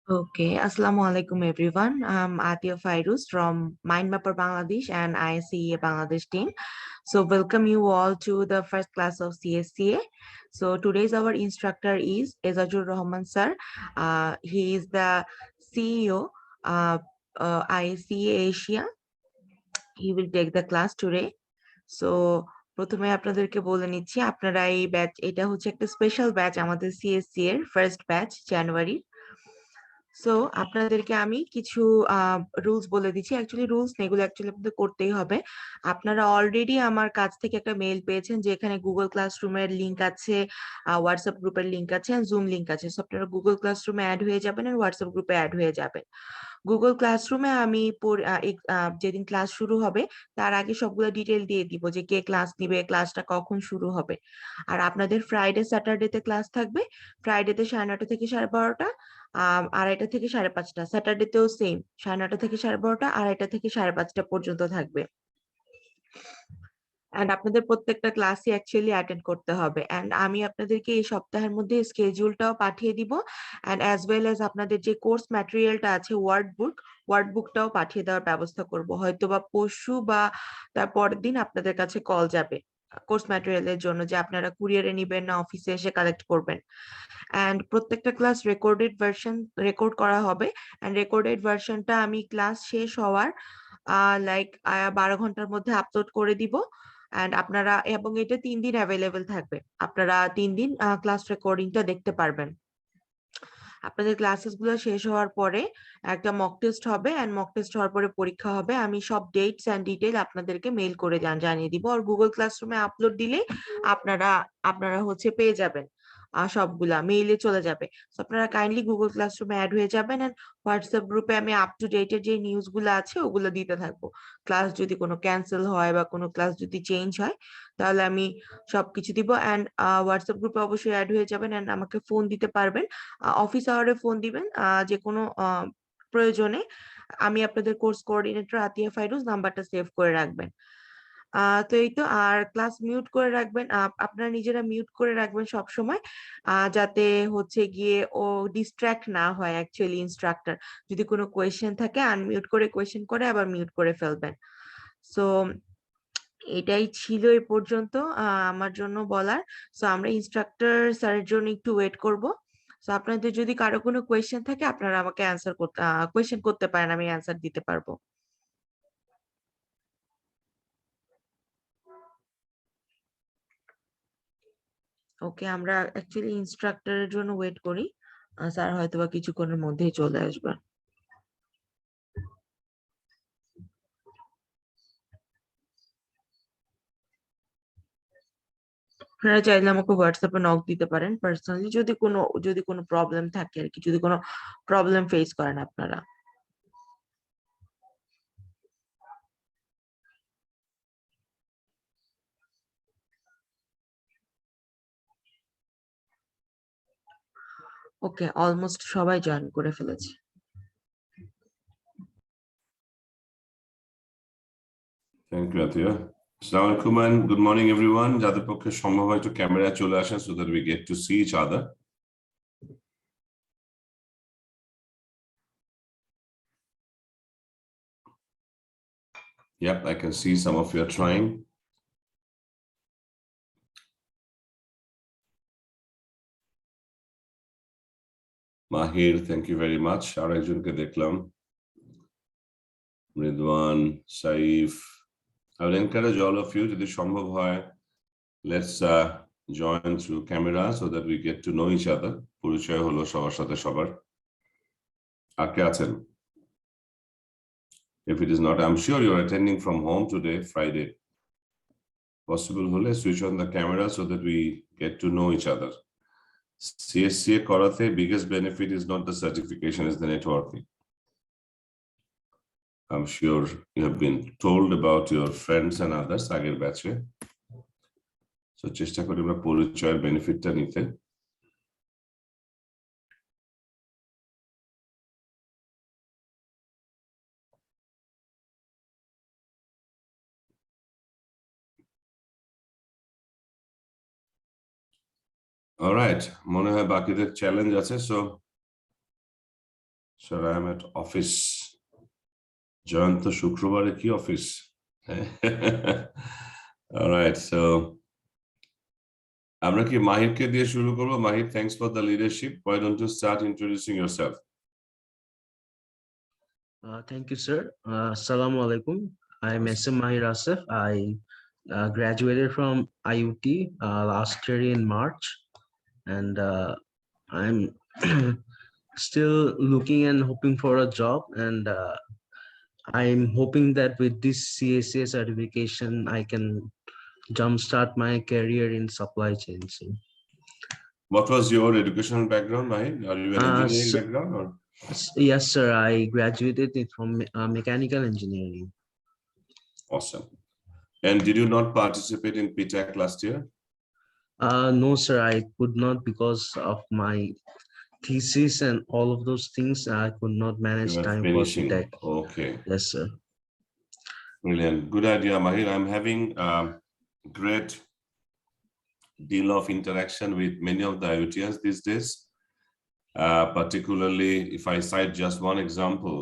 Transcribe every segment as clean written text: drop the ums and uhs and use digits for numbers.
Okay, Assalamu alaikum everyone. I'm Atia Fairuz from Mindmapper Bangladesh and ICA Bangladesh team. So welcome you all to the first class of CSCA. So today's our instructor is Ezajur Rahman sir. He is the CEO ICA Asia. He will take the class today. So প্রথমে আপনাদেরকে বলে নিচ্ছি আপনারা এই batch এটা হচ্ছে একটা special batch আমাদের সিএসসি এর ফার্স্ট ব্যাচ জানুয়ারি। সো আপনাদেরকে আমি কিছু রুলস বলে দিচ্ছি, অ্যাকচুয়ালি রুলস এগুলো অ্যাকচুয়ালি আপনাদের করতেই হবে। আপনারা অলরেডি আমার কাছ থেকে একটা মেইল পেয়েছেন যেখানে গুগল ক্লাসরুমের লিংক আছে, হোয়াটসঅ্যাপ গ্রুপের লিংক আছে, জুম লিংক আছে। সো আপনারা গুগল ক্লাসরুমে অ্যাড হয়ে যাবেন আর হোয়াটসঅ্যাপ গ্রুপে অ্যাড হয়ে যাবেন। গুগল ক্লাসরুমে আমি যেদিন ক্লাস শুরু হবে তার আগে সবগুলো ডিটেল দিয়ে দিব যে কে ক্লাস নিবে, ক্লাসটা কখন শুরু হবে। আর আপনাদের ফ্রাইডে স্যাটারডেতে ক্লাস থাকবে, ফ্রাইডেতে 9:30 থেকে 12:30, 2:30 থেকে 5:30। স্যাটারডেতেও সেম 9:30 থেকে 12:30, 2:30 থেকে 5:30 পর্যন্ত থাকবে। এন্ড আপনাদের প্রত্যেকটা ক্লাসই অ্যাকচুয়ালি অ্যাটেন্ড করতে হবে। এন্ড আমি আপনাদেরকে এই সপ্তাহের মধ্যে স্কেডিউলটাও পাঠিয়ে দিব, এন্ড অ্যাজ ওয়েল এজ আপনাদের যে কোর্স ম্যাটেরিয়ালটা আছে ওয়ার্ড বুকটাও পাঠিয়ে দেওয়ার ব্যবস্থা করব। হয়তো বা পরশু বা তার পরের দিন আপনাদের কাছে কল যাবে কোর্স ম্যাটেরিয়ালের জন্য যে আপনারা কুরিয়ারে নিবেন না অফিসে এসে কালেক্ট করবেন। এন্ড প্রত্যেকটা ক্লাস রেকর্ড করা হবে। এন্ড রেকর্ডেড ভার্সনটা আমি ক্লাস শেষ হওয়ার লাইক 12 ঘন্টার মধ্যে আপলোড করে দিব। এন্ড আপনারা, এবং এটা 3 দিন অ্যাভেলেবেল থাকবে, আপনারা 3 দিন ক্লাস রেকর্ডিংটা দেখতে পারবেন। আপনাদের ক্লাসেস গুলো শেষ হওয়ার পরে একটা মক টেস্ট হবে, এন্ড মক টেস্ট হওয়ার পরে পরীক্ষা হবে। আমি সব ডেটস এন্ড ডিটেইল আপনাদেরকে মেইল করে জানিয়ে দিব, আর গুগল ক্লাসরুমে আপলোড দিলে আপনারা আপনারা হচ্ছে পেয়ে যাবেন, সবগুলা মেইলে চলে যাবে। তো আপনারা কাইন্ডলি গুগল ক্লাসরুমে অ্যাড হয়ে যাবেন, এন্ড হোয়াটসঅ্যাপ গ্রুপে আমি আপ টু ডেটের যে নিউজ গুলো আছে ওগুলো দিতে থাকবো। ক্লাস যদি কোনো ক্যান্সেল হয় বা কোনো ক্লাস যদি চেঞ্জ হয় তাহলে আমি সবকিছু দিব। এন্ড হোয়াটসঅ্যাপ গ্রুপে অবশ্যই অ্যাড হয়ে যাবেন, এন্ড আমাকে ফোন দিতে পারবেন, অফিস আওয়ারে ফোন দিবেন যে কোনো প্রয়োজনে। আমি আপনাদের কোর্স কোঅর্ডিনেটর আতিয়া ফাইরুজ, নাম্বারটা সেভ করে রাখবেন। তো এই তো। আর ক্লাস মিউট করে রাখবেন, আপনারা নিজেরা মিউট করে রাখবেন সব সময়, যাতে হচ্ছে গিয়ে ও ডিস্ট্রাক্ট না হয়। অ্যাকচুয়ালি ইনস্ট্রাক্টর যদি কোনো কোয়েশ্চেন থাকে আনমিউট করে কোয়েশ্চেন করে আবার মিউট করে ফেলবেন। সো এটাই ছিল এই পর্যন্ত আমার জন্য বলার। সো আমরা ইনস্ট্রাক্টর স্যারের জন্য একটু ওয়েট করব। সো আপনাদের যদি কারো কোনো কোয়েশ্চেন থাকে আপনারা আমাকে কোয়েশ্চেন করতে পারেন, আমি অ্যান্সার দিতে পারবো। ওকে, আমরা অ্যাকচুয়ালি ইনস্ট্রাক্টরের জন্য ওয়েট করি। স্যার হয়তোবা কিছুক্ষণের মধ্যেই চলে আসবে। আপনারা চাইলে আমাকে হোয়াটসঅ্যাপে নক দিতে পারেন পার্সোনালি, যদি কোনো প্রবলেম থাকে আর কি, যদি কোনো প্রবলেম ফেস করেন আপনারা। ওকে, অলমোস্ট সবাই জয়েন করে ফেলেছে। Thank you, Atia. Assalamu alaikum and good morning, everyone. যাদের পক্ষে সম্ভব হয় একটু ক্যামেরায় চলে আসেন so that we get to see each other. Yep, I can see some of you are trying. Mahir, thank you very much. আর একজনকে দেখলাম, Ridwan, Saif. I will encourage all of you, যদি সম্ভব হয়, let's join through camera so that we get to know each other. পরিচয় হলো সবার সাথে সবার। আর কে আছেন? If it is not, I'm sure you're attending from home today, Friday. Possible hole switch on the camera so that we get to know each other. CSCA Korate, biggest benefit is not the certification, is the networking. I'm sure you have been told about your friends and others আগের ব্যাচে। So চেষ্টা করি আমরা পরিচয়ের বেনিফিটটা নিতে। All right, মনে হয় বাকিদের চ্যালেঞ্জ আছে, so Sir, I'm at office. Jayanta Shukrabare ki office. All right, so আমরা কি মাহিরকে দিয়ে শুরু করব? Mahir, thanks for the leadership. Why don't you start introducing yourself? Thank you, sir. Assalamu alaikum. I'm SM Mahir Asif. I graduated from IUT last year in March, and I'm still looking and hoping for a job. And I'm hoping that with this CSCA certification, I can jumpstart my career in supply chain. So, What was your educational background, Mahir? Are you an engineering so- background or? yes, sir. I graduated from mechanical engineering. Awesome. And did you not participate in PTAC last year? No, sir, I could not because of my thesis and all of those things. I could not manage You are time for finishing. PTEC. Okay. Yes, sir. Brilliant. Good idea, Mahir. I'm having great deal of interaction with many of the IoTians these days. Particularly, if I cite just one example,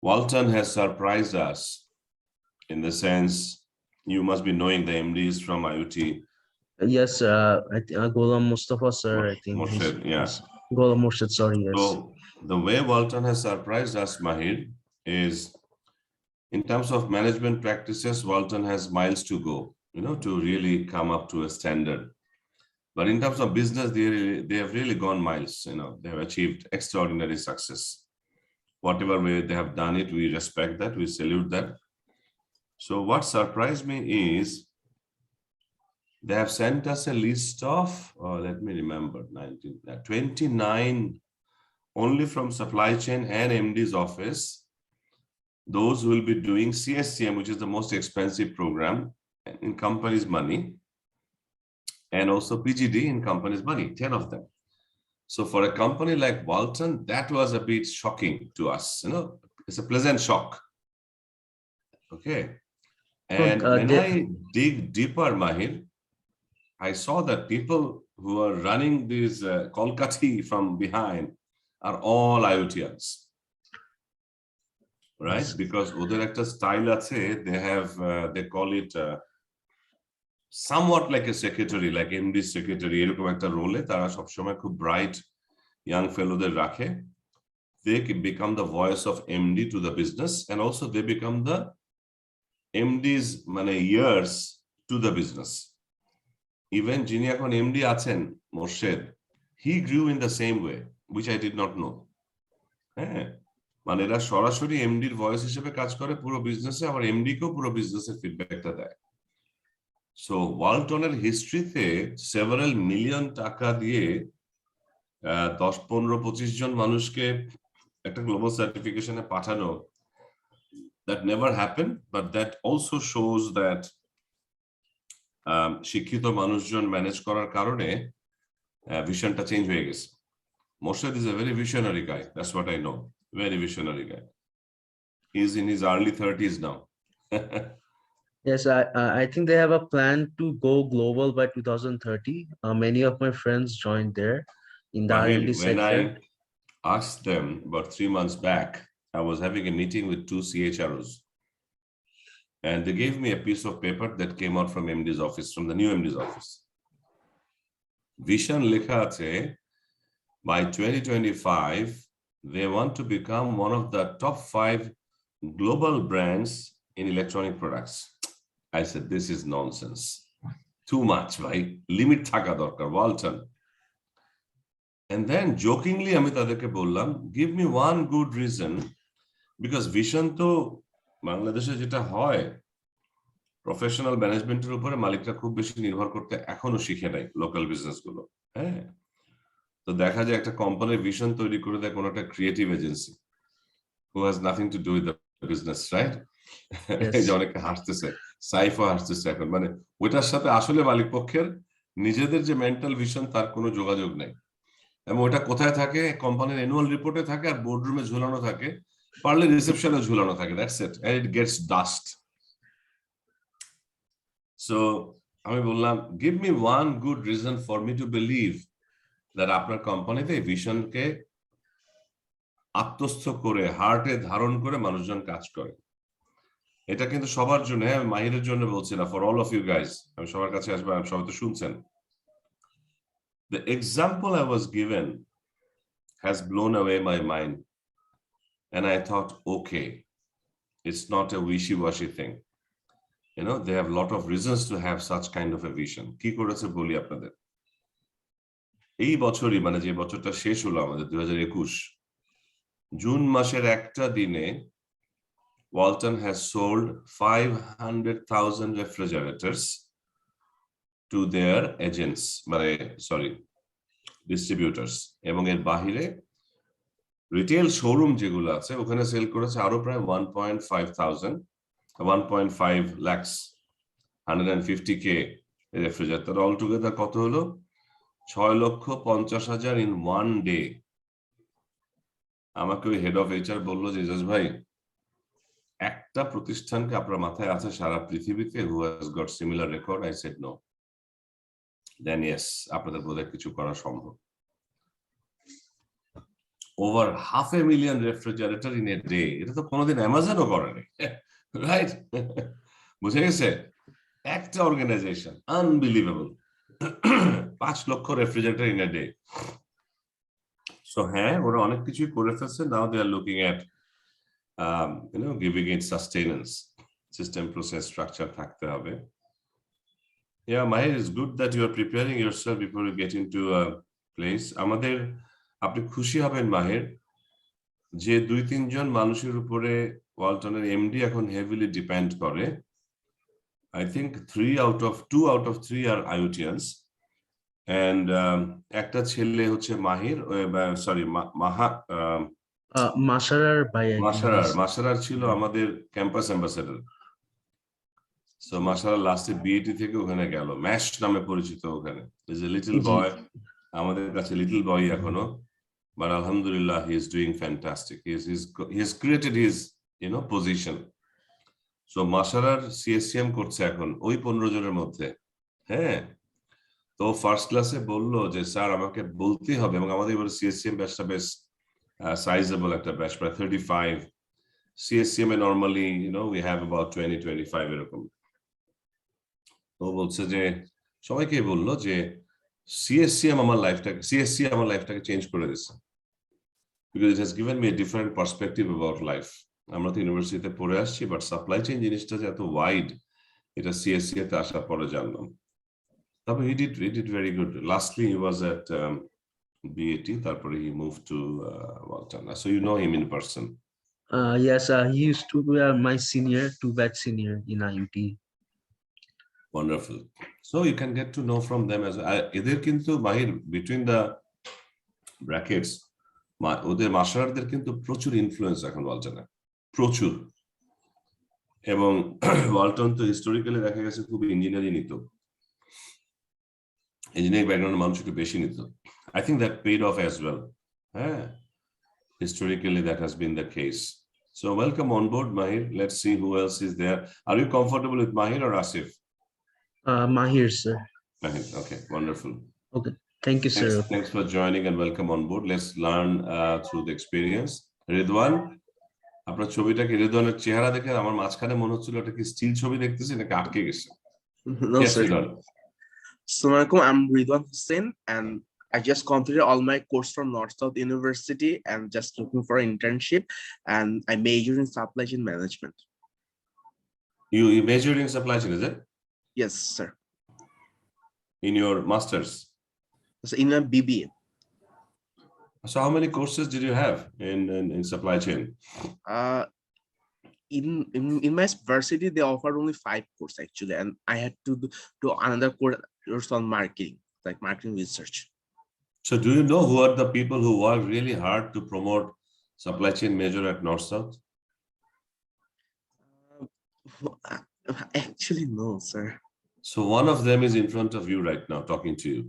Walton has surprised us in the sense you must be knowing the MDs from IoT. Yes, Ghulam Mustafa, sir. I think Morshed, yeah. Ghulam Morshed, sorry, yes. So the way Walton has surprised us, Mahir, is in terms of management practices, Walton has miles to go, to really come up to a standard. But in terms of business, they have really gone miles. They have achieved extraordinary success. Whatever way they have done it, we respect that, we salute that. So what surprised me is they have sent us a list of, let me remember, 29 only from supply chain and MD's office. Those who will be doing CSCM, which is the most expensive program in company's money, and also PGD in company's money, 10 of them. So for a company like Walton, that was a bit shocking to us. It's a pleasant shock. Okay. And when I dig deeper, Mahir, I saw that people who are running these Kolkati from behind are all IoTians. Right? Yes. Because ওদের একটা style আছে, they call it somewhat like a secretary, like MD secretary, এরকম একটা রোলে তারা সবসময় খুব bright young fellowদের রাখে. They become the voice of MD to the business, and also they become the MD's ears to the business. Even যিনি এখন MD আছেন, Morshed, he grew in the same way, which I did not know. হ্যাঁ, এরা সরাসরি MDর voice হিসেবে কাজ করে পুরো বিজনেসে, আবার MD কেও পুরো বিজনেসের ফিডব্যাকটা দেয়। সো ওয়ালটনের হিস্ট্রিতে সেভারাল মিলিয়ন টাকা দিয়ে 10-15-25 জন মানুষকে একটা গ্লোবাল সার্টিফিকেশনে পাঠানো, that never happened, but that also shows that শিক্ষিত মানুষজন ম্যানেজ করার কারণে ভিশনটা চেঞ্জ হয়ে গেছে। Morshed is a very visionary guy. That's what I know. Very visionary guy. He's in his early 30s now. Yes, I think they have a plan to go global by 2030. Many of my friends joined there in the R&D When sector. I asked them about 3 months back, I was having a meeting with 2 CHROs. And they gave me a piece of paper that came out from MD's office, from the new MD's office. Vision লেখা আছে, by 2025, they want to become one of the top 5 global brands in electronic products. I said, this is nonsense. Too much, right? Limit থাকা দরকার, Walton. And then jokingly, আমি তাদেরকে বললাম, give me one good reason, because vision তো বাংলাদেশে যেটা হয়, professional ম্যানেজমেন্টের উপরে মালিকরা খুব বেশি নির্ভর করতে এখনো শিখে নাই লোকাল বিজনেস গুলো। হ্যাঁ, তো দেখা যায় একটা কোম্পানির ভিশন তৈরি করে দেয় কোন একটা creative agency who has nothing to do with the business, right? এই যে অনেকে হাসতেছে, সাইফও হাসতেছে এখন, ওইটার সাথে আসলে মালিক পক্ষের নিজেদের যে মেন্টাল ভিশন তার কোনো যোগাযোগ নেই, এবং ওটা কোথায় থাকে? কোম্পানির অ্যানুয়াল রিপোর্টে থাকে, আর বোর্ডরুমে ঝুলানো থাকে, পারলে রিসেপশনে ঝুলানো থাকে, that's it, and it gets dust. So আমি বললাম, give me one good reason for me to believe that আপনার কোম্পানিতে ভিশনকে আত্মস্থ করে হার্টে ধারণ করে মানুষজন কাজ করে। এটা কিন্তু সবার জন্য, আমি মাহিরের জন্য বলছি না, for all of you guys. আমি সবার কাছে আসবো, সবাই তো শুনছেন। The example I was given has blown away my mind, and I thought, okay, it's not a wishy-washy thing. You know, they have a lot of reasons to have such kind of a vision. কি করেছে বলি আপনাদের। এই বছরই, মানে যে বছরটা শেষ হলো আমাদের 2021, জুন মাসের একটা দিনে Walton has sold 500,000 refrigerators to their agents, distributors, এবং এর বাহিরে রিটেল শোরুম যেগুলো আছে ওখানে সেল করেছে আরো প্রায় 1.5 lakhs 150K refrigerator. All together কত হলো? 6,50,000 in one day। আমাকে ওই হেড অফ এইচআর বললো যে জাজ ভাই, একটা প্রতিষ্ঠানকে আপনার মাথায় আছে সারা পৃথিবীতে who has got similar record? I said no. Then yes, আপনাদের বোধহয় কিছু করা সম্ভব। Over 500,000 refrigerator in a day, এটা তো কোনোদিন অ্যামাজনও করেনি, রাইট? বুঝে গেছে? একটা organisation, unbelievable, 5 lakh refrigerator in a day. So হ্যাঁ, ওরা অনেক কিছুই করে ফেলছে। Now they are looking at giving it sustenance, system, process, structure থাকতে হবে। Yeah, Mahir, it's good that you are preparing yourself before you get into a place. আমাদের, আপনি খুশি হবেন মাহির, যে 2-3 জন মানুষের উপরে ওয়ালটনের এমডি এখন হেভিলি ডিপেন্ড করে। I think 2 out of 3 are IoTians, and একটা ছেলে হচ্ছে মাহির, সরি মাসারার ভাই, মাসারার ছিল আমাদের ক্যাম্পাস অ্যাম্বাসেডর। সো মাসারার লাস্টে বিএটি থেকে ওখানে গেল, ম্যাশ নামে পরিচিত ওখানে। ইজ এ লিটল বয়, আমাদের কাছে লিটল বয় এখনো, বাট আলহামদুলিল্লাহ he is doing fantastic. He has created his position. So মাসারার সিএসসিএম করছে এখন ওই 15 জনের মধ্যে। হ্যাঁ, তো ফার্স্ট ক্লাসে বললো যে স্যার আমাকে বলতে হবে, এবং আমাদের এবার সিএসসিএম ব্যাচটা বেশ সাইজেবল একটা ব্যাচ, প্রায় 35। CSCM A normally we have about 20-25 এরকম। তো বলছে যে সবাইকে বললো যে সিএসসি আমার লাইফটাকে চেঞ্জ করে দিচ্ছে, because it has given me a different perspective about life. আমরা তো ইউনিভার্সিটিতে পড়ে আসছি, বাট সাপ্লাই চেইন জিনিসটা যে এত ওয়াইড, এটা সিএসসি তে আসার পরে জানলাম। তবে he did very good. Lastly he was at BAT, তারপরে he moved to Walton. So you know him in person? Yes, he used to be my senior, 2 batch senior in IUT. Wonderful. So you can get to know from them as well. এদের কিন্তু মাহির, between the brackets, ওদের মাসারদের কিন্তু প্রচুর influence এখন ওয়ালটনে, প্রচুর। এবং ওয়ালটন তো historically দেখা গেছে খুব ইঞ্জিনিয়ারিং নিত, ইঞ্জিনিয়ারিং ব্যাকগ্রাউন্ডের মানুষ একটু বেশি নিত। I think that paid off as well. Historically that has been the case. So welcome on board, Mahir. Let's see who else is there. Are you comfortable with Mahir or Asif? Mahir, sir. Mahir, okay, wonderful. Okay, thank you, sir. Thanks for joining and welcome on board. Let's learn through the experience. Ridwan, আপনার ছবিটাকে, রিদওয়ানের চেহারা দেখে আমার মাঝখানে মনে হচ্ছিল এটা কি স্টিল ছবি দেখতেছি নাকি আটকে গেছে। No, sir. Assalamualaikum, I'm Ridwan Hussain, and I just completed all my course from North South University and just looking for an internship, and I majored in supply chain management. You majored in supply chain, is it? Yes, sir. In your master's? So in my BBA. So how many courses did you have in supply chain? In my university, they offered only 5 courses actually, and I had to do another course on marketing, like marketing research. So do you know who are the people who work really hard to promote supply chain major at North South? Actually, no, sir. So one of them is in front of you right now, talking to you.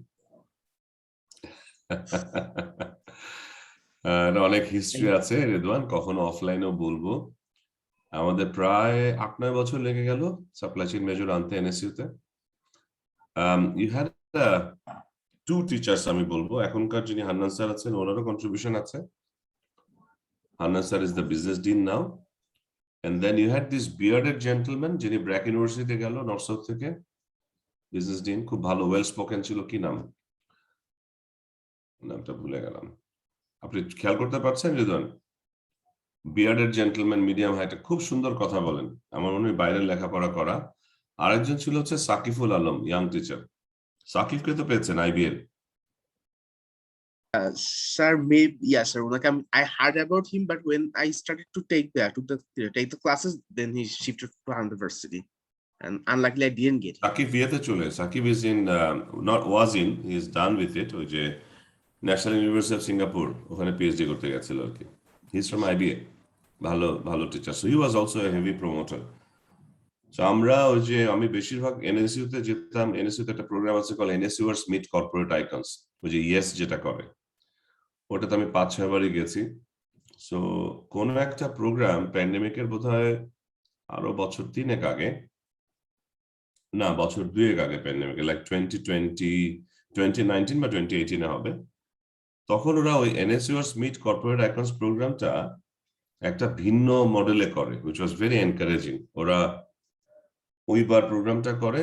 অনেক history আছে রিদওয়ান, কখনো অফলাইনেও বলবো। আমাদের প্রায় 8-9 বছর লেগে গেল supply chain major আনতে এনএসইউতে। You had টু টিচার্স আমি বলবো, এখনকার যিনি হান্নান স্যার আছেন ওনারও কন্ট্রিবিউশন আছে। Hannan sir is the business dean now, and then you had this bearded gentleman যিনি ব্র্যাক ইউনিভার্সিটিতে গেল নর্থ সাউথ থেকে, বিজনেস ডিন, খুব ভালো ওয়েল স্পোকেন ছিল, কি নাম, নামটা ভুলে গেলাম, আপনি খেয়াল করতে পারছেন Ridwan? Bearded gentleman, medium height, খুব সুন্দর কথা বলেন, আমার মনে হয় বাইরের লেখাপড়া করা। আরেকজন ছিল হচ্ছে সাকিফুল আলম, ইয়াং টিচার। সাকিবকে তো পেয়েছেন IBL. Sir, maybe yes, sir. Like I heard about him, but when I started to take the classes, then he shifted to university, and unluckily I didn't get him. Sakib ইয়েতে চলে, Sakib is in, not was in, he is done with it, ওই যে National University of Singapore ওখানে PhD করতে গেছিল আর কি। He is from IBA, ভালো ভালো teacher. So he was also a heavy promoter. So আমরা ওই যে আমি বেশিরভাগ এনএসইউতে যেতাম, এনএসইউতে একটা প্রোগ্রাম আছে কল এনএসইউয়ার্স মিট কর্পোরেট আইকনস, ওই যে ইয়েস যেটা করে, ওটাতে আমি 5-6 বারই গেছি। সো কোন একটা প্রোগ্রাম প্যান্ডেমিকের বোধহয় আরো বছর 3 আগে, না বছর 2 আগে, প্যান্ডেমিকে লাইক 2019 বা 2018 হবে, তখন ওরা ওই এনএসইউয়ার্স মিট কর্পোরেট আইকনস প্রোগ্রামটা একটা ভিন্ন মডেলে করে, which was very encouraging। ওরা ওইবার প্রোগ্রামটা করে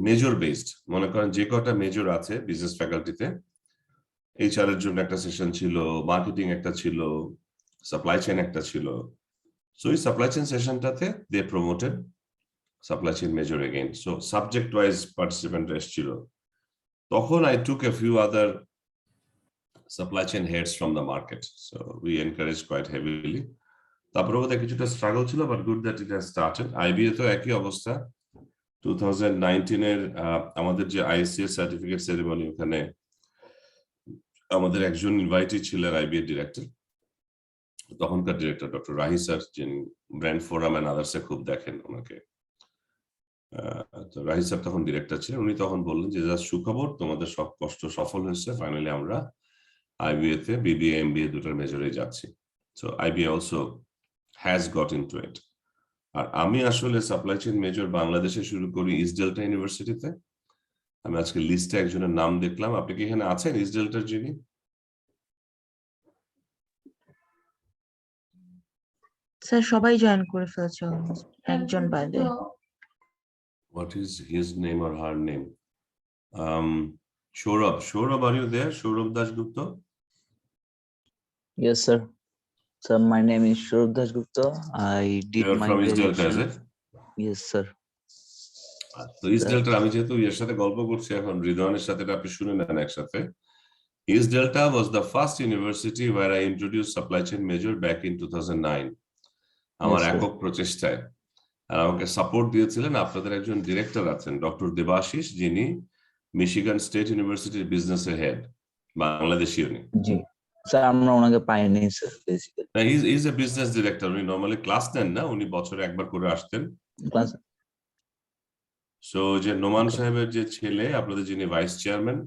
মেজর বেসড, মনে করেন যে কটা মেজর আছে বিজনেস ফ্যাকাল্টিতে, এইচআর এর জন্য একটা সেশন ছিল, মার্কেটিং একটা ছিল, সাপ্লাই চেইন একটা ছিল। সো এই সাপ্লাই চেইন সেশনটাতে they promoted supply chain major again. So subject wise participant এসেছিল। তখন I took a few other supply chain heads from the market, so we encourage quite heavily. তারপরে বোধহয় কিছুটা struggle ছিল, but good that it has started. IBA তো একই অবস্থা। 2019 এর আমাদের যে আইএসসিএস সার্টিফিকেট সেরিমনি, ওখানে আমাদের একজন ইনভাইটেড ছিলেন আইবিএ ডিরেক্টর, তখনকার ডিরেক্টর ডক্টর রাহি স্যার, যিনি ব্র্যান্ড ফোরাম এন্ড আদার্সে খুব দেখেন ওনাকে। তো রাহি স্যার তখন ডিরেক্টর ছিলেন, উনি তখন বললেন যে যা সুখবর, তোমাদের সব কষ্ট সফল হয়েছে, ফাইনালি আমরা আইবিএ তে বিবিএ এমবিএ দুটোর মেজরে যাচ্ছি। So IBA also has got into it. আর আমি আসলে সাপ্লাই চেইন মেজর বাংলাদেশে শুরু করি ইস্ট ডেল্টা ইউনিভার্সিটিতে। আমি আজকে লিস্টে একজনের নাম দেখলাম, আপনি কি এখানে আছেন ইস্ট ডেল্টার যিনি? স্যার সবাই জয়েন করে ফেলছে অলমোস্ট, একজন বাদে। What is his name or her name? Saurabh, are you there? Saurabh Dasgupta? Yes, sir. Sir, my name is Shurab Dasgupta. I did You're my from East Delta, is graduation. it? Yes, sir. তো east delta, আমি যেহেতু এর সাথে গল্প করছি এখন, রিদওয়ানের সাথে আপনি শুনে নেন একসাথে। East Delta was the first university where I introduced supply chain major back in 2009. আমার Yes, sir. একক প্রচেষ্টায়। আর আমাকে সাপোর্ট দিয়েছিলেন আপনাদের একজন ডিরেক্টর আছেন ডক্টর দেবাশিস, যিনি মিশিগান স্টেট ইউনিভার্সিটির বিজনেসের হেড, বাংলাদেশী উনি। জি স্যার, আমরা ওনাকে পাইনি sir basically. He is a business director, উনি নরমালি ক্লাস নেন না, উনি বছরে একবার করে আসতেন। ক্লাস সো যে নোমান সাহেবের যে ছেলে, আপনাদের যিনি ভাইস চেয়ারম্যান,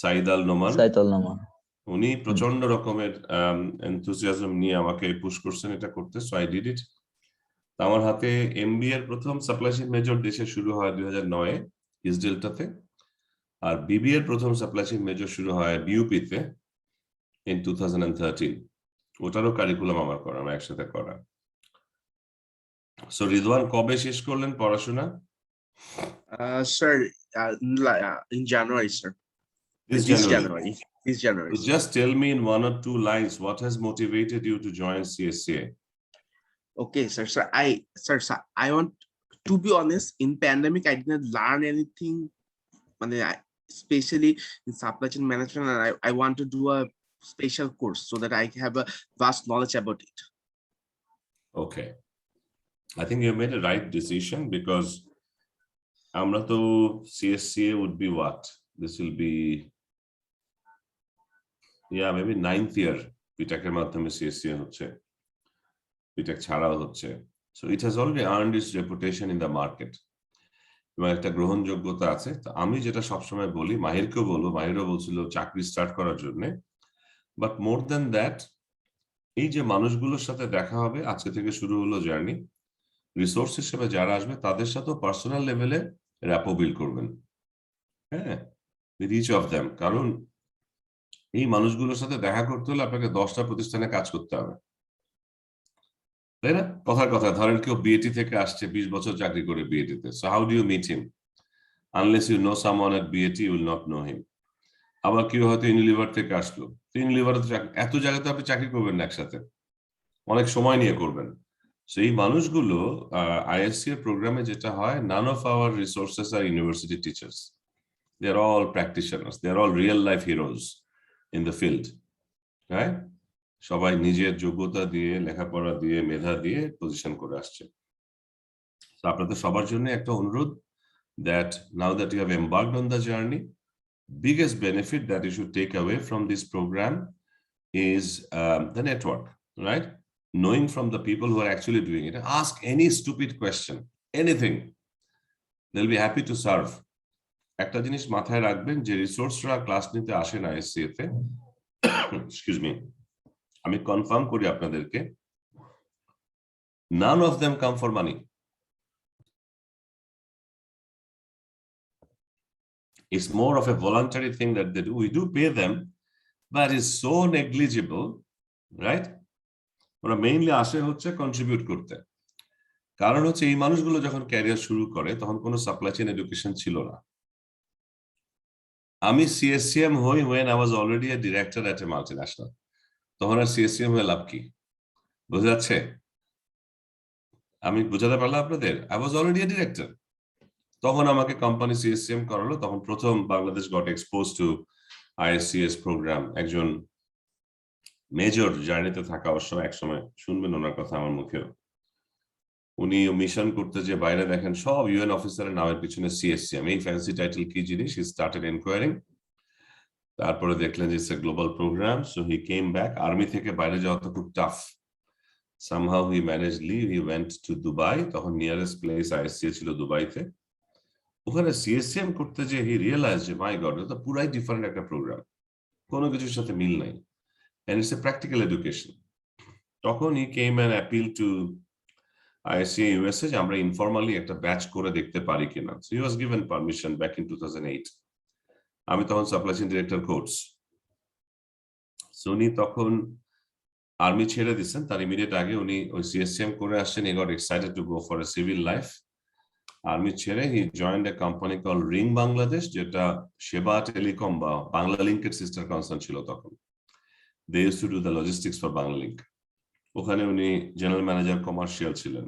সাইদ আল নোমান, সাইতাল নামা। উনি প্রচন্ড রকমের এনথুসিয়াজম নিয়ে আমাকে পুশ করছেন এটা করতে। So I did it. আমার হাতে এমবিএ এর প্রথম সাপ্লাই চেইন মেজর দেশে শুরু হয় 2009 ইস্ট ডেল্টাতে, আর বিবিএ এর প্রথম সাপ্লাই চেইন মেজর শুরু হয় বিইউপি তে ইন 2013। ওটারও কারিকুলাম আমার করা, আমার একসাথে করা। সো রিদওয়ান কবে শেষ করলেন পড়াশোনা? Sir, in January, sir. This January. This January. So just tell me in 1 or 2 lines what has motivated you to join CSCA. Okay, sir. Sir, I want to be honest. In pandemic, I didn't learn anything, especially in supply chain management, and I want to do a special course so that I have a vast knowledge about it. Okay, I think you made a right decision, because আমরা তো CSCA would be what? This will be, yeah, maybe 9th year বিটেকের মাধ্যমে CSCA হচ্ছে, B Tech ছাড়াও হচ্ছে। So it has already earned its reputation in the market, এবং একটা গ্রহণযোগ্যতা আছে। তো আমি যেটা সবসময় বলি, মাহিরকেও বলবো, মাহিরও বলছিল চাকরি স্টার্ট করার জন্য, বাট মোর দ্যান দ্যাট, এই যে মানুষগুলোর সাথে দেখা হবে, আজকে থেকে শুরু হলো জার্নি, রিসোর্স হিসেবে যারা আসবে তাদের সাথেও পার্সোনাল লেভেলে র্যাপো বিল্ড করবেন। হ্যাঁ, with each of them. কারণ এই মানুষগুলোর সাথে দেখা করতে হলে আপনাকে 10টা প্রতিষ্ঠানে কাজ করতে হবে, তাই না? কথার কথা, ধরেন কেউ বিএটি থেকে আসছে, 20 বছর চাকরি করে বিএটিতে, so how do you meet him? Unless you know someone at BAT, you will not know him. আবার কেউ হয়তো ইউনিলিভার থেকে আসলো, ইউনিলিভার এত জায়গাতে আপনি চাকরি করবেন না একসাথে, অনেক সময় নিয়ে করবেন। সো এই মানুষগুলো আইএসসি এর প্রোগ্রামে যেটা হয়, none of our resources are university teachers. They are all practitioners. They are all real life heroes in the field, right? সবাই নিজের যোগ্যতা দিয়ে, লেখাপড়া দিয়ে, মেধা দিয়ে পজিশন করে আসছে। তো আপনাদের সবার জন্য একটা অনুরোধ, that now that you have embarked on the journey, biggest benefit that you should take away from this program is the network, right? Knowing from the people who are actually doing it. Ask any stupid question, anything. They'll be happy to serve. একটা জিনিস মাথায় রাখবেন, যে রিসোর্সরা class নিতে আসে না ISC তে, excuse me, আমি কনফার্ম করি আপনাদেরকে, none of them come for money. It's more of a voluntary thing that they do. We do pay them, but it's so negligible, right? ওরা মেইনলি আসে হচ্ছে কন্ট্রিবিউট করতে। কারণ হচ্ছে এই মানুষগুলো যখন ক্যারিয়ার শুরু করে তখন কোনো সাপ্লাই চেইন এডুকেশন ছিল না। আমি সিএসসিএম হই when I was already a director at a multinational. তখন আর সিএসসিএম হয়ে লাভ কি? বোঝা যাচ্ছে? আমি বোঝাতে পারলাম আপনাদের? I was already a director. তখন আমাকে কোম্পানি সিএসসিএম করালো, তখন প্রথম Bangladesh got expose to ISCS programme. একজন মেজর জার্নিতে থাকা অবশ্য, একসময় শুনবেন ওনার কথা আমার মুখেও। উনি মিশন করতে যে বাইরে দেখেন সব ইউএন অফিসারের নামের পিছনে সিএসসিএম, এই ফ্যান্সি টাইটেল কি জিনিস, হি স্টার্টেড এনকোয়ারিং। তারপরে দেখলেন যে it's a global programme, so he came back. Army থেকে বাইরে যাওয়া তো খুব tough, somehow he manage leave, he went to Dubai. তখন নিয়ারেস্ট প্লেস আইএসসি ছিল দুবাইতে। ওখানে সিএসসিএম করতে যে হি রিয়েলাইজ যে মাই গড, এটা পুরাই ডিফারেন্ট একটা প্রোগ্রাম, কোনো কিছুর সাথে মিল নাই, and it's a practical education. তখন he came and appeal to ISC USA যে আমরা ইনফরমালি একটা ব্যাচ করে দেখতে পারি কিনা। So he was given permission back in 2008। আমি তখন supply chain director course. So উনি তখন আর্মি ছেড়ে দিচ্ছেন, তার ইমিডিয়েট আগে উনি ওই সিএসসিএম করে আসছেন। He got excited to go for a civil life. Army ছেড়ে হি joined a company call ring Bangladesh, যেটা সেবা টেলিকম বা বাংলা লিঙ্কের সিস্টার কনসার্ন ছিল তখন। They used to do the logistics for Banglalink. ওখানে উনি জেনারেল ম্যানেজার কমার্শিয়াল ছিলেন।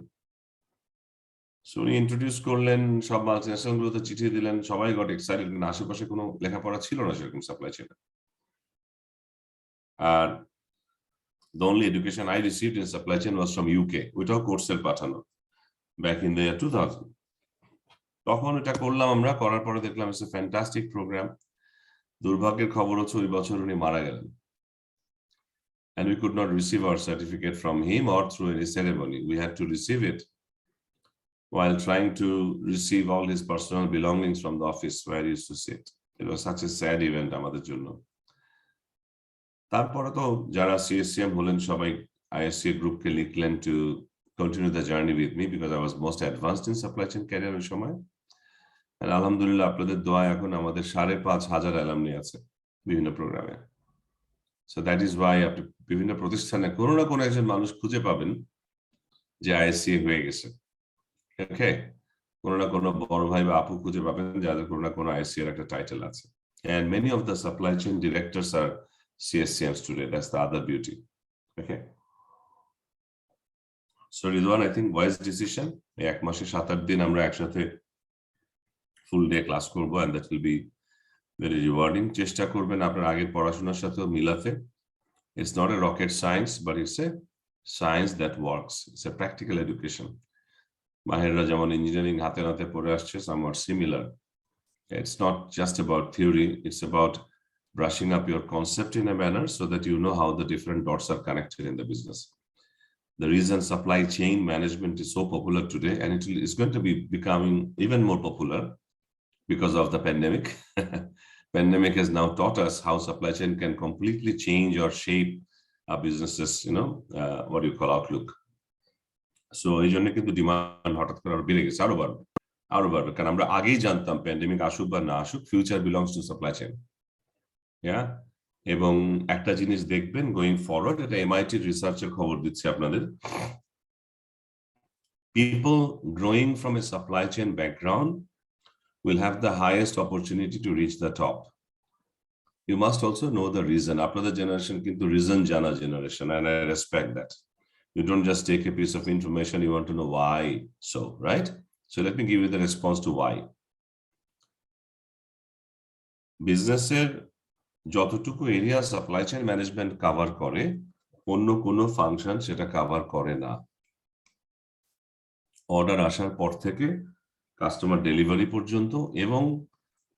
সো উনি ইন্ট্রোডিউস করলেন, সব মাল্টিন্যাশনাল গুলোতে চিঠি দিলেন, সবাই গট এক্সাইটেড। আশেপাশে কোনো লেখাপড়া ছিল না সেরকম সাপ্লাই চেইনে। আর the only education I received in supply chain was from UK, ওইটাও কোর্সের পাঠানো, back in the year 2000। তখন এটা করলাম আমরা, করার পরে দেখলাম ইটস এ ফ্যান্টাস্টিক প্রোগ্রাম। দুর্ভাগ্যের খবর হচ্ছে ওই বছর উনি মারা গেলেন, and we could not receive our certificate from him or through any ceremony. We had to receive it while trying to receive all his personal belongings from the office where he used to sit. It was such a sad event আমাদের জন্য। তারপরে তো যারা CSCM হলেন সবাই ISC গ্রুপকে লিখলেন to continue the journey with me, because I was most advanced in supply chain ক্যারিয়ারের সময়। আলহামদুলিল্লাহ আপনাদের দোয়ায় এখন আমাদের 5,500 অ্যালামনি আছে বিভিন্ন প্রোগ্রামে। সো দ্যাট ইজ ওয়াই আপনি বিভিন্ন প্রতিষ্ঠানে কোনো না কোনো একজন মানুষ খুঁজে পাবেন যে আইএসসি হয়ে গেছে। ওকে, কোনো না কোনো বড় ভাই বা আপু খুঁজে পাবেন যাদের কোনো না কোনো আইএসসি এর একটা টাইটেল আছে। And many of the supply chain directors are CSCMs today. That's the other beauty. Okay. So Ridwan, I think wise decision. এক মাসে 7-8 দিন আমরা একসাথে ফুল ডে ক্লাস করব, and that will be very rewarding. চেষ্টা করবেন আপনার আগের পড়াশোনার সাথেও মিলাতে। It's not a rocket science, but it's a science that works. It's a practical education. মাহেররা যেমন ইঞ্জিনিয়ারিং হাতে হাতে পড়ে আসছে, somewhat similar. It's not just about theory, it's about brushing up your concept in a manner so that you know how the different dots are connected in the business. The reason supply chain management is so popular today, and it is going to be becoming even more popular because of the pandemic. Pandemic has now taught us how supply chain can completely change or shape our businesses, what do you call outlook. So এই জন্য কিন্তু demand হঠাৎ করে আরো বেড়ে গেছে, আরো বাড়বে। আরো বাড়বে, কারণ আমরা আগেই জানতাম প্যান্ডেমিক আসুক বা না আসুক, future belongs to supply chain. এবং একটা জিনিস দেখবেন গোয়িং ফরওয়ার্ড, এটা এমআইটি রিসার্চের খবর দিচ্ছে আপনাদের, people growing from a supply chain background will have the highest opportunity to reach the top. You must also know the reason. আপনাদের জেনারেশন কিন্তু রিজন জানা generation, and I respect that. You don't just take a piece of information, you want to know why so, right? So let me give you the response to why. বিজনেসের যতটুকু area supply chain management cover করে, অন্য কোনো function সেটা cover করে না। Order আসার পর থেকে কাস্টমার ডেলিভারি পর্যন্ত, এবং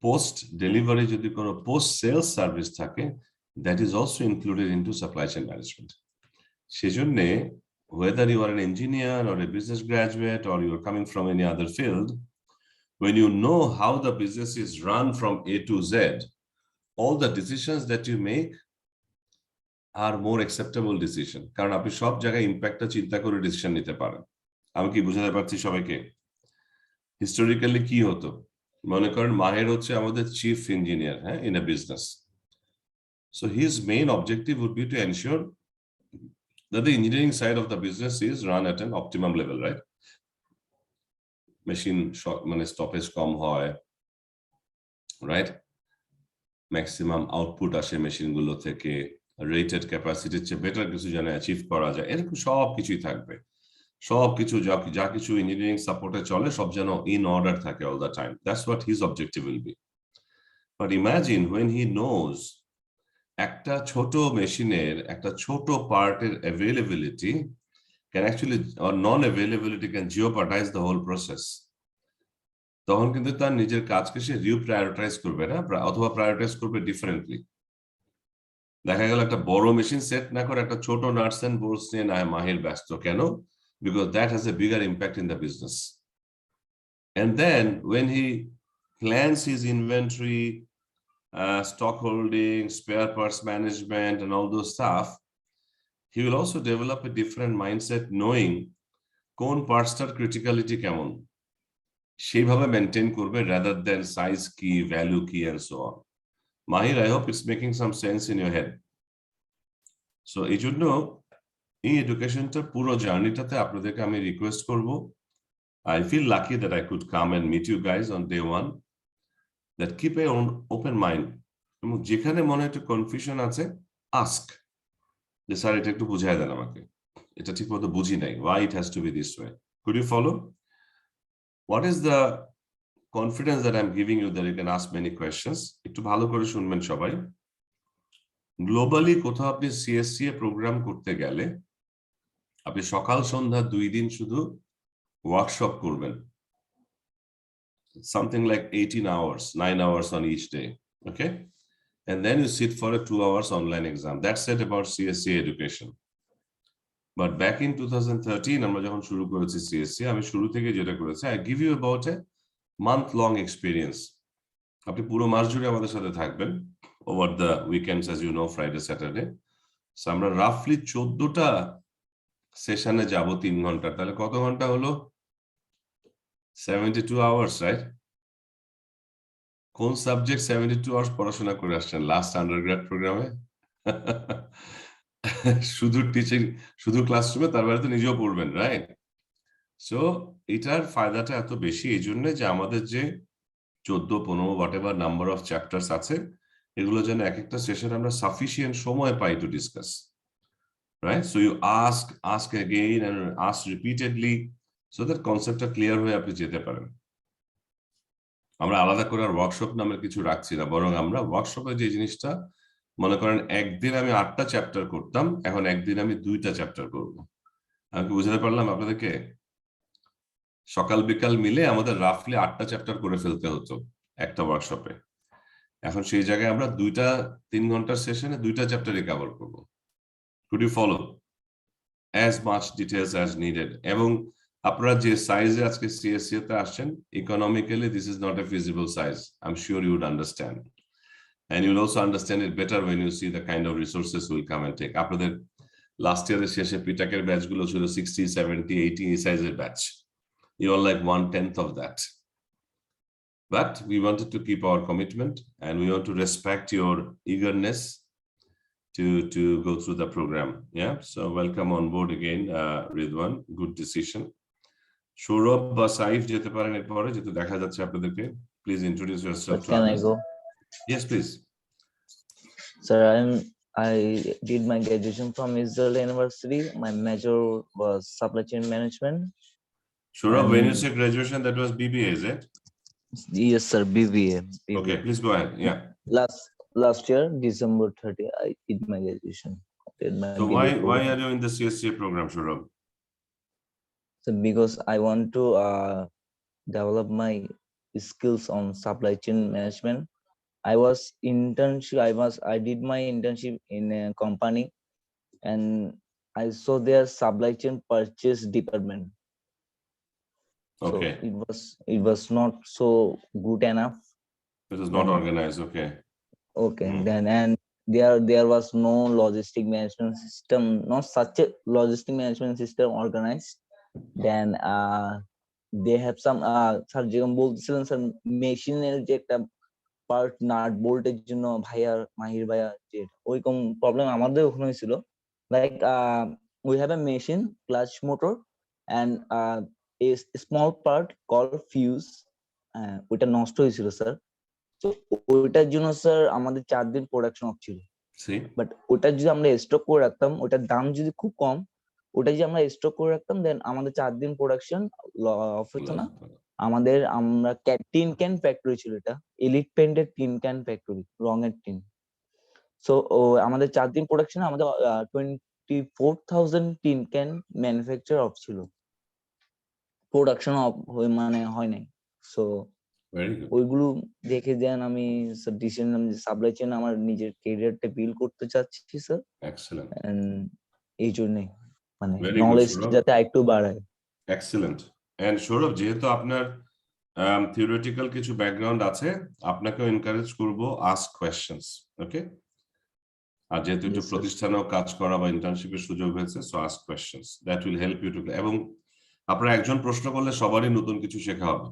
পোস্ট ডেলিভারি যদি কোনো পোস্ট সেলস সার্ভিস থাকে, that is also included into supply chain management. সেজন্য whether you are an engineer or a business graduate or you are coming from any other field, when you know how the business is run from A to Z, all the decisions that you make are more acceptable decision, কারণ আপনি সব জায়গায় ইম্প্যাক্টটা চিন্তা করে decision নিতে পারেন। আমি কি বুঝাতে পারছি সবাইকে? হিস্টোরিক্যালি কি হতো, মনে করেন মাহের হচ্ছে আমাদের চিফ ইঞ্জিনিয়ার, হ্যাঁ, in a business. So his main objective would be to ensure that the engineering side of the business is run at an optimum level, right? Machine মানে stoppage কম হয়, right? Maximum output আসে machine গুলো থেকে, rated capacity চেয়ে better কিছু যেন achieve করা যায়, এরকম সব কিছুই থাকবে। সবকিছু যা কিছু ইঞ্জিনিয়ারিং সাপোর্টে চলে সব যেন ইন অর্ডার থাকে all the time. That's what his objective will be. But imagine when he knows একটা ছোট মেশিনের একটা ছোট পার্টের availability can actually, or non-availability can jeopardize the whole process. তখন কিন্তু তার নিজের কাজকে সে রিপ্রায়োরিটাইজ করবে না, অথবা প্রায়োরিটাইজ করবে ডিফারেন্টলি। দেখা গেল একটা বড় মেশিন সেট না করে একটা ছোট নাটস এন্ড বোল্টস নিয়ে না মাহির ব্যস্ত, কেন? Because that has a bigger impact in the business. And then when he plans his inventory, stock holding, spare parts management, and all those stuff, he will also develop a different mindset, knowing কোন পার্টসটার criticality কেমন, সেইভাবে maintain করবে, rather than size কি, value কি, and so on. Mahir, I hope it's making some sense in your head. So এই জন্য এই এডুকেশনটা পুরো জার্নিটাতে আপনাদেরকে আমি রিকোয়েস্ট করব, I feel lucky that I could come and meet you guys on day one, that keep a open mind. এবং যেখানে মনে একটু কনফিউশন আছে, ask, যে স্যার এটা একটু বুঝাই দেন আমাকে, এটা ঠিক মতো বুঝি নাই, why it has to be this way. Could you follow? What is the confidence that I'm giving you that you can ask many questions? একটু ভালো করে শুনবেন সবাই। গ্লোবালি কোথাও আপনি CSCA প্রোগ্রাম করতে গেলে আপনি সকাল সন্ধ্যা 2 দিন শুধু ওয়ার্কশপ করবেন, something like 18 hours, 9 hours on each day, okay? And then you sit for a 2 hours online exam. That's it about CSCA education. But back in 2013, আমরা যখন শুরু করেছি CSCA, আমি শুরু থেকে যেটা করেছি, I give you about a month-long experience. আপনি পুরো মাস জুড়ে আমাদের সাথে থাকবেন, over the weekends, as you know, Friday, Saturday. So আমরা রাফলি 14টা সেশনে যাব 3 ঘন্টা, তাহলে কত ঘন্টা হলো? 72 hours, right? কোন সাবজেক্ট 72 আওয়ার্স পড়াশোনা করে আসছেন লাস্ট আন্ডারগ্রেড প্রোগ্রামে? শুধু টিচিং, শুধু ক্লাসরুমে, তার বাইরে তো নিজেও পড়বেন, রাইট? সো এটার ফায়দাটা এত বেশি এই জন্য যে আমাদের যে 14, 15 whatever নাম্বার অফ চ্যাপ্টার্স আছে, এগুলো যেন এক একটা সেশন আমরা সাফিসিয়েন্ট সময় পাই to discuss, right? So you ask again and ask repeatedly so that কনসেপ্টটা ক্লিয়ার হয়ে আপনি যেতে পারেন। আমরা আলাদা করে আর ওয়ার্কশপ নামের কিছু রাখছি না, বরং আমরা ওয়ার্কশপে যে জিনিসটা, মনে করেন একদিন আমি 8টা চ্যাপ্টার করতাম, এখন একদিন আমি 2টা চ্যাপ্টার করব। আমি কি বুঝাতে পারলাম আপনাদেরকে? সকাল বিকাল মিলে আমাদের রাফলি 8টা চ্যাপ্টার করে ফেলতে হতো একটা ওয়ার্কশপে, এখন সেই জায়গায় আমরা 3 ঘন্টার সেশনে 2টা চ্যাপ্টারই কভার করব। Could you follow? As much details as needed. এবং আপনারা যে সাইজে আজকে CSCA তে আসছেন, economically this is not a feasible size, I am sure you would understand, and you'll also understand it better when you see the kind of resources will come and take. আপনাদের last ইয়ারের শেষে পিটাকের ব্যাচগুলো ছিল 60, 70, 80 এই সাইজের batch, you are like 1/10 of that, But we wanted to keep our commitment and we want to respect your eagerness to go through the program. Yeah, so welcome on board again, Ridwan. Good decision. Shourabh বা সাইফ যেতে পারেন এরপরে যেহেতু দেখা যাচ্ছে আপনাদেরকে. Please introduce yourself to Can I others. go? Yes, please. Sir, I did my graduation from Israel University. My major was supply chain management. Shourabh, when you say graduation, that was BBA, is it? Yes, sir, BBA. Okay, please go ahead. Yeah. Last year, December 30, I did my graduation. Did my So BBA why program. are you in the CSCA program, Shourabh? So because I want to develop my skills on supply chain management. I did my internship in a company and I saw their supply chain purchase department. Okay. So it was not so good enough. It is not organized. Okay. Okay, then and there was no logistic management system, not such a logistic management system organized. Then they have some sir যেরকম বলতেছিলেন sir মেশিনের যে একটা part nut বোল্টের জন্য মাহির ভাইয়া যে ওইরকম problem আমাদের ওখানে হয়েছিল like we have a machine clutch motor and a small part call fuse ওইটা নষ্ট হয়েছিল স্যার। তো ওইটার জন্য স্যার আমাদের 4 দিন প্রোডাকশন অফ ছিল। বাট ওটা যদি আমরা স্টক করে রাখতাম, ওটার দাম যদি খুব কম, ওটা যদি আমরা স্টক করে রাখতাম দেন আমাদের 4 দিন প্রোডাকশন অফ হতো না। আমরা টিন ক্যান ফ্যাক্টরি ছিল, এটা এলিট পেন্টের টিন ক্যান ফ্যাক্টরি, রঙের টিন। সো আমাদের 4 দিন প্রোডাকশন আমাদের 24,000 টিন ক্যান ম্যানুফ্যাকচার অফ ছিল, প্রোডাকশন অফ মানে হয় নাই। সো ওইগুলো দেখে দেন আমি ডিসিশন নিলাম যে সাপ্লাই চেইন আমার নিজের ক্যারিয়ারটা বিল্ড করতে চাচ্ছি স্যার। এক্সেলেন্ট। এই জন্যই মানে নলেজ যাতে আরেকটু বাড়ায়। এক্সেলেন্ট। এন্ড সৌরভ, যেহেতু আপনার থিওরিটিক্যাল কিছু ব্যাকগ্রাউন্ড আছে, আপনাকে এনকারেজ করব আস্ক কোয়েশ্চেনস। ওকে, আর যেহেতু একটু প্রতিষ্ঠানেও কাজ করা বা ইন্টার্নশিপের সুযোগ হয়েছে, so ask questions, that will help you too. এবং আপনারা একজন প্রশ্ন করলে সবারই নতুন কিছু শেখা হবে।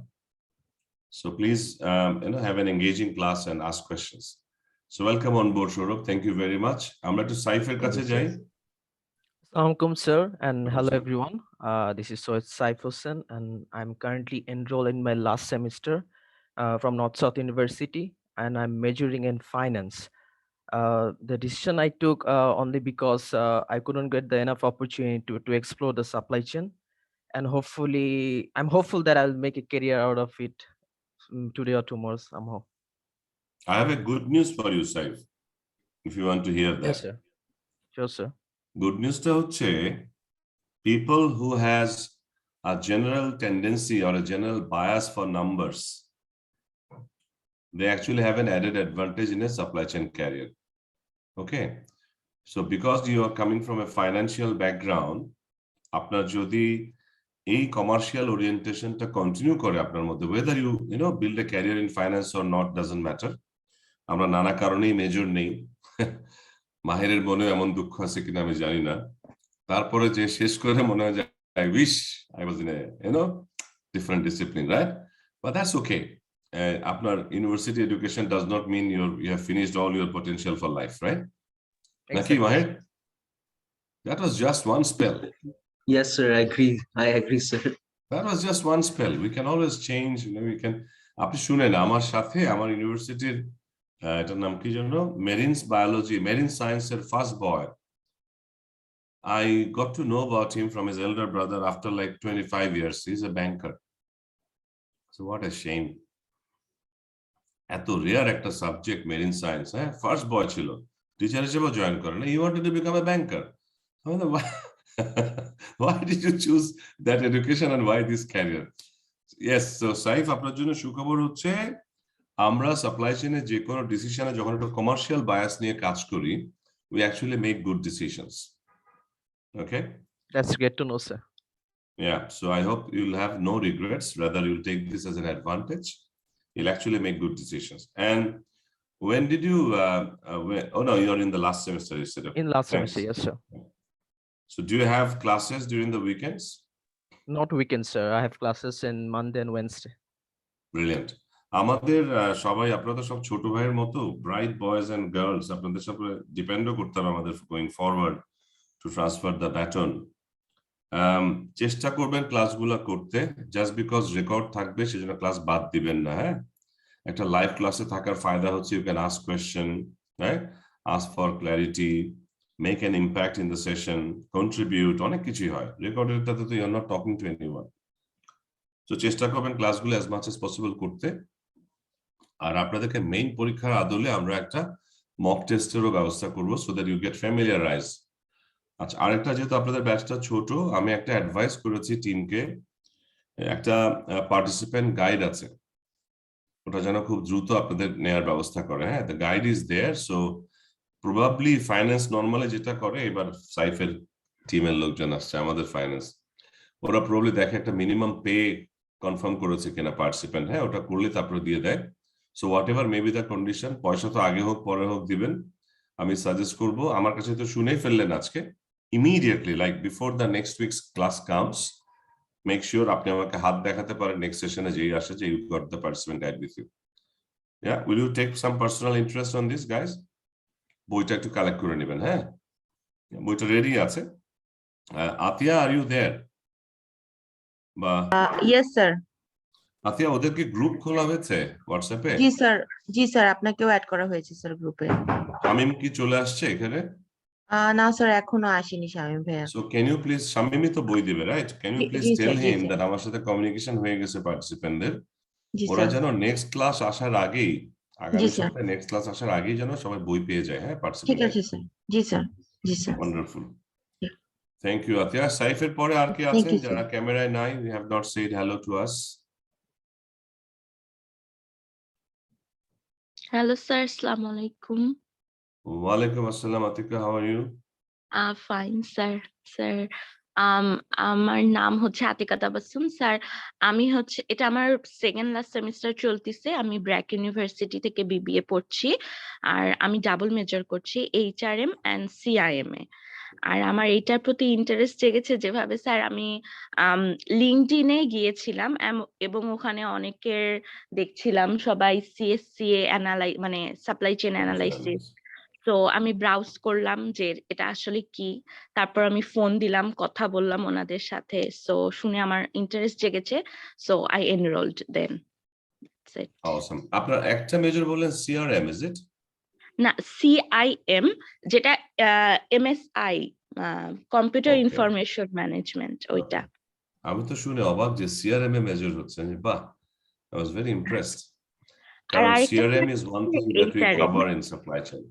So please, have an engaging class and ask questions. So welcome on board, Shourabh. Thank you very much. আমরা একটু সাইফের কাছে যাই। Assalamualaikum, sir, and hello everyone. This is Soed Saif Hussain, and I'm currently enrolled in my last semester from North South University, and I'm majoring in finance. The decision I took only because I couldn't get the enough opportunity to explore the supply chain, and I'm hopeful that I'll make a career out of it today or tomorrow somehow. I have a good news for you, Saif, if you want to hear that. Yes, sir. Sure, sir. Good news টা হচ্ছে, people who has a general tendency or a general bias for numbers, they actually have an added advantage in a supply chain career. Okay, so because you are coming from a financial background, আপনার যদি এই commercial ওরিয়েন্টেশনটা continue করে আপনার মধ্যে, whether you build a career in finance or not doesn't matter, আমরা নানা কারণেই major নেই। মাহিরের মনে এমন দুঃখ আছে কিনা আমি জানি না, তারপরে যে শেষ করে মনে হয় যে I wish I was in a different discipline, right? But that's okay. আপনার university education does not mean you have finished all your potential for life, right? Naki Mahir? That was just one spell. Yes, sir. I agree, sir. That was just one spell. We can always change. We can. আপনি শুনেন, আমার সাথে আমার ইউনিভার্সিটির এটার নাম কি জানো, মেরিন সায়েন্সের first boy, I got to know about him from his elder brother after like 25 years. He's a banker. So what a shame. এত রেয়ার একটা সাবজেক্ট মেরিন সায়েন্স, হ্যাঁ, ফার্স্ট বয় ছিল, টিচার হিসেবে জয়েন করেন, he wanted to become a banker. I mean, why did you choose that education and why this career? Yes, so Saif, আপনার জন্য সুখবর হচ্ছে, আমরা সাপ্লাই চেইনে যে কোনো ডিসিশনে যখন একটা কমার্শিয়াল বায়াস নিয়ে কাজ করি, we actually make good decisions. Okay, That's great to know, sir. Yeah, so I hope you'll have no regrets, rather you'll take this as an advantage. You'll actually make good decisions. And when did you oh no, you're in the last semester, you said. Okay. In last semester, yes, sir. So do you have classes during the weekends? Not weekends, sir. I have classes in Monday and Wednesday. Brilliant. আমাদের সবাই আপনারা সব ছোট ভাইয়ের মতো bright boys and girls, আপনাদের সব ডিপেন্ডও করতে হবে আমাদের going forward to transfer the baton. চেষ্টা করবেন ক্লাসগুলো করতে, জাস্ট বিকজ রেকর্ড থাকবে সেজন্য ক্লাস বাদ দিবেন না। হ্যাঁ, একটা লাইভ ক্লাসে থাকার ফায়দা হচ্ছে you can ask question, right, ask for clarity, make an impact in the session, contribute, অনেক কিছুই হয়। রেকর্ডেরটাতে তো you are not talking to anyone. তো চেষ্টা করবেন ক্লাসগুলো অ্যাজ মাচ অ্যাজ পসিবল করতে। আর আপনাদেরকে মেইন পরীক্ষার আদলে আমরা একটা মক টেস্টেরও ব্যবস্থা করবো, সো দ্যাট ইউ গেট ফ্যামিলিয়ারাইজ। আচ্ছা, আরেকটা, যেহেতু আপনাদের ব্যাচটা ছোট, আমি একটা অ্যাডভাইস করেছি টিমকে, একটা পার্টিসিপেন্ট গাইড আছে, ওটা যেন খুব দ্রুত আপনাদের নেয়ার ব্যবস্থা করে। হ্যাঁ, the guide is there, so probably finance normally যেটা করে, এবার সাইফের টিমের লোকজন আসছে আমাদের ফাইন্যান্স, ওরা প্রবাবলি দেখে একটা মিনিমাম পে কনফার্ম করেছে কিনা পার্টিসিপেন্ট। হ্যাঁ, ওটা করলে তারপরে দিয়ে দেয়। So what ever may be the condition, পয়সা তো আগে হোক পরে হোক দিবেন। আমি সাজেস্ট করব, আমার কাছে তো শুনেই ফেললেন আজকে, immediately like before the next weeks class comes, make sure আপনি আমাকে হাত দেখাতে পারেন নেক্সট সেশনে যেই আসে যে you got the participant guide with you. Yeah, will you take some personal interest on this, guys? বইটা একটু কালেক্ট করে নেবেন। হ্যাঁ, বইটা রেডি আছে। আতিয়া, আর ইউ দেয়ার? বা ইয়েস স্যার। আতিয়া, ওদেরকে গ্রুপ খোলা হয়েছে হোয়াটসঅ্যাপে? জি স্যার, জি স্যার, আপনাকেও অ্যাড করা হয়েছে স্যার গ্রুপে। শামিম কি চলে আসছে এখানে? না স্যার, এখনো আসেনি শামীম ভাইয়া। সো ক্যান ইউ প্লিজ, শামিমই তো বই দিবে, রাইট? ক্যান ইউ প্লিজ জি টেল স্যার, জি হিম স্যার, দ্যাট আমার সাথে কমিউনিকেশন হয়ে গেছে পার্টিসিপেন্টদের, জি ওরা স্যার, যেন নেক্সট ক্লাস আসার আগেই, জি আগামী স্যার, সপ্তাহে নেক্সট ক্লাস আসার আগেই যেন সবাই বই পেয়ে যায়। হ্যাঁ, ঠিক পার্টিসিপেন্ট আছে স্যার, জি স্যার, জি sir. Wonderful, thank you Atiya. সাইফের পরে আর কি থ্যাংক আছেন ইউ স্যার। যারা ক্যামেরায় নাই, we have not said hello to us? Hello, sir. Assalamu alaikum. ওয়ালাইকুম আসসালাম Atika, how are you? Fine, sir. Sir, আমার নাম হচ্ছে আতিকা তাবাসসুম স্যার। আমি হচ্ছে, এটা আমার সেকেন্ড লাস্ট সেমিস্টার চলতেছে। আমি ব্র্যাক ইউনিভার্সিটি থেকে বিবিএ পড়ছি, আর আমি ডাবল মেজর করছি এইচআরএম অ্যান্ড সিআইএম এ। আর আমার এইটার প্রতি ইন্টারেস্ট জেগেছে যেভাবে, স্যার, আমি লিঙ্কডইনে গিয়েছিলাম এবং ওখানে অনেকের দেখছিলাম সবাই সিএসসিএ মানে সাপ্লাই চেইন অ্যানালাইসিস। তো আমি ব্রাউজ করলাম যে এটা আসলে কি, তারপর আমি ফোন দিলাম, কথা বললাম ওনাদের সাথে, সো শুনে আমার ইন্টারেস্ট জেগেছে, so I enrolled then. Awesome. আপনার একটা মেজর বললেন সিআরএম, ইজ ইট? না, সিআইএম, যেটা MSI, computer Okay. Information management, ওইটা। আমি তো শুনে অবাক যে সিআরএম এ মেজর হচ্ছে। বাহ, I was very impressed. আর কারণ আরেকটা CRM is one thing that we HRM cover in supply chain.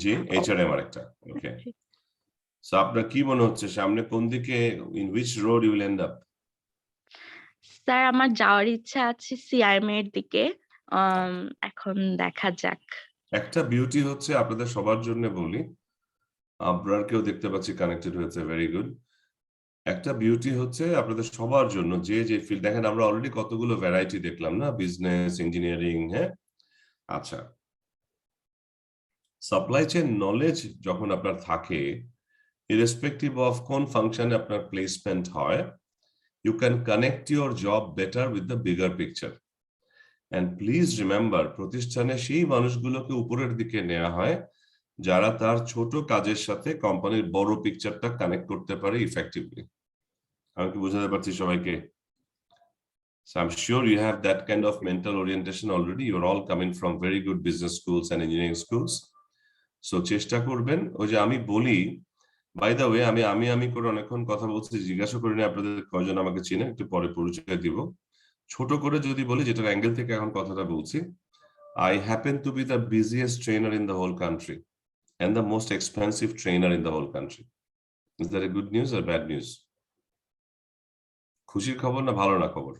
G, HRM আরেকটা। ওকে, সো আপনার কি মনে হচ্ছে সামনে কোন দিকে, in which road you will end up? Sir, আমার যাওয়ার ইচ্ছা আছে সিআইএম এর দিকে, এখন দেখা যাক। একটা বিউটি হচ্ছে, আপনাদের সবার জন্য বলি, আপনারকেও দেখতে পাচ্ছি কানেক্টেড হয়েছে, ভেরি গুড। একটা বিউটি হচ্ছে আপনাদের সবার জন্য, যে যে ফিল্ড দেখেন, আমরা অলরেডি কতগুলো ভ্যারাইটি দেখলাম না, বিজনেস, ইঞ্জিনিয়ারিং। হ্যাঁ, আচ্ছা, সাপ্লাই চেইন নলেজ যখন আপনার থাকে, ইরেসপেক্টিভ অফ কোন ফাংশনে আপনার প্লেসমেন্ট হয়, you can connect your job better with the bigger picture. And please remember, প্রতিষ্ঠানে সেই মানুষগুলোকে উপরের দিকে নেওয়া হয় যারা তার ছোট কাজের সাথে কোম্পানির বড় পিকচারটা কানেক্ট করতে পারে ইফেক্টিভলি। আমি কি বোঝাতে পারছি সবাইকে? So I'm sure you have that kind of mental orientation already. You're all coming from very good business schools and engineering schools. So চেষ্টা করবেন, ওই যে আমি বলি, বাই দ্য ওয়ে, আমি করে অনেকক্ষণ কথা বলছি, জিজ্ঞাসা করিনি আপনাদের কয়জন আমাকে চিনে, একটু পরে পরিচয় দিব। ছোট করে যদি বলি, যেটার অ্যাঙ্গেল থেকে এখন কথাটা বলছি, I happen to be the busiest trainer in the whole country and the most expensive trainer in the whole country. Is that a good news or bad news? খুশির খবর না ভালো না খবর?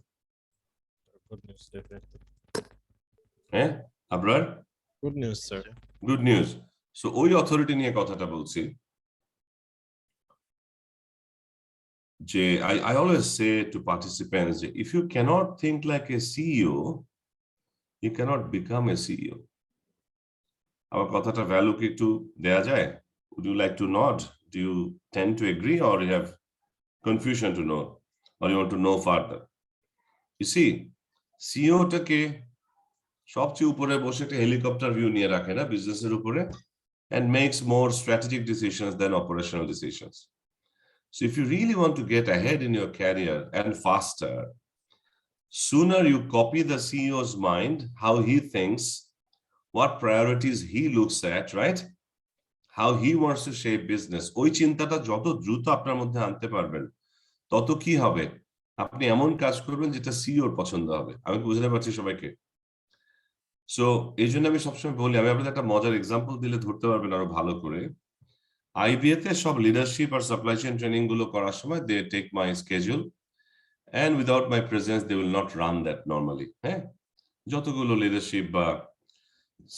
Good news, definitely. হ্যাঁ, আপনার Good news, sir. Good news. So ওই authority নিয়ে কথাটা বলছি যে I always say to participants, if you cannot think like a CEO, you cannot become a CEO. আমার কথাটা ভ্যালু কি একটু দেয়া যায়? Would you like to nod? Do you tend to agree, or you have confusion to know, or you want to know further? You see, CEO টাকে সবচেয়ে উপরে বসে একটা হেলিকপ্টার ভিউ নিয়ে রাখে না বিজনেসের উপরে, and makes more strategic decisions than operational decisions. So if you really want to get ahead in your career and faster, sooner you copy the CEO's mind, how he thinks, what priorities he looks at, right? How he wants to shape business. ওই চিন্তাটা যত দ্রুত আপনার মধ্যে আনতে পারবেন, তত কি হবে, আপনি এমন কাজ করবেন যেটা সিইওর পছন্দ হবে। আমি বুঝতে পারছি সবাইকে? সো এই জন্য আমি সবসময় বলি, আমি আপনাদের একটা মজার এক্সাম্পল দিলে ধরতে পারবেন আরো ভালো করে। IBA তে সব লিডারশিপ আর সাপ্লাই চেইন ট্রেনিং গুলো করার সময় they take my schedule, and without my presence they will not run that normally. হ্যাঁ, যতগুলো লিডারশিপ বা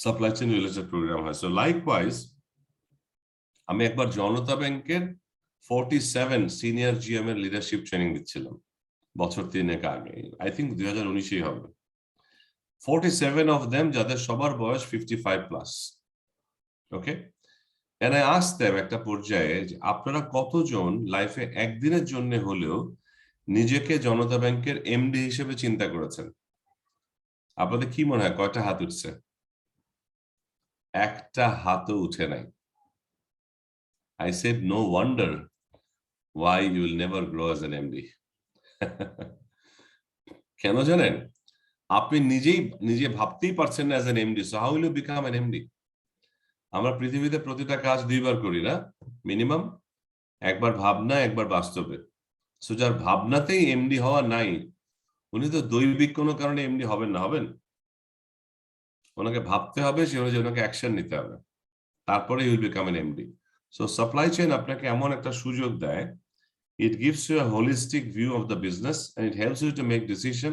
সাপ্লাই চেইন রিলেটেড প্রোগ্রাম হয়। সো লাইকওয়াইজ আমি একবার জনতা ব্যাংকের 47 সিনিয়র জিএম এর লিডারশিপ ট্রেনিং দিচ্ছিলাম বছর 3 আগে, আই থিঙ্ক 2019 হবে। 47 of them যাদের সবার বয়স 55 plus. Okay, and I asked them একটা পর্যায়ে যে আপনারা কতজন লাইফে একদিনের জন্য হলেও নিজেকে জনতা ব্যাংকের এমডি হিসেবে চিন্তা করেছেন? আপনাদের কি মনে হয় কয়টা হাত উঠছে? একটা হাতও উঠে নাই। I said no wonder why you will never grow as an MD. কেন জানেন? আপনি নিজে ভাবতেই পারছেন না as an MD, so how will you become an MD? আমরা পৃথিবীতে প্রতিটা কাজ 2 বার করি না, মিনিমাম একবার ভাবনা, একবার বাস্তবে। সো যার ভাবনাতেই এমডি হওয়া নাই, উনি তো দৈবিক কোনো কারণে এমডি হবেন না। হবেন, ওনাকে ভাবতে হবে, সে অনুযায়ী ওনাকে অ্যাকশন নিতে হবে, তারপরে you will become an MD. So supply chain আপনাকে এমন একটা সুযোগ দেয়, it gives you a holistic view of the business and it helps you to make decision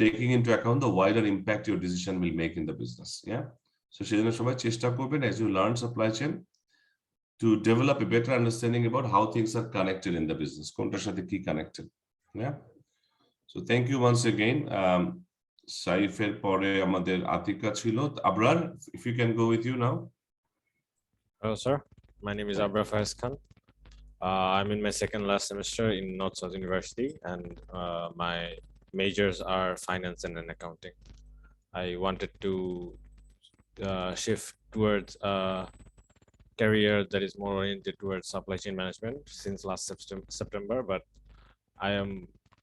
taking into account the wider impact your decision will make in the business. So সেজন্য সবাই চেষ্টা করবেন as you learn supply chain to develop a better understanding about how things are connected in the business, কোনটার সাথে কি connected. Yeah, so thank you once again. সাইফের পরে আমাদের আতিকা ছিল। Abrar, if you can go with you now. Hello, sir. My name is Abrar Faiz Khan. I'm in my second last semester in North South University, and my majors are finance and accounting. I wanted to shift towards a career that is more oriented towards supply chain management since last September, but I am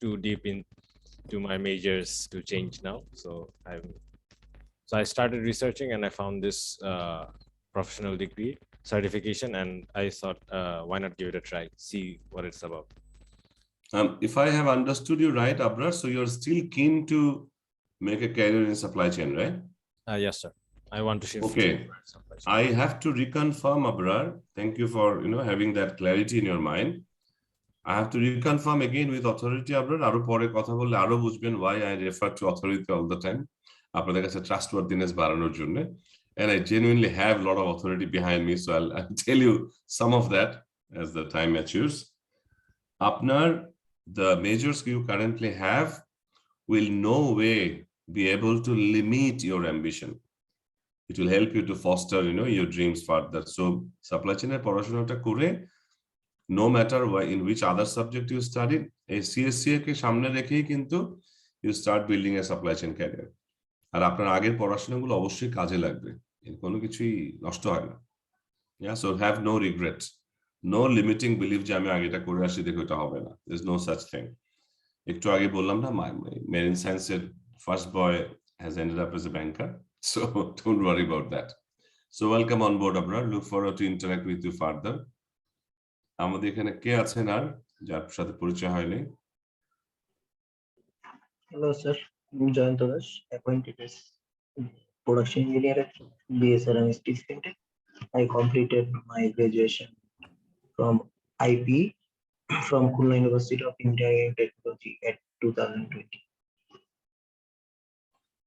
too deep into my majors to change now. So I started researching and I found this professional degree certification, and I thought, why not give it a try, see what it's about. If I have understood you right, Abrar, so you're still keen to make a career in supply chain, right? Yes, sir. I want to shift. Okay, towards supply chain. I have to reconfirm, Abrar. Thank you for having that clarity in your mind. I have to reconfirm again with authority, Abrar. আরো পরে কথা বললে আরো বুঝবেন why I refer to authority all the time. আপনাদের কাছে trustworthiness বাড়ানোর জন্য, and I genuinely have a lot of authority behind me, so I'll tell you some of that as the time matures. আপনার the majors you currently have will no way be able to limit your ambition. It will help you to foster your dreams further. So supply chain এর পড়াশোনাটা করে, no matter in which other subject you study, এই CSCA কে সামনে রেখেই কিন্তু you start building a supply chain career. আর আপনার আগের পড়াশোনাগুলো অবশ্যই কাজে লাগবে, কোনো কিছুই নষ্ট হয় না। Yeah, so have no regrets, no limiting belief যে আমি আগেটা করে আসি দেখো এটা হবে না। There's no such thing. একটু আগে বললাম না, মেরিন সায়েন্সের first boy has ended up as a banker, so don't worry about that. So welcome on board, Abrar. Look forward to interact with you further. আমাদের এখানে কে আছেন আর যার সাথে পরিচয় হয়নি? Hello, sir. I'm Jayant Das, appointed as production engineer at BSR and Steel Center. I completed my graduation from IP from Khulna University of Engineering and Technology at 2020.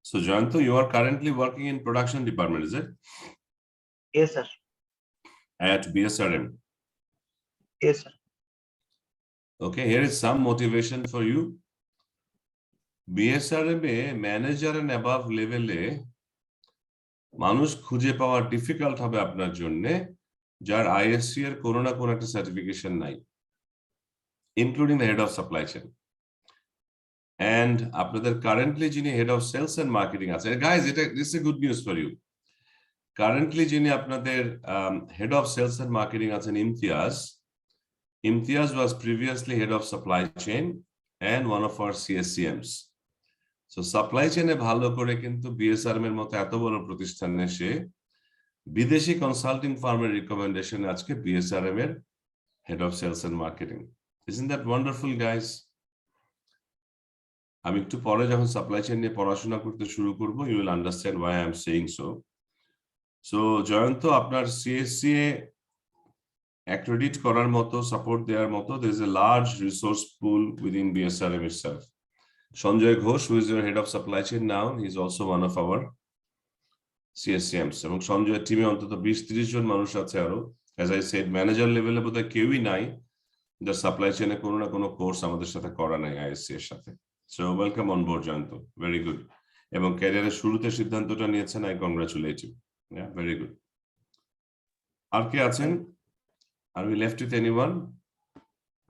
So Jayanto, you are currently working in production department, is it? Yes, sir. At BSRM. Yes, sir. Okay, here is some motivation for you. BSRM এ manager and above লেভেলে মানুষ খুঁজে পাওয়া difficult হবে আপনার জন্য যার ISC এর কোনো না কোনো একটা সার্টিফিকেশন নাই, including the head of supply chain. and আপনাদের currently যিনি head of sales and marketing আছে, guys, this is a good news for you. Currently যিনি আপনাদের head of sales and marketing আছেন Imtiaz was previously head of supply chain and one of our CSCMs. So supply chain এ ভালো করে কিন্তু BSRM এর মতো এত বড় প্রতিষ্ঠানে সে বিদেশি কনসাল্টিং ফার্মের রিকমেন্ডেশন আজকে BSRM এর head of sales and marketing. Isn't that wonderful, guys? আমি একটু পরে যখন সাপ্লাই চেইন নিয়ে পড়াশোনা করতে শুরু করব, you will understand why I am saying so. So Jayanta, আপনার CSCA accredit করার মতো, সাপোর্ট দেওয়ার মতো, there is a large resource pool within BSRM itself. Sanjay Ghosh, who is your head of supply chain now, he is also one of our CSCMs. এবং সঞ্জয়ের টিমে অন্তত 20-30 জন মানুষ আছে আরো। As I said, ম্যানেজার লেভেলে বোধহয় কেউই নাই যার সাপ্লাই চেইনে কোনো না কোনো কোর্স আমাদের সাথে করা নাই ISC এর সাথে। So welcome on board, Jayanta, very good. এবং ক্যারিয়ারের শুরুতে সিদ্ধান্তটা নিয়েছেন, I congratulate you. Yeah, very good. আর কে আছেন? Are we left with anyone?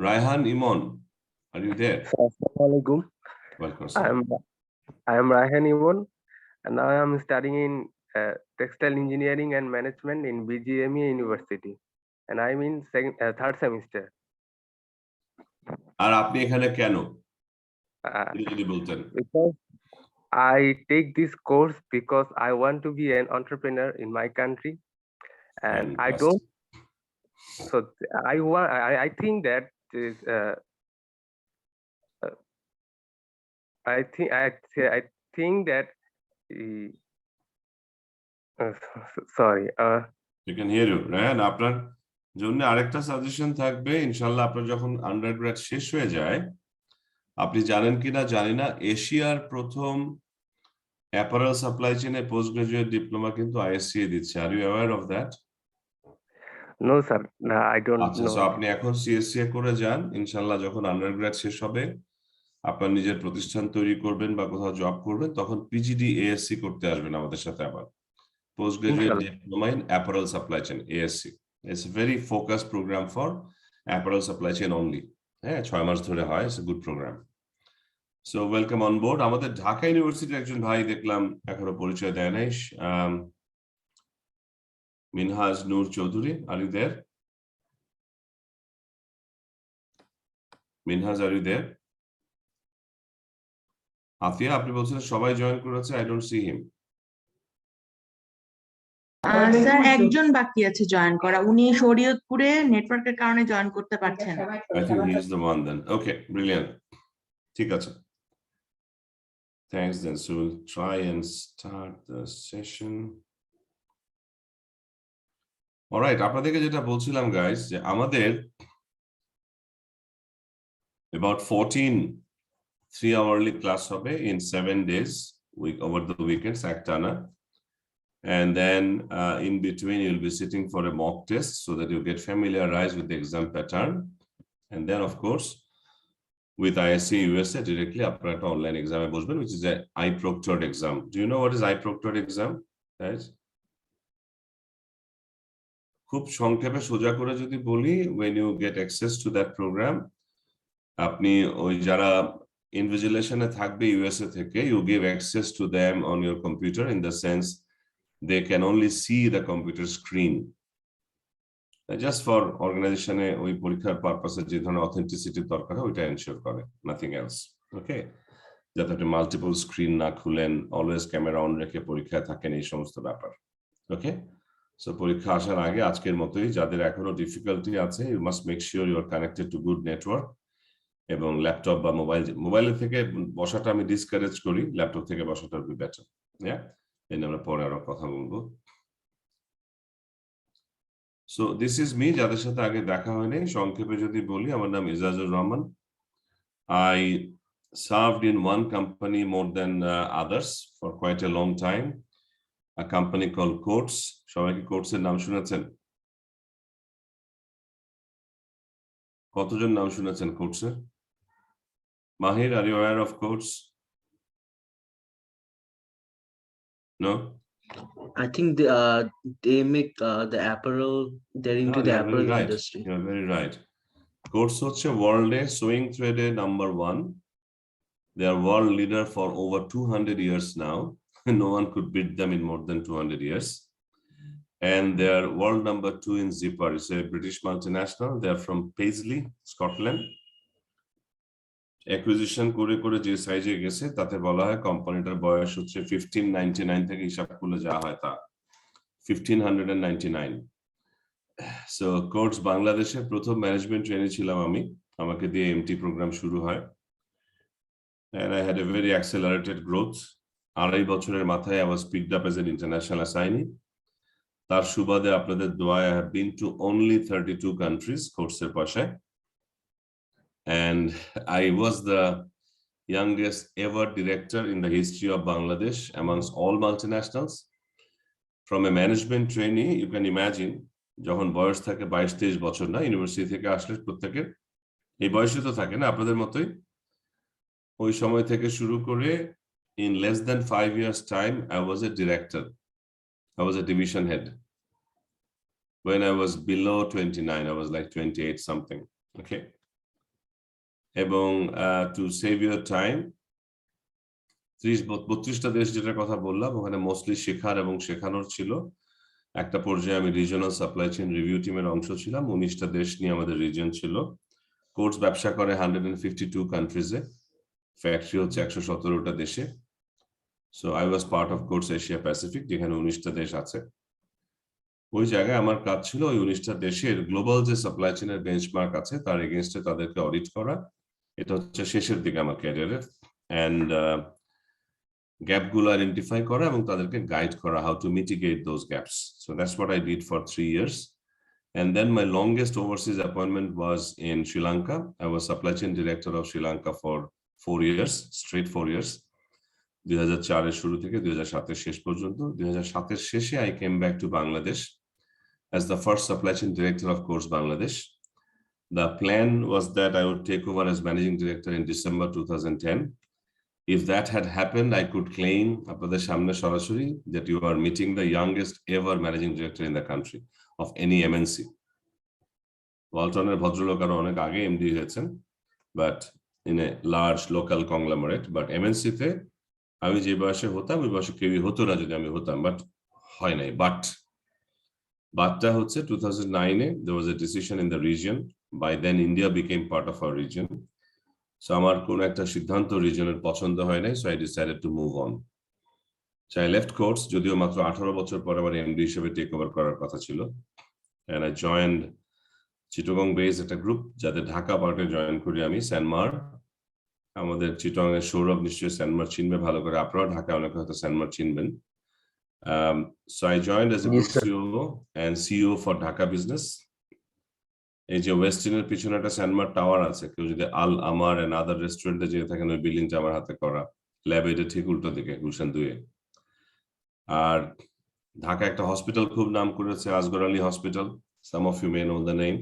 Raihan Imon, are you there? Assalamualaikum. Welcome, sir. I am Raihan Imon, and I am studying in textile engineering and management in BGME University, and I'm in third semester. আর আপনি এখানে কেন? Uh, যদি বলতেন। because I take this course because I want to be an entrepreneur in my country, and I don't. So I think that is. I think that. Sorry. You can hear you, Ryan. আপনার জন্য আরেকটা suggestion থাকবে, ইনশাআল্লাহ আপনার যখন undergrad শেষ হয়ে যায়, আপনি জানেন কিনা জানি না, এশিয়ার প্রথম অ্যাপারেল সাপ্লাই চেইনে পোস্ট গ্রাজুয়েট ডিপ্লোমা কিন্তু ISCA দিচ্ছে। Are you aware of that? No, sir. No, I don't আচ্ছা, know. সো আপনি এখন CSCA করে যান, ইনশাআল্লাহ যখন আন্ডারগ্রেড শেষ হবে, আপনার নিজের প্রতিষ্ঠান তৈরি করবেন বা কোথাও জব করবেন, তখন PGD ASC করতে আসবেন আমাদের সাথে আবার। Postgraduate Diploma in Apparel Supply Chain, ASC. It's a very focused program for apparel supply chain only. হ্যাঁ, 6 মাস ধরে হয়, it's a good program. So welcome on board. আমাদের ঢাকা ইউনিভার্সিটির একজন ভাই দেখলাম এখনো পরিচয় দেয় নাই, মিনহাজ নূর Chowdhury, are you there? Minhaj, are you there? Afia, আপনি বলছিলেন সবাই জয়েন করেছে, I don't see him. Sir একজন বাকি আছে জয়েন করা, উনি শরীয়তপুরে নেটওয়ার্কের কারণে জয়েন করতে পারছেন। I think he is the one then. Okay, brilliant. ঠিক আছে. Thanks then. So we'll try and start the session. All right, আপনাদেরকে যেটা বলছিলাম guys, যে আমাদের about 14 3-hourly class হবে in 7 days over the weekends একটানা. And then in between, you'll be sitting for a mock test so that you get familiarized with the exam pattern. And then, of course, with ISC USA directly, আপনারা একটা online exam বসবেন, which is a I-proctored exam. Do you know what is I-proctored exam, guys? খুব সংক্ষেপে সোজা করে যদি বলি, when you get access to that program, আপনি ওই যারা ইনভিজিলেশনে থাকবে USA থেকে, you give access to them on your computer in the sense they can only see the computer screen. Just for organization ওই পরীক্ষার পারপাসে যে ধরনের অথেন্টিসিটি দরকার হয় ওইটা এনশিওর করে, নাথিং এলস। ওকে, যাতে আপনি মাল্টিপল স্ক্রিন না খুলেন, অলওয়েজ ক্যামেরা অন রেখে পরীক্ষায় থাকেন, এই সমস্ত ব্যাপার। ওকে, সো পরীক্ষা আসার আগে আজকের মতোই যাদের এখনো ডিফিকাল্টি আছে, you must make sure you are connected to good network, এবং ল্যাপটপ বা মোবাইলের থেকে বসাটা আমি ডিসকারেজ করি, ল্যাপটপ থেকে বসাটা বি বেটার। হ্যাঁ, এই নিয়ে আমরা পরে আরো কথা বলবো। So this is me, যাদের সাথে আগে দেখা হয়নি, সংক্ষেপে যদি বলি, আমার নাম Ijazur Rahman. I served in one company more than others for quite a long time, a company called Coats. সবাই কি কোটস এর নাম শুনেছেন? কতজন নাম শুনেছেন কোটস এর? মাহির, are you aware of Coats? No? I think they make the apparel. They're into the apparel industry. You're very right. Coats হচ্ছে ওয়ার্ল্ডে sewing থ্রেডে number 1, They are world leader for over 200 years now. No one could beat them in more than 200 years. And they are world number 2 in zipper. It's a British multinational. They are from Paisley, Scotland. Acquisition করে করে যে সাইজে গেছে তাতে বলা হয় কোম্পানিটার বয়স হচ্ছে 1599 থেকে হিসাব করলে যা হয় তা 1599. সো কোর্স বাংলাদেশে প্রথম ম্যানেজমেন্ট ট্রেনে ছিলাম আমি, আমাকে দিয়ে এমটি প্রোগ্রাম শুরু হয়, and I had a very accelerated growth. 2.5 বছরের মাথায় I was picked up as an international assignee. তার সুবাদে আপনাদের দোয়ায় I have been to only 32 countries কোর্সের পাশে, and I was the youngest ever director in the history of Bangladesh amongst all multinationals. From a management trainee, you can imagine, যখন বয়স থাকে 22-23 বছর না, ইউনিভার্সিটি থেকে আসলে প্রত্যেকের এই বয়সে তো থাকে না আপনাদের মতোই, ওই সময় থেকে শুরু করে in less than 5 years time I was a director, I was a division head. When I was below 29, I was like 28 something. Okay, এবং to save your time, 32টা দেশ যেটার কথা বললাম ওখানে মোস্টলি শেখার এবং শেখানোর ছিল। একটা পর্যায়ে আমি রিজিওনাল সাপ্লাই চেইন রিভিউ টিমের অংশ ছিলাম। 19টা দেশ নিয়ে আমাদের রিজিয়ন ছিল। কোর্স ব্যবসা করে 152 কান্ট্রিজে, ফ্যাক্টরি হচ্ছে 117টা দেশে। So I was part of course Asia Pacific, যেখানে 19টা দেশ আছে। ওই জায়গায় আমার কাজ ছিল ওই 19টা দেশের গ্লোবাল যে সাপ্লাই চেইনের বেঞ্চমার্ক আছে তার এগেইনস্টে তাদেরকে অডিট করা। এটা হচ্ছে শেষের দিকে আমার ক্যারিয়ারের, অ্যান্ড গ্যাপগুলো আইডেন্টিফাই করা এবং তাদেরকে গাইড করা how to mitigate those gaps. So that's what I did for 3 years. And then my longest overseas appointment was in Sri Lanka. I was supply chain director of Sri Lanka for 4 years, straight 4 years. 2004 এর শুরু থেকে 2007 এর শেষ পর্যন্ত। 2007 এর শেষে I came back to Bangladesh as the first supply chain director of course Bangladesh. The plan was that I would take over as managing director in December 2010. If that had happened, I could claim আপনাদের সামনে সরাসরি that you are meeting the youngest ever managing director in the country of any MNC. ওয়ালটনের ভদ্রলোক আরো অনেক আগে MD হয়েছেন, but in a large local conglomerate. But MNC তে আমি যে বয়সে হতাম ওই বয়সে কেউই হতো না যদি আমি হতাম, বাট হয় নাই। বাটটা হচ্ছে 2009-এ there was a decision in the region. By then India became part of our region. So আমার কোন একটা সিদ্ধান্ত রিজনের পছন্দ হয় নাই, so I decided to move on. So I left course, যদিও মাত্র 18 বছর পর আমার এমডি হিসেবে টেক ওভার করার কথা ছিল, and I joined Chittagong base একটা গ্রুপ যাদের ঢাকা পার্টে জয়েন করি আমি, স্যানমার। আমাদের চিটাগং এর সৌরভ নিশ্চয়ই স্যানমার চিনবে ভালো করে, আপনারাও ঢাকা অনেকে হয়তো স্যানমার চিনবেন। So I joined as a group CEO and CEO for Dhaka business. এই যে ওয়েস্টিনের পিছনে একটা স্যানমার টাওয়ার আছে, কেউ যদি আল আমার এন্ড আদার রেস্টুরেন্টে যেয়ে থাকেন ওই বিল্ডিংটা আমার হাতে করা, ল্যাব এটা ঠিক উল্টো দিকে গুলশান 2-এ। আর ঢাকা একটা হসপিটাল খুব নাম করেছে, Asgar Ali hospital, some of you may know the name,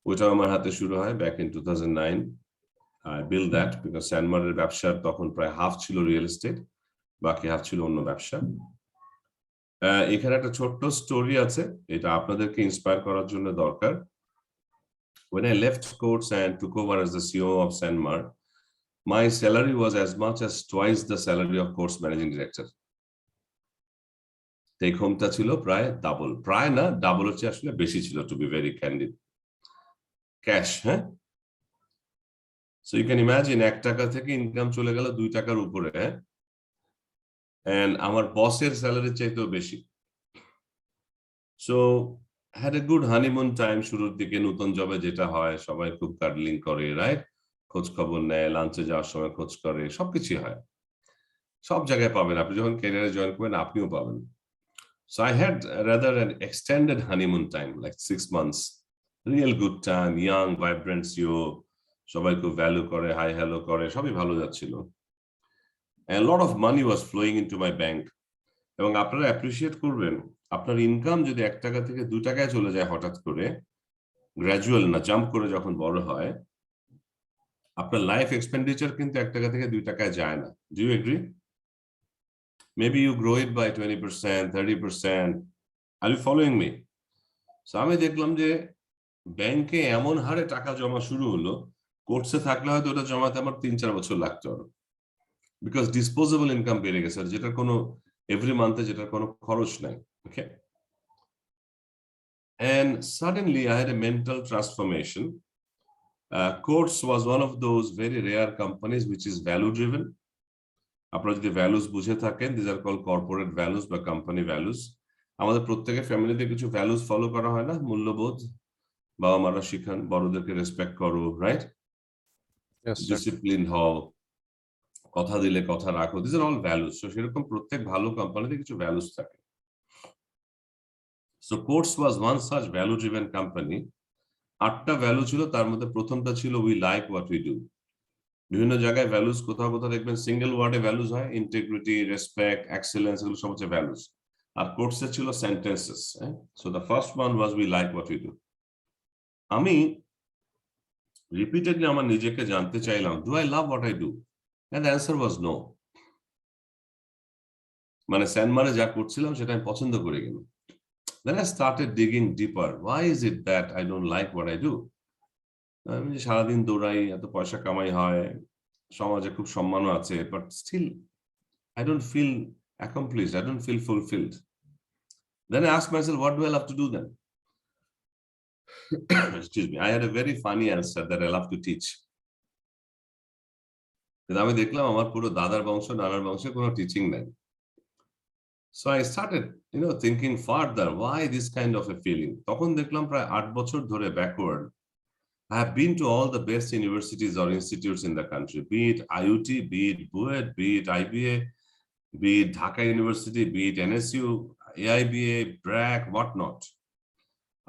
ওইটাও আমার হাতে শুরু হয় back in 2009. I built that because স্যানমারের ব্যবসার তখন প্রায় হাফ ছিল রিয়েল এস্টেট, বাকি হাফ ছিল অন্য ব্যবসা। এখানে একটা ছোট্ট স্টোরি আছে, এটা আপনাদেরকে ইন্সপায়ার করার জন্য দরকার। When I left course and took over as the CEO of Sanmar, my salary was as much as twice the salary of course managing director. Take home টা ছিল প্রায় ডাবল, প্রায় না ডাবল হচ্ছে আসলে বেশি ছিল, to be very candid. Cash, হ্যাঁ? So you can imagine 1 টাকা থেকে ইনকাম চলে গেল 2 টাকার উপরে, হ্যাঁ? And আমার বসের স্যালারি চাইতেও বেশি। So had a good honeymoon time শুরুর দিকে, নতুন জবে যেটা হয় সবাই খুব কার্ডলিং করে, রাইট? খোঁজ খবর নেয়, লাঞ্চে যাওয়ার সময় খোঁজ করে, সবকিছুই হয়। সব জায়গায় পাবেন, আপনি যখন ক্যারিয়ারে জয়েন করবেন আপনিও পাবেন। So I had rather an extended honeymoon time, like 6 months. Real good time, young, vibrant CEO, সবাই খুব ভ্যালু করে, হাই হ্যালো করে, সবই ভালো যাচ্ছিল। And a lot of money was flowing into my bank. এবং আপনারা অ্যাপ্রিশিয়েট করবেন, আপনার ইনকাম যদি 1 টাকা থেকে 2 টাকায় চলে যায় হঠাৎ করে, গ্র্যাজুয়াল না জাম্প করে যখন বড় হয়, আপনার লাইফ এক্সপেন্ডিচার কিন্তু 1 টাকা থেকে 2 টাকায় যায় না। Do you agree? Maybe you grow it by 20%, 30%. Are you following me? So আমি দেখলাম যে ব্যাংকে এমন হারে টাকা জমা শুরু হলো কোর্সে থাকলে হয়তো ওটা জমাতে আমার 3-4 বছর লাগতো আরো, বিকজ ডিসপোজেবল ইনকাম বেড়ে গেছে, যেটার কোনো এভরি মান্থে যেটার কোনো খরচ নাই। ওকে, and suddenly I had a mental transformation. Course was one of those very rare companies which is value driven. আপনারা যদি ভ্যালুস বুঝে থাকেন, this are call corporate values বা কোম্পানি ভ্যালুস। আমাদের প্রত্যেকের ফ্যামিলিতে কিছু ভ্যালুস ফলো করা হয় না, মূল্যবোধ, বাবা মারা শিখান বড়দেরকে রেসপেক্ট করো, রাইট, ডিসিপ্লিন হও, কথা দিলে কথা রাখো, this are all values. So সেরকম প্রত্যেক ভালো কোম্পানিতে কিছু ভ্যালুস থাকে। So course was one such value driven company. 8টা ভ্যালু ছিল, তার মধ্যে প্রথমটা ছিল we like what we do. বিভিন্ন জায়গায় ভ্যালুস কোথাও কোথাও দেখবেন সিঙ্গেল ওয়ার্ডে ভ্যালুস হয়, ইন্টিগ্রিটি, রেসপেক্ট, এক্সেলেন্স, এগুলো সব হচ্ছে ভ্যালুস। আর কোর্সে ছিল sentences. So the first one was we like what we do. আমি রিপিটেডলি আমার নিজেকে জানতে চাইলাম, do I love what I do? And the answer was no. মানে স্যানমারে যা করছিলাম সেটা আমি পছন্দ করে গেলাম। Then I started digging deeper. Why is it that I don't like what I do? আমি সারাদিন দৌড়াই, এত পয়সা কামাই হয়, সমাজে খুব সম্মানও আছে, but still I don't feel accomplished. I don't feel fulfilled. Then I asked myself, what do I love to do then? Excuse me. I had a very funny answer that I love to teach. আমি দেখলাম আমার পুরো দাদার বংশ, নানার বংশে কোনো teaching নাই। So I started, thinking further, why this kind of a feeling? তখন দেখলাম প্রায় 8 বছর ধরে backward, I have been to all the best universities or institutes in the country, be it IUT, be it BUET, be it IBA, be it Dhaka University, be it NSU, AIBA, BRAC, whatnot.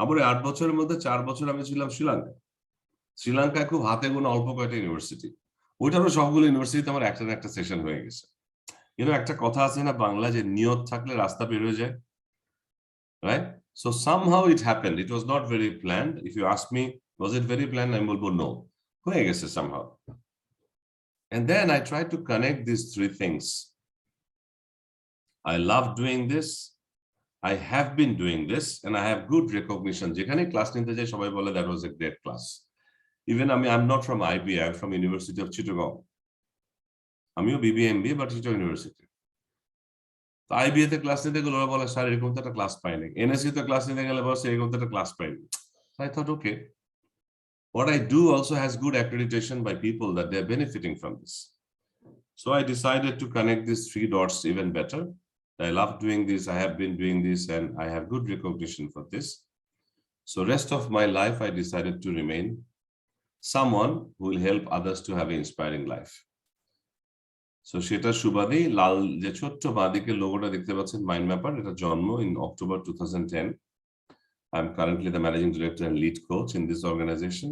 আমার 8 বছরের মধ্যে 4 বছর আমি ছিলাম শ্রীলঙ্কায়। শ্রীলঙ্কায় খুব হাতে গোনা অল্প কয়েকটা ইউনিভার্সিটি, ওইটারও সবগুলো ইউনিভার্সিটিতে আমার একটা সেশন হয়ে গেছে। একটা কথা আছে না বাংলা, যে নিয়ত থাকলে রাস্তা বের হয়ে যায়, right? So somehow it happened. It was not very planned. If you ask me, was it very planned? I will go no. হয়ে গেছে somehow. And then I tried to connect these three things. I love doing this. I have been doing this, and I have good recognition. যেখানে class নিতে যাই সবাই বলে that was a great class. Even I'm not from IBA, I'm from University of Chittagong. আমিও BBA MBA, but Chittagong University. IBA তে class নিতে গেলে ওরা বলে স্যার এরকম তো একটা ক্লাস পাইনি, NSU তে ক্লাস নিতে গেলে বলে এরকম তো একটা ক্লাস পাইনি। I thought, okay, what I do also has good accreditation by people that they're benefiting from this. So I decided to connect these 3 dots even better. I love doing this, I have been doing this, and I have good recognition for this. So rest of my life, I decided to remain someone who will help others to have an inspiring life. So সেটা সুবাদে লাল যে ছোট্ট বাঁদিকে লোগোটা দেখতে পাচ্ছেন mind ম্যাপার, এটা জন্ম in October 2010. I'm currently the managing director and lead coach in this organization.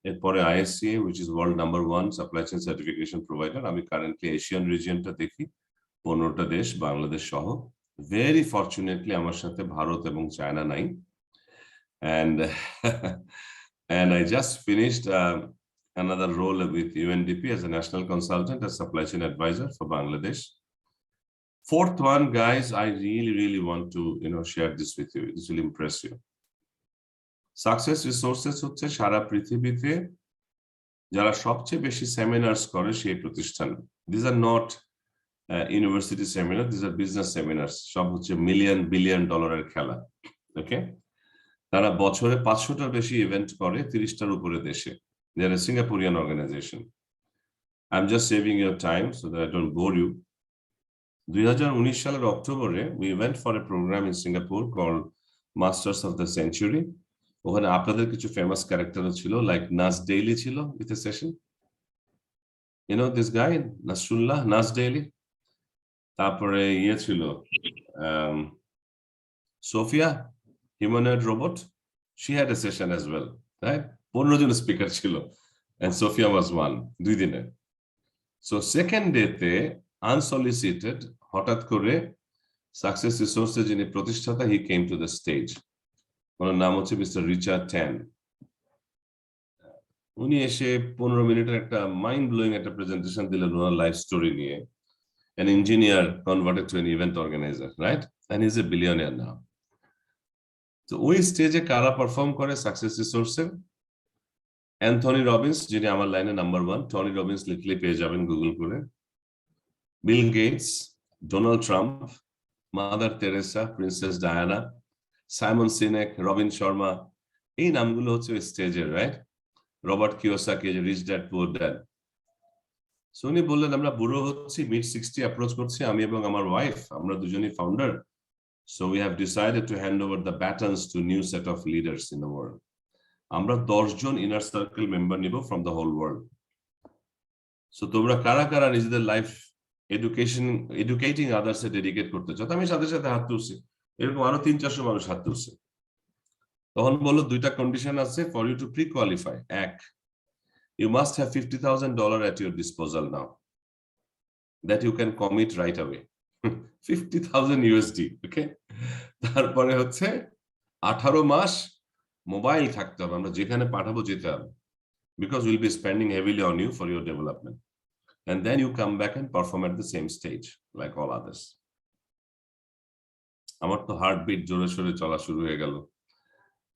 এরপরে ISCA, which is world #1 supply chain certification provider. আমি currently Asian regionটা দেখি, 15টা দেশ, বাংলাদেশ সহ। Very fortunately আমার সাথে ভারত এবং চায়না নাই। And I just finished another role with UNDP as a national consultant, as supply chain advisor for Bangladesh. 4th one, guys, I really want to share this with you. This will impress you. Success Resources হচ্ছে সারা পৃথিবীতে যারা সবচেয়ে বেশি seminars করে সেই প্রতিষ্ঠান। These are not university seminars, these are business seminars. সব হচ্ছে $1 billion ডলারের খেলা। ওকে, তারা বছরে 500টার বেশি ইভেন্ট করে 30টার উপরে দেশে। They are a Singaporean organization. I'm just saving your time so that I don't bore you. 2019 সালের অক্টোবরে we went for a program in Singapore called Masters of the Century. ওখানে আপনাদের কিছু ফেমাস ক্যারেক্টারও ছিল, like Nas Daily ছিল with a session. You know this guy, Nasrullah, Nas Daily. তারপরে ছিল Sophia, humanoid robot. She had a session as well, right? 15 John speaker ছিল, and Sophia was one, 2 দিনে। So second day তে unsolicited হঠাৎ করে Success Resources যিনি প্রতিষ্ঠাতা, he came to the stage. ওনার নাম হচ্ছে মিস্টার রিচার্ড ট্যান। উনি এসে 15 মিনিটের একটা মাইন্ড ব্লোয়িং একটা প্রেজেন্টেশন দিলেন ওনার লাইফ স্টোরি নিয়ে। An engineer converted to an event organizer, right? And he's a billionaire now. So ওই স্টেজে কারা পারফর্ম করে সাকসেস রিসোর্সের? অ্যান্থনি রবিন্স, যিনি আমার লাইনে নাম্বার 1, টনি রবিন্স লিখলে পেয়ে যাবেন গুগল করে। Bill Gates, Donald Trump, Mother Teresa, Princess Diana, Simon Sinek, Robin Sharma, এই নামগুলো হচ্ছে স্টেজের, right? Robert Kiyosaki, Rich Dad Poor Dad. So উনি বললেন আমরা বুড়ো হচ্ছি, মিড 60 অ্যাপ্রোচ করছি, আমি এবং আমার ওয়াইফ, আমরা দুজনই founder. So we have decided to hand over the batons to new set of leaders in the world. আমরা 10 জন ইনার সার্কেল মেম্বার নিব from the whole world. So তোমরা কারা কারা নিজেদের লাইফ এডুকেটিং আদার্সে ডেডিকেট করতে চাও? আমি সাথে সাথে হাত তুলছি, এরকম আরো 300-400 মানুষ হাত তুলছে। তখন বললো 2টা কন্ডিশন আছে for you to prequalify. এক, you must have $50,000 at your disposal now that you can commit right away. 50,000 USD, okay? তারপরে হচ্ছে 18 মাস মোবাইল থাকতে হবে, আমরা যেখানে পাঠাবো যেতে হবে, because we'll be spending heavily on you for your development. And then you come back and perform at the same stage like all others. আমার তো হার্টবিট জোরে সোরে চলা শুরু হয়ে গেল।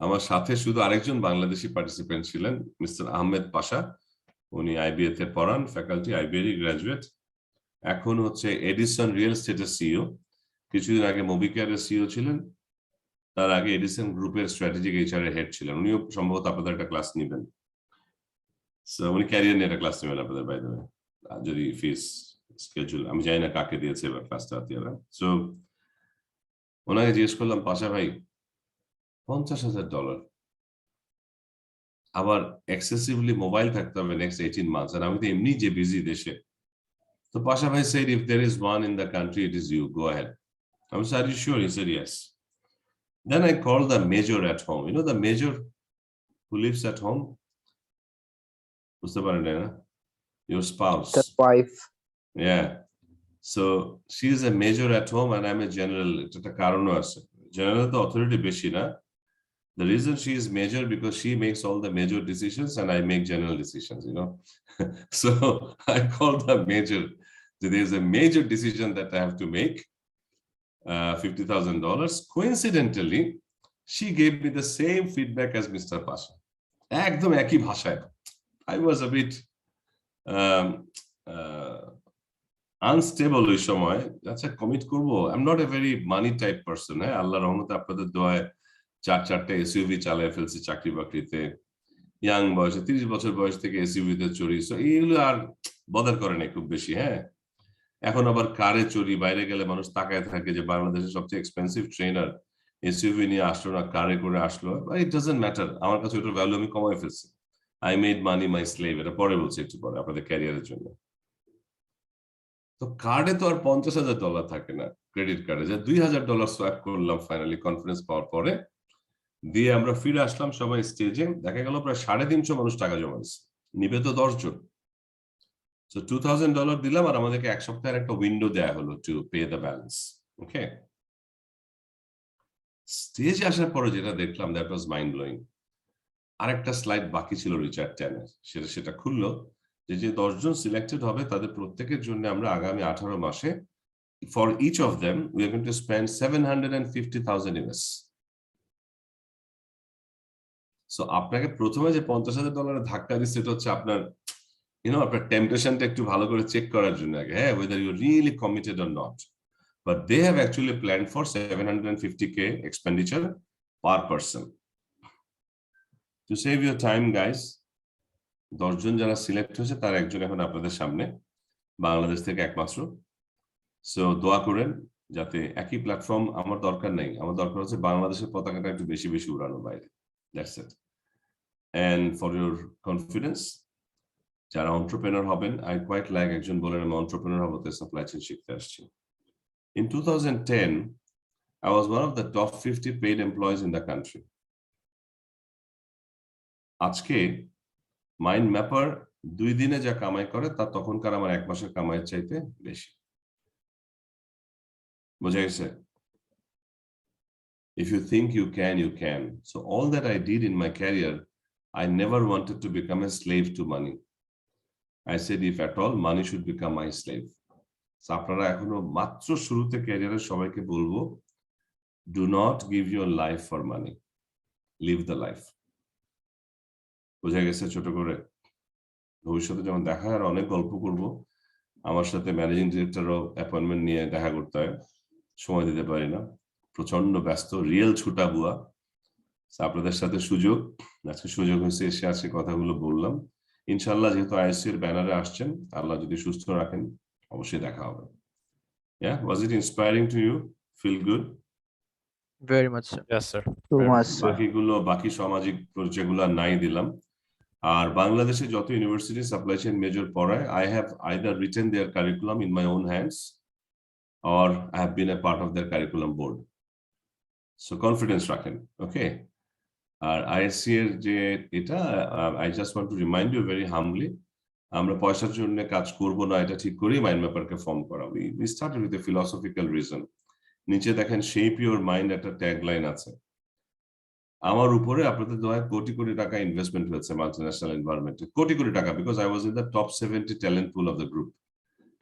আমার সাথে শুধু আরেকজন বাংলাদেশি পার্টিসিপেন্ট ছিলেন, মিস্টার আহমেদ পাশা। উনি আইবিএ তে পড়ান, ফ্যাকাল্টি, আইবিএ গ্রাজুয়েট। এখন হচ্ছে এডিসন রিয়েল এস্টেটের সিইও। কিছুদিন আগে মোবিকেয়ারের সিইও ছিলেন। তার আগে এডিসন গ্রুপের স্ট্র্যাটেজিক এইচআর এর হেড ছিলেন। উনিও সম্ভবত আপনাদের একটা ক্লাস নেবেন। সো উনি ক্যারিয়ার নিয়ে একটা ক্লাস নেবেন আপনাদের, বাই দ্য ওয়ে, যদি ফিস স্কেজুল, আমি জানি না কাকে দিয়েছে এবার ক্লাসটা আপনারা। সো ওনাকে জিজ্ঞেস করলাম, পাশা ভাই $50,000, আবার এক্সেসিভলি মোবাইল থাকতে হবে নেক্সট 18 মান্থস, আর আমি তো এমনি যে বিজি দেশে। তো পাশা ভাই said, if there is one in the country, it is you, go ahead. I was, are you sure? He said yes. Then I called the major at home. You know the major who lives at home? বুঝতে পারেন না? Your spouse. The wife. Yeah. So she is a major at home and I'm a general. এটা কারণও আছে। General তো authority বেশি না। The reason she is major because she makes all the major decisions and I make general decisions, you know. So I called the major. So there's a major decision that I have to make, $50,000. Coincidentally, she gave me the same feedback as Mr. Pasha. একদম একই ভাষায়। I was a bit unstable ওই সময়। আচ্ছা commit করবো। I'm not a very money type person. হ্যাঁ, আল্লাহর রহমতে আপনাদের দোয়ায় 4-4টা এসইউভি চালায় ফেলছি চাকরি বাকরিতে। ইয়াং বয়সে 30 বছর বয়স থেকে এসইউভি তে চড়ি। সো এইগুলো আর বদার করে না খুব বেশি। হ্যাঁ, এখন আবার কারে চড়ি, বাইরে গেলে মানুষ তাকায় থাকে যে বাংলাদেশের সবচেয়ে এক্সপেন্সিভ ট্রেনার এসইউভি নিয়ে আসলো না কারে করে আসলো। ইট ডাজন্ট ম্যাটার, আমার কাছে ওটার ভ্যালু আমি কমাই ফেলছি। I made money my slave. এটা পরে বলছি, একটু পরে আপনাদের ক্যারিয়ারের জন্য। তো কার্ডে তো আর $50,000 থাকে না, ক্রেডিট কার্ডে যে $2,000 সোয়াপ করলাম ফাইনালি কনফারেন্স পাওয়ার পরে। দিয়ে আমরা ফিরে আসলাম সবাই স্টেজে, দেখা গেল প্রায় 350 মানুষ টাকা জমা দিচ্ছে, নিবে তো 10 জন। So $2,000 দিলাম আর আমাদেরকে এক সপ্তাহের একটা উইন্ডো দেয়া হলো টু পে দ্য ব্যালেন্স। ওকে, স্টেজে আসার পরে যেটা দেখলাম দ্যাট ওয়াজ মাইন্ড ব্লোয়িং। আরেকটা স্লাইড বাকি ছিল রিচার্ড ট্যানের, সেটা খুললো যে 10 জন সিলেক্টেড হবে তাদের প্রত্যেকের জন্য আমরা আগামী 18 মাসে for each of them we are going to spend $750,000 US। So আপনাকে প্রথমে যে $50,000 ধাক্কা দিচ্ছে এটা হচ্ছে আপনার আপনার টেম্পটেশনটা একটু ভালো করে চেক করার জন্য আগে, হ্যাঁ, whether you're really committed or not. But they have actually planned for $750K expenditure per person. To save your time, guys, 10 জন যারা সিলেক্ট হয়েছে তার একজন এখন আপনাদের সামনে, বাংলাদেশ থেকে একমাত্র। সো দোয়া করেন যাতে একই প্ল্যাটফর্ম, আমার দরকার নেই, আমার দরকার হচ্ছে বাংলাদেশের পতাকাটা একটু বেশি বেশি উড়ানো বাইরে। That's it. And for your confidence, যারা এন্টারপ্রেনার হবেন, আই কোয়াইট লাইক একজন বলেন আমি এন্টারপ্রেনার হব, তো সাপ্লাই চেইন শিখতে আসছি। In 2010, I was one of the top 50 paid employees in the country. আজকে মাইন্ড ম্যাপার 2 দিনে যা কামাই করে তা তখনকার আমার 1 মাসের কামাইয়ের চাইতে বেশি। বোঝা গেছে? If you think you can, you can. So all that I did in my career, I never wanted to become a slave to money. I said, if at all, money should become my slave. So আপনারা এখনো মাত্র শুরুতে ক্যারিয়ারের সবাইকে বলবো, do not give your life for money. Live the life. বোঝা গেছে ছোট করে? ভবিষ্যতে যখন দেখা হয় আর অনেক গল্প করব, আমার সাথে ম্যানেজিং ডিরেক্টরও অ্যাপয়েন্টমেন্ট নিয়ে দেখা করতে হয়, সময় দিতে পারি না, প্রচন্ড ব্যস্ত, রিয়েল ছুটা বুয়া। আপনাদের সাথে সুযোগ, আজকে সুযোগ হয়েছে, এসে আজকে কথাগুলো বললাম। ইনশাল্লাহ যেহেতু আইএসসি এর ব্যানারে আসছেন, আল্লাহ যদি সুস্থ রাখেন অবশ্যই দেখা হবে। Yeah, was it inspiring to you? Feel good? Very much, sir. Yes, sir. Too Very much, sir. বাকিগুলো বাকি সামাজিক পরিচয়গুলো নাই দিলাম। আর বাংলাদেশে যত ইউনিভার্সিটি সাপ্লাই চেইন মেজর পড়ায়, I have either written their curriculum in my own hands or I have been a part of their curriculum board. So confidence রাখেন, okay? আর ISC এর যে এটা, I just want to remind you very humbly, আমরা পয়সার জন্য কাজ করব না এটা ঠিক করেই মাইন্ড ম্যাপারকে ফর্ম করা। We started with a philosophical reason. নিচে দেখেন শেপ ইউর মাইন্ড একটা ট্যাগলাইন আছে। আমার উপরে আপনাদের দোয়ায় কোটি কোটি টাকা ইনভেস্টমেন্ট হয়েছে মাল্টিন্যাশনাল এনভায়রনমেন্টে, কোটি কোটি টাকা, because I was in the top 70 talent pool of the group.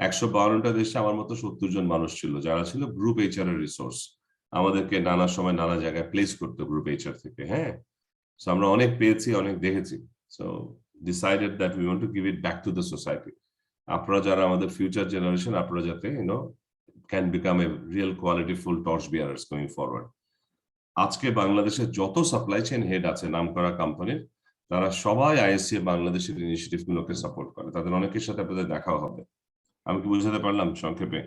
152টা দেশে আমার মতো 70 জন মানুষ ছিল যারা ছিল গ্রুপ এইচআর এর রিসোর্স। আমাদেরকে নানা সময় নানা জায়গায় প্লেস করতো গ্রুপ এইচআর থেকে। হ্যাঁ, সো আমরা অনেক পেয়েছি, অনেক দেখেছি। So decided that we want to give it back to the society. আপনারা যারা আমাদের ফিউচার জেনারেশন, আপনারা যাতে can become a real qualityful torch bearers going forward. আজকে বাংলাদেশের যত সাপ্লাই চেইন হেড আছে নামকরা কোম্পানির, তারা সবাই আইএসসি বাংলাদেশের ইনিশিয়েটিভ গুলোকে সাপোর্ট করে। তাদের অনেকের সাথে আপনাদের দেখাও হবে। আমি কি বুঝাতে পারলাম সংক্ষেপে?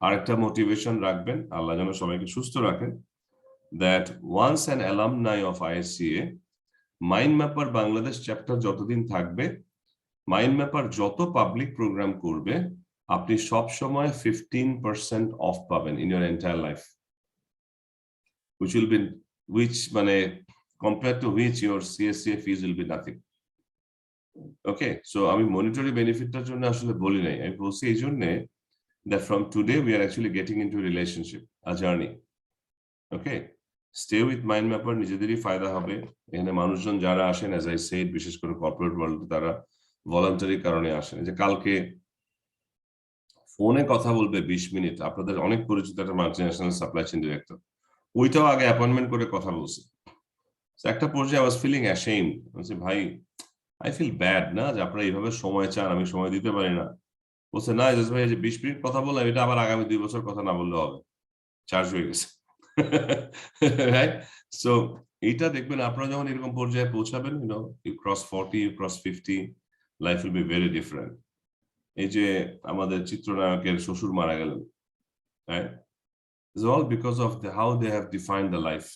আরেকটা মোটিভেশন রাখবেন, আল্লাহ যেন সবাইকে সুস্থ রাখেন, that once an alumni of ISCA, mind mapper Bangladesh chapter যতদিন থাকবে, মাইন্ড ম্যাপার যত পাবলিক প্রোগ্রাম করবে, আপনি সব সময় 15% অফ পাবেন in your entire life, which মানে compared to which your CSCA fees will be nothing. Okay, so আমি মনিটরি বেনিফিটটার জন্য আসলে বলি নাই, আমি বলছি এই জন্যে that from today we are actually getting into a relationship, a journey. Okay, stay with mind mapper, নিজেদেরই ফায়দা হবে। এখানে মানুষজন যারা আসেন, as I said, বিশেষ করে কর্পোরেট ওয়ার্ল্ড, তারা ভলান্টারি কারণে আসেন। যে কালকে ফোনে কথা বলবে 20 মিনিট, আপনাদের অনেক পরিচিত একটা মাল্টিন্যাশনাল সাপ্লাই চেইন ডিরেক্টর, ওইটাও আগে অ্যাপয়েন্টমেন্ট করে কথা বলছে। একটা পর্যায়ে I was feeling ashamed, বলছি ভাই I feel bad না যে আপনারা এইভাবে সময় চান, আমি সময় দিতে পারি না। বলছে না ইজাজ ভাই, যে 20 মিনিট কথা বললাম, এটা আবার আগামী 2 বছর কথা না বললে হবে, চার্জ হয়ে গেছে। রাইট? সো এইটা দেখবেন আপনারা যখন এরকম পর্যায়ে পৌঁছাবেন, you cross 40, you cross 50, life will be very different. এই যে আমাদের চিত্রনায়কের শ্বশুর মারা গেলেন, right? It's all because of how they have defined the life.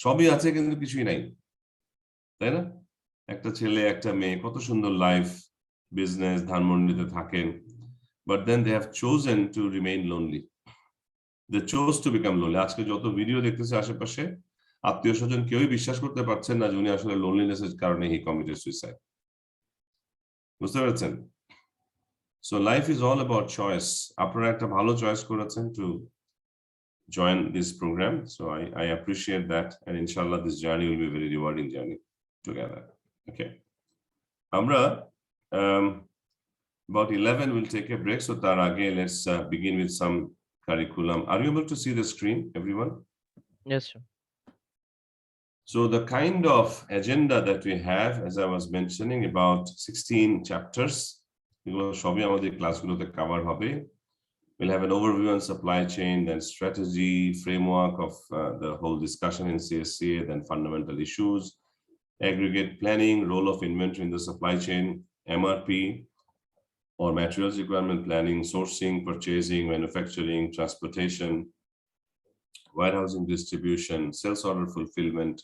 সবই আছে কিন্তু কিছুই নাই, তাই না? একটা ছেলে একটা মেয়ে, কত সুন্দর লাইফ, বিজনেস, ধানমন্ডিতে থাকেন, but then they have chosen to remain lonely. They chose to become lonely. আজকে যত ভিডিও দেখতেছে আশেপাশে, আত্মীয় স্বজন কেউই বিশ্বাস করতে পারছেন না যে উনি আসলে লোনলিনেস এর কারণে হি কমিটেড সুইসাইড। বুঝতে পারছেন? So life is all about choice. আপনারা একটা ভালো চয়েস করেছেন to join this program, so I appreciate that, and inshallah this journey will be a very rewarding journey together. Okay, আমরা about 11 we'll take a break, so tar age let's begin with some curriculum. Are you able to see the screen, everyone? Yes, sir. So the kind of agenda that we have, as I was mentioning, about 16 chapters, এগুলো সবই আমাদের ক্লাসগুলোতে cover হবে। We'll have an overview on supply chain, then strategy, framework of the whole discussion in CSCA, then fundamental issues, aggregate planning, role of inventory in the supply chain, MRP or materials requirement planning, sourcing, purchasing, manufacturing, transportation, warehousing, distribution, sales order fulfillment,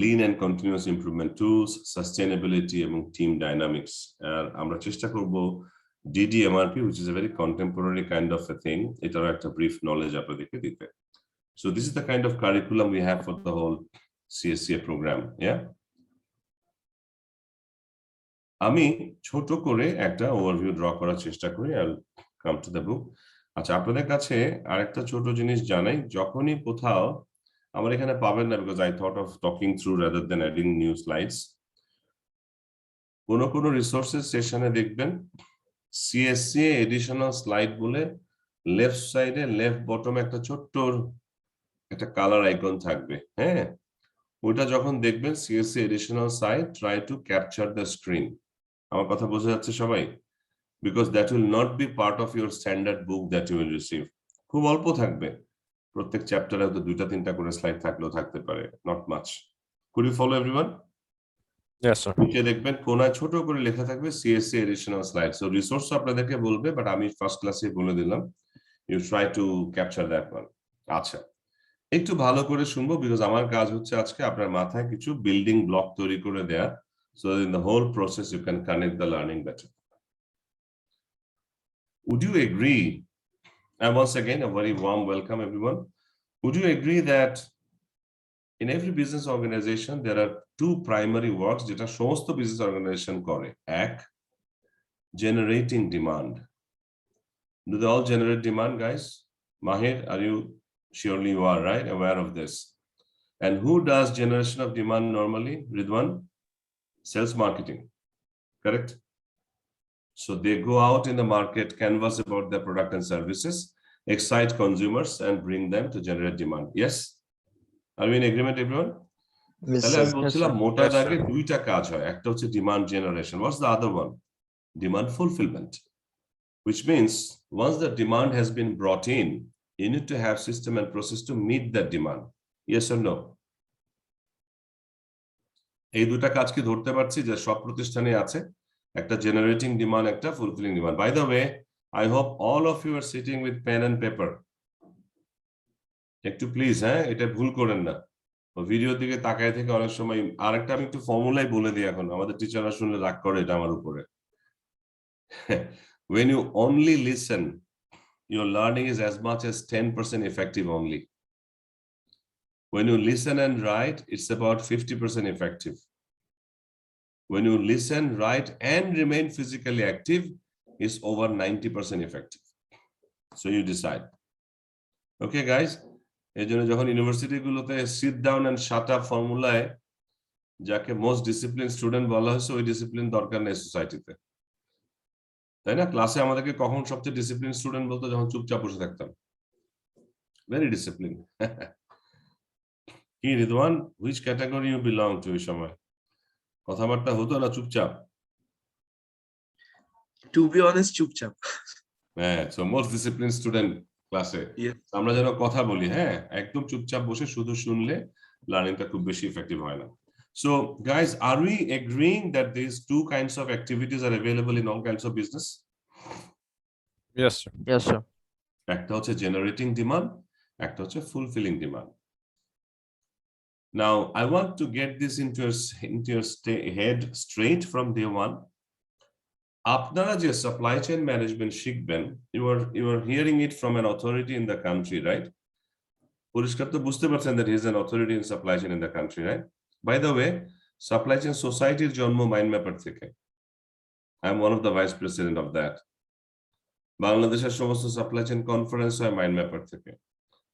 lean and continuous improvement tools, sustainability এবং team dynamics. আমরা চেষ্টা করব DDMRP, which is a very contemporary kind of a thing, এটারও একটা brief knowledge আপনাদেরকে দিতে। So this is the kind of curriculum we have for the whole CSCA program. Yeah, আমি ছোট করে একটা ওভারভিউ ড্র করার চেষ্টা করি। I'll come to the book. আচ্ছা, আপনাদের কাছে আরেকটা ছোট জিনিস জানাই, যখনই কোথাও আমার এখানে পাবেন না, because I thought of talking through rather than adding new slides. কোন রিসোর্সেস সেশনে দেখবেন CSCA এডিশনাল স্লাইড বলে লেফট সাইডে লেফট বটমে একটা ছোট্ট একটা কালার আইকন থাকবে। হ্যাঁ, ওটা যখন দেখবেন CSCA additional site, try to capture the screen. আমার কথা বোঝা যাচ্ছে সবাই? Because that will not be part of your standard book that you will receive. খুব অল্প থাকবে, প্রত্যেক চ্যাপ্টারে হয়তো 2-3টা করে স্লাইড থাকলেও থাকতে পারে, not much. Could you follow everyone? Yes, sir. নিচে দেখবেন কোনায় ছোট করে লেখা থাকবে CSCA additional slide. So resource আপনাদেরকে বলবে, বাট আমি ফার্স্ট ক্লাসে বলে দিলাম, you try to capture that one. আচ্ছা, একটু ভালো করে শুনবো, বিকজ আমার কাজ হচ্ছে আজকে আপনার মাথায় কিছু বিল্ডিং ব্লক তৈরি করে দেয়া, so that in the whole process you can connect the learning better. Would you agree, and once again a very warm welcome everyone, would you agree that in every business organization there are two primary works যেটা সমস্ত business organization করে? এক, generating demand. Do they all generate demand, guys? Mahir, are you, surely you are, right, aware of this? And who does generation of demand normally? Ridwan? Sales marketing, correct? So they go out in the market, canvas about their product and services, excite consumers and bring them to generate demand. Yes? Are we in agreement, everyone? তাহলে আমি বলছিলাম মোটা দাগে দুইটা কাজ হয়, একটা হচ্ছে demand generation. What's the other one? Demand fulfillment, which means once the demand has been brought in, you need to have system and process to meet that demand. Yes or no? এই দুটা কাজ কি ধরতে পারছি যে সব প্রতিষ্ঠানে আছে? একটা জেনারেটিং ডিমান্ড, একটা fulfilling demand. By the way, I hope all of you are sitting with pen and paper. একটু প্লিজ, হ্যাঁ, এটা ভুল করেন না। ভিডিও দিকে তাকায় থেকে অনেক সময় আরেকটা আমি একটু ফর্মুলাই বলে দিই, এখন আমাদের টিচাররা শুনলে রাগ করে এটা আমার উপরে। When you only listen, your learning is as much as 10% effective only. When you listen and write, it's about 50% effective. When you listen, write, and remain physically active, is over 90% effective. So you decide. Okay, guys? এই জন্য যখন ইউনিভার্সিটিগুলোতে sit down and shut up ফর্মুলায় যাকে most discipline student বলা হয়েছে, ওই discipline দরকার নেই সোসাইটিতে, তাই না? ক্লাসে আমাদেরকে কখন সবচেয়ে ডিসিপ্লিন স্টুডেন্ট বলতো? যখন চুপচাপ বসে থাকতাম। Very discipline. কি Ridwan, which category you belong to? এই সময় কথাবার্তা হতো না চুপচাপ? To be honest, চুপচাপ। হ্যাঁ, সো মোস্ট ডিসিপ্লিন স্টুডেন্ট ক্লাসে। আমরা যেন কথা বলি, হ্যাঁ, একদম চুপচাপ বসে শুধু শুনলে লার্নিংটা খুব বেশি ইফেক্টিভ হয় না। So guys, are we agreeing that these two kinds of activities are available in all kinds of business? Yes, sir. Yes, sir. একটা হচ্ছে generating demand, একটা হচ্ছে fulfilling demand. Now, I want to get this into your head straight from day one. আপনারা যে supply chain management শিখবেন, you are hearing it from an authority in the country, right? পরিষ্কার তো বুঝতে পারছেন that he is an authority in supply chain in the country, right? By the way, supply chain societyর জন্ম mind mapper থেকে। I am one of the vice president of that. বাংলাদেশের সমস্ত supply chain conference হয় mind mapper থেকে।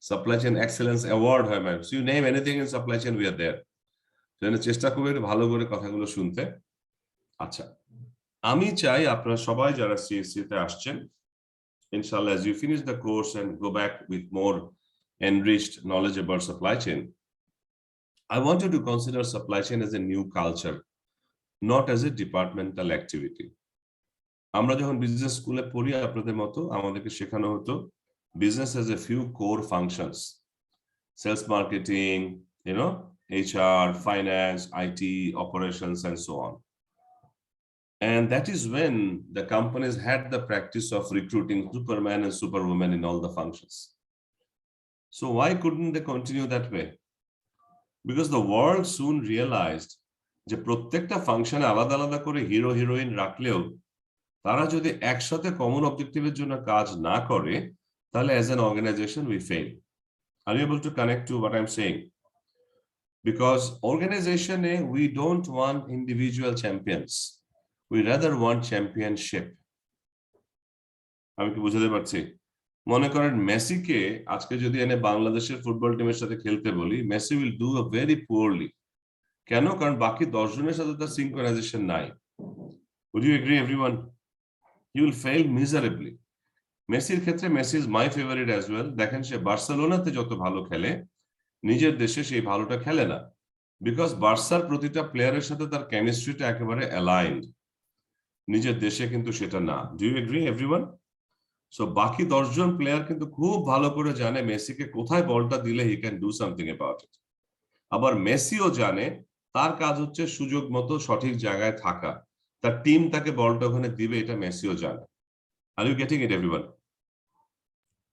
Supply chain excellence award হয় mind, you name anything in supply chain, we are there. সেজন্য চেষ্টা করবে একটু ভালো করে কথাগুলো শুনতে। আচ্ছা, আমি চাই আপনারা সবাই যারা CSC তে আসছেন, ইনশাআল্লাহ as you finish the course and go back with more enriched knowledge about supply chain, I want you to consider supply chain as a new culture, not as a departmental activity. আমরা যখন business স্কুলে পড়ি আপনাদের মতো, আমাদেরকে শেখানো হতো business has a few core functions: sales, marketing, HR, finance, IT, operations, and so on. And that is when the companies had the practice of recruiting superman and superwoman in all the functions. So why couldn't they continue that way? Because the world soon realized যে প্রত্যেকটা ফাংশনে আলাদা আলাদা করে hero heroine রাখলেও তারা যদি একসাথে কমন অবজেক্টিভের জন্য কাজ না করে, তাহলে as an organization we fail. Are you able to connect to what I'm saying? Because organization we don't want individual champions, we rather want championship. আমি কি বুঝাতে পারছি? মনে করেন মেসিকে আজকে যদি এনে বাংলাদেশের ফুটবল টিমের সাথে খেলতে বলি, Messi will do very poorly. কেন? কারণ বাকি 10 জনের সাথে তার সিনক্রোনাইজেশন নাই। Would you agree, everyone? He will fail miserably. মেসির ক্ষেত্রে Messi is my favourite as well. দেখেন সে বার্সেলোনাতে যত ভালো খেলে, নিজের দেশে সেই ভালোটা খেলে না, বিকজ বার্সার প্রতিটা প্লেয়ারের সাথে তার কেমিস্ট্রিটা একেবারে অ্যালাইন্ড, নিজের দেশে কিন্তু সেটা না। Do you agree everyone? So বাকি 10 জন প্লেয়ার কিন্তু খুব ভালো করে জানে মেসিকে কোথায় বলটা দিলে he can do something about it. আবার মেসিও জানে তার কাজ হচ্ছে সুযোগ মতো সঠিক জায়গায় থাকা, তার টিম তাকে বলটা ওখানে দিবে, এটা মেসিও জানে। Are you getting it everyone?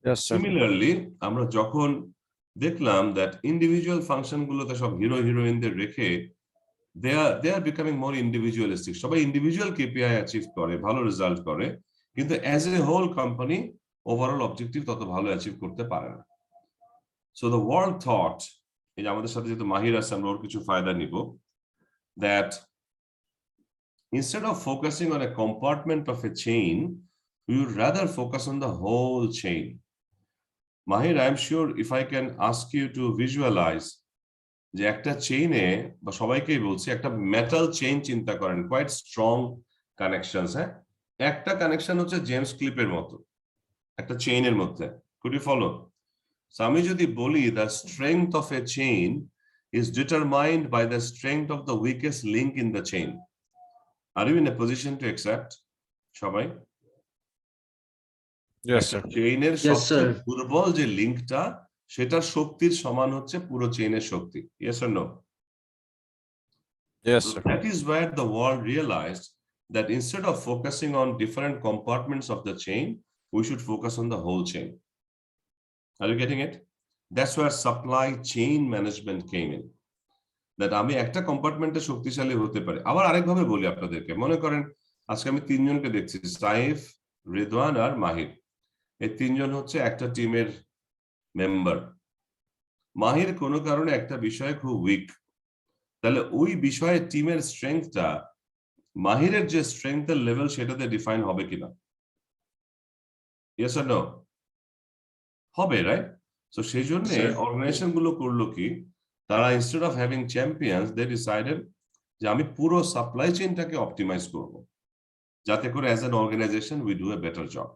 Yes, sir. Similarly আমরা যখন দেখলাম দ্যাট ইন্ডিভিজুয়াল ফাংশন গুলোতে সব হিরো হিরোইনদের রেখে they are becoming more individualistic, সবাই ইন্ডিভিজুয়াল কেপিআই অ্যাচিভ করে, ভালো রেজাল্ট করে, কিন্তু as a whole company overall objective তত ভালো অ্যাচিভ করতে পারে না। সো দ্য ওয়ার্ল্ড থট, এই যে আমাদের সাথে যেহেতু মাহির আছে আমরা ওর কিছু ফায়দা নিব, that instead of focusing on a compartment of a chain, we would rather focus on the whole chain. Mahir, I'm sure if I can ask you to visualize যে একটা চেইনে, বা সবাইকেই বলছি, একটা মেটাল চেইন চিন্তা করেন, কোয়াইট স্ট্রং কানেকশনস। হ্যাঁ, একটা কানেকশন হচ্ছে জেমস ক্লিপের মতো একটা চেইনের মধ্যে। Could you follow? সো আমি যদি বলি the strength of a chain is determined by the strength of the weakest link in the chain, are you in a position to accept সবাই? Yes, sir. চেইনের Yes, সবচেয়ে sir. দুর্বল যে লিঙ্কটা, সেটার শক্তির সমান হচ্ছে পুরো চেইনের শক্তি। Yes or no? Yes, sir. That is where the world realized that instead of focusing on different compartments of the chain, we should focus on the whole chain. Are you getting it? That's where supply chain management came in. That আমি একটা কম্পার্টমেন্টে শক্তিশালী হতে পারি। আবার আরেকভাবে বলি আপনাদেরকে, মনে করেন আজকে আমি তিনজনকে দেখছি, সাইফ, রিদওয়ান আর মাহির। এই তিনজন হচ্ছে একটা টিমের মেম্বার। মাহির কোনো কারণে একটা বিষয়ে খুব উইক, তাহলে ওই বিষয়ে টিমের স্ট্রেংথটা মাহিরের যে স্ট্রেংথের লেভেল সেটাতে ডিফাইন হবে কিনা? Yes or no? হবে, রাইট? সো সেই জন্য অর্গানাইজেশন গুলো করলো কি, তারা instead of having champions they decided যে আমি পুরো সাপ্লাই চেইনটাকে অপটিমাইজ করব, যাতে করে as an organisation we do a better job.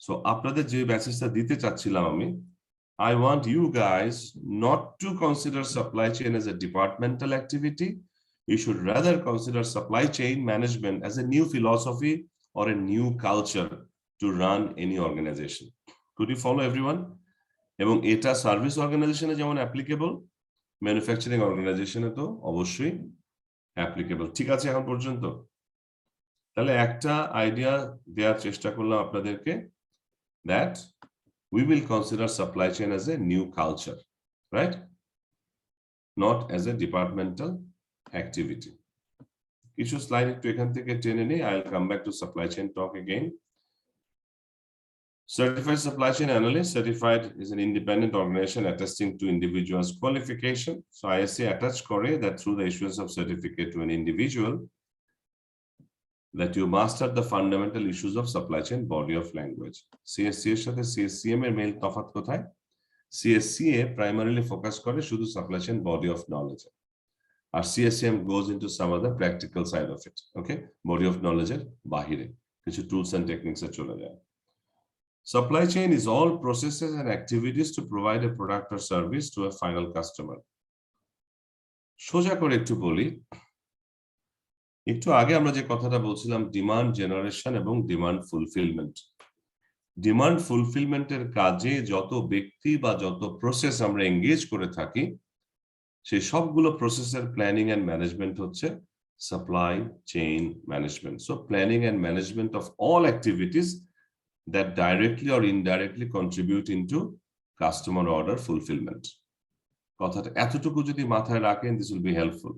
So আপনাদের যে মেসেজটা দিতে চাচ্ছিলাম আমি, I want you guys not to consider supply chain as a departmental activity. You should rather consider supply chain management as a new philosophy or a new culture to run any organization. Could you follow everyone? এবং এটা service অর্গানাইজেশনে যেমন applicable, manufacturing অর্গানাইজেশনে তো অবশ্যই applicable. ঠিক আছে এখন পর্যন্ত? তাহলে একটা আইডিয়া দেওয়ার চেষ্টা করলাম আপনাদেরকে, that we will consider supply chain as a new culture, right? Not as a departmental activity. কিছু স্লাইড একটু এখান থেকে টেনে নিই, I'll come back to supply chain talk again. Certified supply chain analyst, certified is an independent organization attesting to individual's qualification. So ISCA attach করে that through the issuance of certificate to an individual, that you master the fundamental issues of supply chain body of language. CSCA এর সাথে CSCM এর main তফাৎ কোথায়? CSCA primarily focus করে শুধু supply chain body of knowledge, R CSCM goes into some other practical side of it. Okay, body of knowledge এর বাহিরে কিছু tools and techniques এ চলে যায়। Supply chain is all processes and activities to provide a product or service to a final customer. সোজা করে একটু বলি, একটু আগে আমরা যে কথাটা বলছিলাম ডিমান্ড জেনারেশন এবং ডিমান্ড ফুলফিলমেন্ট। ডিমান্ড ফুলফিলমেন্টের কাজে যত ব্যক্তি বা যত প্রসেস আমরা এঙ্গেজ করে থাকি, সেই সবগুলো প্রসেসের প্ল্যানিং এন্ড ম্যানেজমেন্ট হচ্ছে supply chain management. So planning and management of all activities that directly or indirectly contribute into customer order fulfillment. কথাটা এতটুকু যদি মাথায় রাখেন, this will be helpful.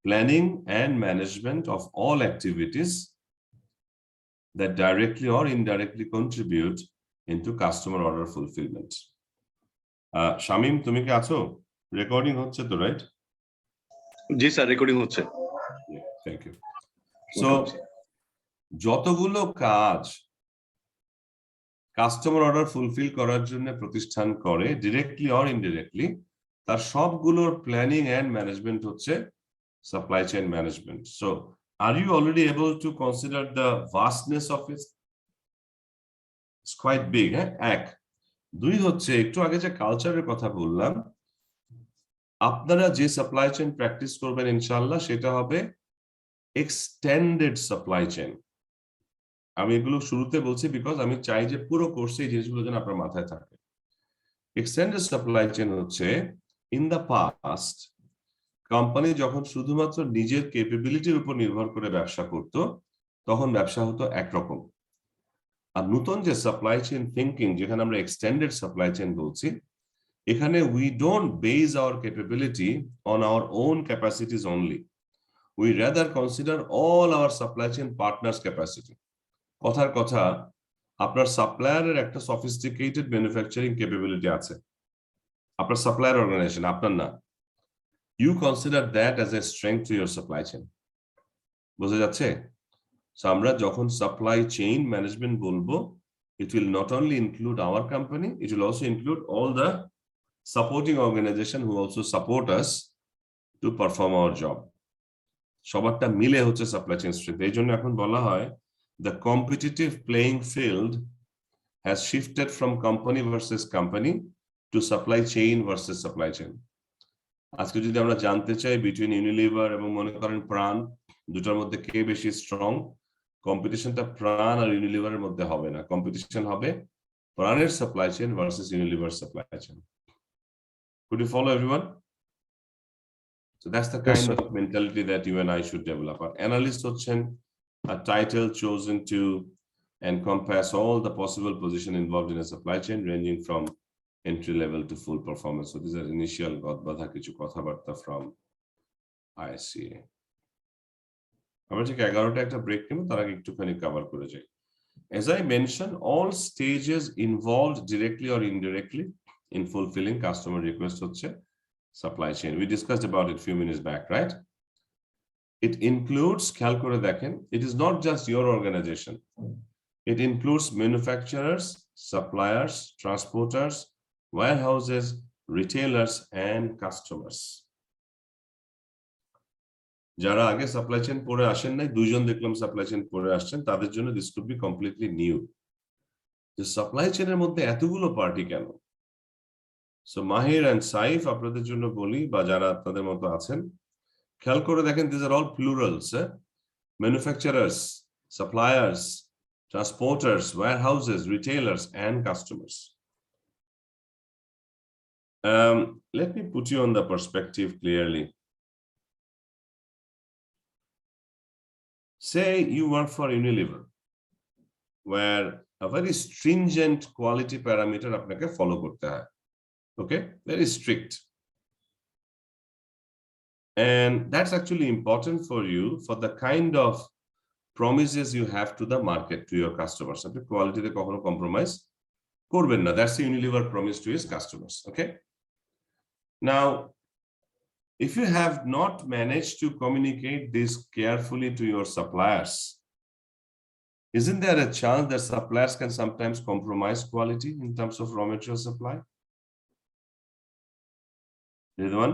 Planning and management of all activities that directly or indirectly contribute into customer order fulfillment. Shamim, তুমি কি আছো? Recording হচ্ছে তো, রাইট? জি স্যার, রেকর্ডিং হচ্ছে। Thank you. সো যতগুলো কাজ কাস্টমার অর্ডার ফুলফিল করার জন্য প্রতিষ্ঠান করে ডিরেক্টলি অর ইনডিরেক্টলি, তার সবগুলোর প্ল্যানিং এন্ড ম্যানেজমেন্ট হচ্ছে supply chain management. So are you already able to consider the vastness of its? It's quite big. হ্যাঁ, এক। দুই হচ্ছে একটু আগে যে কালচারের কথা বললাম, আপনারা যে সাপ্লাই চেইন প্র্যাকটিস করবেন ইনশাআল্লাহ সেটা হবে এক্সটেন্ডেড সাপ্লাই চেইন। আমি এগুলো শুরুতে বলছি বিকজ আমি চাই যে পুরো কোর্সে এই জিনিসগুলো যেন আপনার মাথায় থাকে। এক্সটেন্ডেড সাপ্লাই চেইন হচ্ছে ইন দ্য পাস্ট কোম্পানি যখন শুধুমাত্র নিজের ক্যাপাবিলিটির উপর নির্ভর করে ব্যবসা করত তখন ব্যবসা হতো একরকম। আর নতুন যে সাপ্লাই চেইন থিঙ্কিং যেখানে আমরা এক্সটেন্ডেড সাপ্লাই চেইন বলছি, এখানে we don't base our capability on our own capacities only, we rather consider all our supply chain partners capacity. কথার কথা, আপনার সাপ্লায়ারের একটা সফিস্টিকেটেড ম্যানুফ্যাকচারিং ক্যাপাবিলিটি আছে, আপনার সাপ্লায়ার অর্গানাইজেশন, আপনার না। You consider that as a strength to your supply chain. বোঝা যাচ্ছে? So আমরা যখন supply chain management বলবো, it will not only include our company, it will also include all the supporting organization who also support us to perform our job. সবারটা মিলে হচ্ছে supply chain strength। এই জন্য এখন বলা হয় the competitive playing field has shifted from company versus company to supply chain versus supply chain. আজকে যদি আমরা জানতে চাই বিটুইন ইউনিলিভার এবং মনে করেন প্রাণ, দুটার মধ্যে কে বেশি স্ট্রং, কম্পিটিশনটা প্রাণ আর ইউনিলিভারের মধ্যে হবে না, কম্পিটিশন হবে প্রাণের supply chain versus Unilever supply chain. Could you follow everyone? So that's the kind of mentality that you and I should develop. Our analysts হচ্ছেন a title chosen to encompass all the possible position involved in a supply chain ranging from entry level to full performance. So these are initial godbadha kichu kothabarta from CSCA. আমরা ঠিক 11টা একটা break নেব, তার আগে একটুখানি cover করে যাই। As I mentioned, all stages involved directly or indirectly in fulfilling customer request হচ্ছে supply chain. We discussed about it a few minutes back, right? It includes, খেয়াল করে দেখেন, it is not just your organization. It includes manufacturers, suppliers, transporters, warehouses, retailers, and customers. যারা আগে supply chain পড়ে আসেন নাই, দুইজন দেখলাম সাপ্লাই চেইন পড়ে আসছেন, তাদের জন্য this could be completely new. যে সাপ্লাই চেইনের মধ্যে এতগুলো পার্টি কেন? সো মাহির এন্ড সাইফ আপনাদের জন্য বলি, বা যারা আপনাদের মতো আছেন, খেয়াল করে দেখেন, this are all plurals. Manufacturers, suppliers, transporters, warehouses, retailers, and customers. Let me put you on the perspective clearly. Say you work for Unilever, where a very stringent quality parameter আপনাকে follow করতে হয়, okay, very strict, and that's actually important for you for the kind of promises you have to the market, to your customers. আপনি কোয়ালিটিতে কখনো compromise করবেন না, that's the Unilever promise to his customers, okay? Now, if you have not managed to communicate this carefully to your suppliers, isn't there a chance that suppliers can sometimes compromise quality in terms of raw material supply? Ridwan,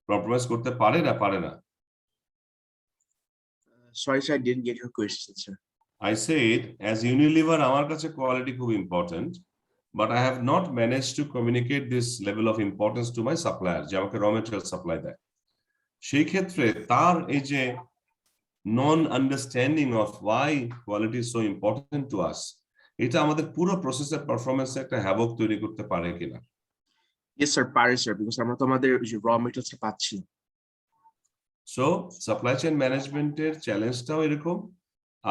compromise করতে পারে না, পারে না? Sorry, sir, I didn't get your question, sir. I said, as Unilever, আমার কাছে quality খুব important, but I have not managed to communicate this level of importance to my supplier, যে আমাকে raw material supply দেয়। সেই ক্ষেত্রে তার এই যে non-understanding of why quality is so important to us, এটা আমাদের পুরো প্রসেসের পারফরম্যান্সে একটা হ্যাভক তৈরি করতে পারে কিনা? Yes, sir, পারে স্যার, because আমরা তো আমাদের raw materials পাচ্ছি। So supply chain ম্যানেজমেন্টের চ্যালেঞ্জটাও এরকম,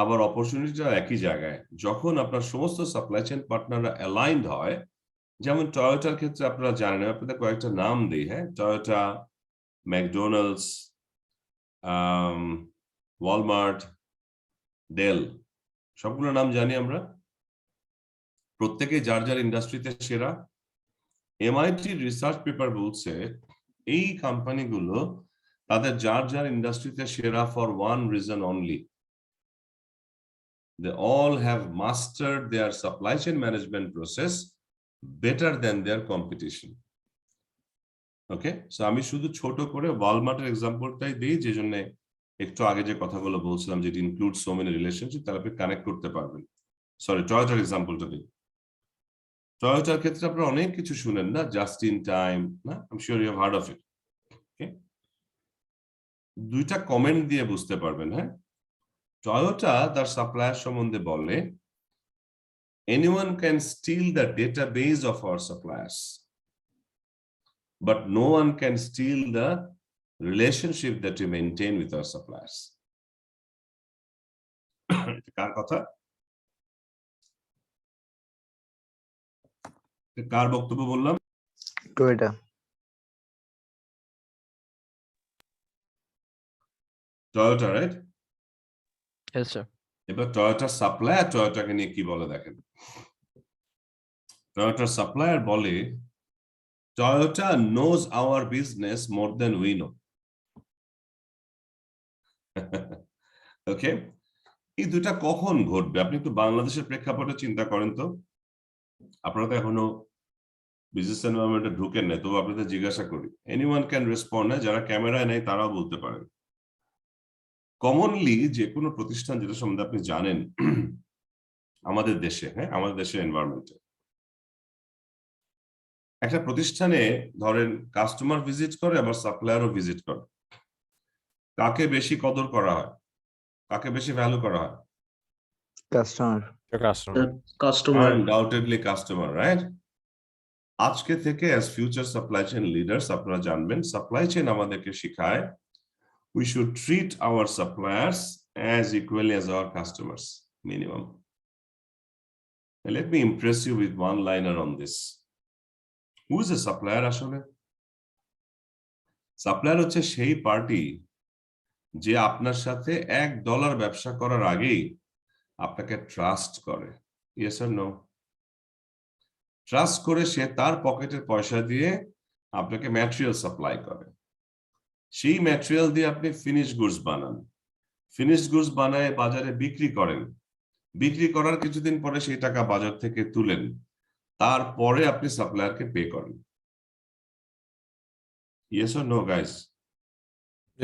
আবার অপরচুনিটিটাও একই জায়গায়। যখন আপনার সমস্ত সাপ্লাই চেইন পার্টনাররা অ্যালাইনড হয়, যেমন টয়োটার ক্ষেত্রে আপনারা জানেন, আপনাদের কয়েকটা নাম দিই, হ্যাঁ, টয়োটা, ম্যাকডোনাল্ডস, ওয়ালমার্ট, ডেল, সবগুলো নাম জানি আমরা, প্রত্যেকে যার যার ইন্ডাস্ট্রিতে সেরা। MIT রিসার্চ পেপার বলছে এই কোম্পানিগুলো তাদের যার যার ইন্ডাস্ট্রিতে সেরা for one reason only, they all have mastered their supply chain management process better than their competition. Okay, so আমি শুধু ছোট করে ওয়ালমার্টের এক্সাম্পলটাই দিই, যে জন্য একটু আগে যে কথাগুলো বলছিলাম যেটা ইনক্লুড সো মেনি রিলেশনশিপ, তাহলে আপনি কানেক্ট করতে পারবেন। সরি, টয়োটার এক্সাম্পলটা দিই। টয়োটার ক্ষেত্রে আপনারা অনেক কিছু শুনেন না, জাস্ট ইন টাইম, না? I am sure you have heard of it. দুইটা কমেন্ট দিয়ে বুঝতে পারবেন। হ্যাঁ, টয়োটা তার সাপ্লায়ার সম্বন্ধে বলে anyone can steal the database of our suppliers, but no one can steal the relationship that we maintain with our suppliers. কার কথা? কার বক্তব্য বললাম? Toyota. Toyota, right? Yes, sir. এবার টয়োটার সাপ্লায়ার টয়োটাকে নিয়ে কি বলে দেখেন। টয়োটার সাপ্লায়ার বলে Toyota knows our business more than we know. ওকে, এই দুটা কখন ঘটবে আপনি একটু বাংলাদেশের প্রেক্ষাপটে চিন্তা করেন তো। আপনারা তো এখনো বিজনেস এনভায়রনমেন্টে ঢুকেন নাই, তবু আপনাদের জিজ্ঞাসা করি, এনিওয়ান ক্যান রেসপন্ড, যারা ক্যামেরায় নেই তারাও বলতে পারেন। কমনলি যে কোনো প্রতিষ্ঠান যেটা সম্বন্ধে আপনি জানেন আমাদের দেশে, হ্যাঁ আমাদের দেশের এনভায়রনমেন্টে, একটা প্রতিষ্ঠানে ধরেন কাস্টমার ভিজিট করে আবার সাপ্লায়ারও ভিজিট করে, কাকে বেশি কদর করা হয়, কাকে বেশি ভ্যালু করা হয়? কাস্টমার। Undoubtedly customer, right? আজকে থেকে as future supply chain leaders আপনারা জানবেন সাপ্লাই চেইন আমাদেরকে শেখায় we should treat our suppliers as equally as our customers, minimum. And let me impress you with one liner on this. Who is a supplier আসলে? Supplier হচ্ছে সেই party যে আপনার সাথে $1 ব্যবসা করার আগেই আপনাকে ট্রাস্ট করে। Yes or no? ট্রাস্ট করে সে তার পকেটের পয়সা দিয়ে আপনাকে ম্যাটেরিয়াল সাপ্লাই করে, সেই ম্যাটেরিয়াল দিয়ে আপনি ফিনিশ গুডস বানান, ফিনিশ গুডস বানায় বাজারে বিক্রি করেন, বিক্রি করার কিছুদিন পরে সেই টাকা বাজার থেকে তুলেন, তারপরে আপনি সাপ্লায়ারকে পে করেন। Yes or no guys?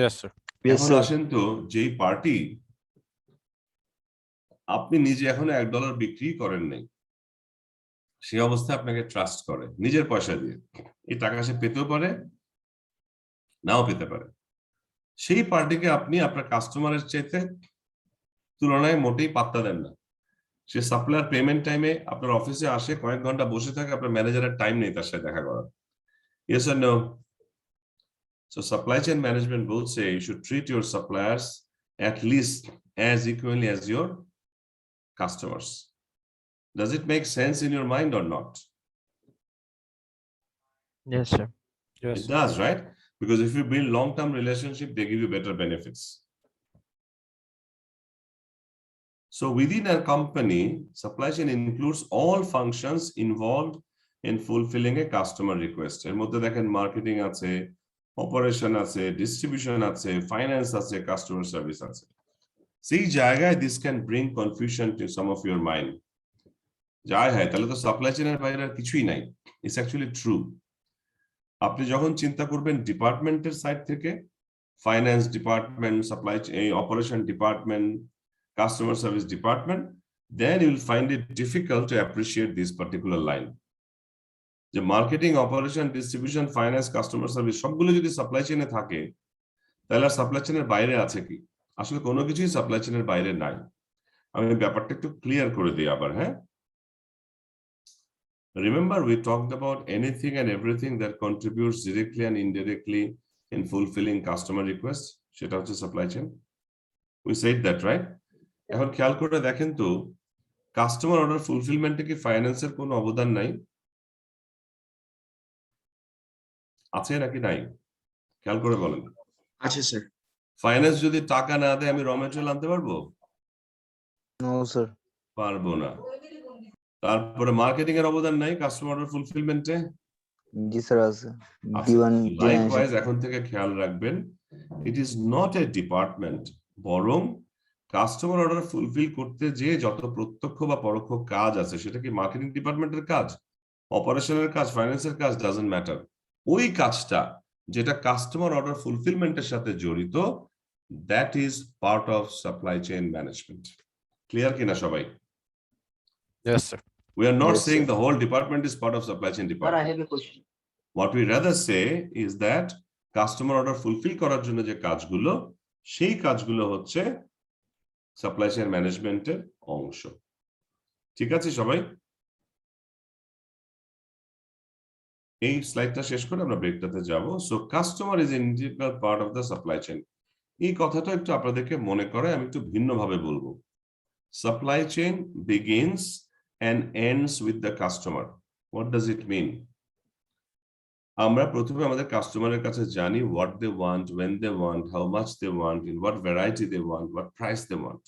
Yes, sir. এখন আসেন তো, যেই পার্টি আপনি নিজে এখনো $1 বিক্রি করেন নাই, সে অবস্থায় আপনাকে ট্রাস্ট করে নিজের পয়সা দিয়ে, এই টাকা সে পেতেও পারে নাও পেতে পারে, সেই পার্টিকে আপনি আপনার কাস্টমারের চাইতে তুলনায় মোটেই পাত্তা দেন না। সে সাপ্লায়ার পেমেন্ট টাইমে আপনার অফিসে আসে, কয়েক ঘন্টা বসে থাকে, আপনার ম্যানেজারের টাইম নেই তার সাথে দেখা করার। Yes or no? So supply chain management both say you should treat your suppliers at least as equally as your customers. Does it make sense in your mind or not? Yes, sir. Yes. It does, right? Because if you build long-term relationship, they give you better benefits. So within a company, supply chain includes all functions involved in fulfilling a customer request. এর মধ্যে দেখেন marketing আছে, operation আছে, distribution আছে, finance আছে, customer service আছে। সেই জায়গায় this can bring confusion to some of your mind. যাই হয় তাহলে তো সাপ্লাই চেইনের বাইরে আর কিছুই নাই। It's actually true. আপনি যখন চিন্তা করবেন ডিপার্টমেন্টের সাইড থেকে, finance department, supply chain, operation department, customer service department, then you will find it difficult to appreciate this particular line. যে marketing, operation, distribution, finance, customer service সবগুলো যদি সাপ্লাই চেইনে থাকে, তাহলে আর সাপ্লাই চেইনের বাইরে আছে কি? আসলে কোনো কিছুই সাপ্লাই চেইনের বাইরে নাই। আমি ব্যাপারটা একটু ক্লিয়ার করে দিই আবার, হ্যাঁ? Remember we talked about anything and everything that contributes directly and indirectly in fulfilling customer requests, সেটা হচ্ছে supply chain. We said that, right? এখন খেয়াল করে দেখেন তো, কাস্টমার অর্ডার ফুলফিলমেন্টে কি ফাইন্যান্সের কোনো অবদান নাই? আছে নাকি নাই? খেয়াল করে বলেন। আছে স্যার। ফাইন্যান্স যদি টাকা না দেয় আমি র ম্যাটেরিয়াল আনতে পারবো? নো স্যার, পারবো না। তারপরে মার্কেটিং এর অবদান নাই কাস্টমার অর্ডার ফুলফিলমেন্টে? জি স্যার আছে। লাইকওয়াইজ এখন থেকে খেয়াল রাখবেন, it is not A department, বরং কাস্টমার অর্ডার ফুলফিল করতে যে যত প্রত্যক্ষ বা পরোক্ষ কাজ আছে, সেটা কি মার্কেটিং ডিপার্টমেন্টের কাজ, অপারেশনের কাজ, ফাইন্যান্সের কাজ, ডাজন্ট ম্যাটার। ওই কাজটা যেটা কাস্টমার অর্ডার ফুলফিলমেন্টের সাথে জড়িত, that is part of supply chain management. Clear কিনা সবাই? Yes, sir. We are not Yes, saying sir. the whole department is part of supply chain Sir, I department. have a question. What we rather say is that customer order fulfil করার জন্য যে কাজগুলো, সেই কাজগুলো হচ্ছে supply chain ম্যানেজমেন্টের অংশ। ঠিক আছে সবাই? এই স্লাইডটা শেষ করে আমরা ব্রেকটাতে যাব। So customer is integral part of the supply chain. এই কথাটা একটু আপনাদেরকে মনে করে আমি একটু ভিন্নভাবে বলবো। Supply chain begins and ends with the customer. What does it mean? আমরা প্রথমে আমাদের কাস্টমারের কাছে জানি what they want, when they want, how much they want, in what variety they want, what price they want.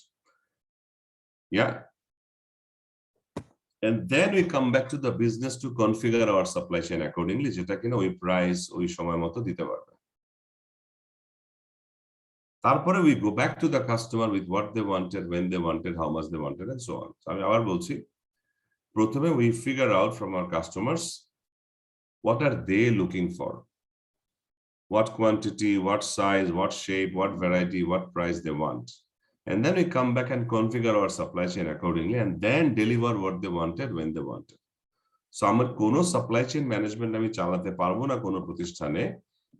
Yeah. And then we come back to the business to configure our supply chain accordingly, যেটা কিনা ওই price ওই সময় মতো দিতে পারবে। তারপরে we go back to the customer with what they wanted, when they wanted, how much they wanted, and so on. আমি আবার বলছি, প্রথমে we figure out from our customers what are they looking for, what quantity, what size, what shape, what variety, what price they want. And then we come back and configure our supply chain accordingly and then deliver what they wanted when they wanted. So আমার কোনো supply chain management আমি চালাতে পারবো না কোনো প্রতিষ্ঠানে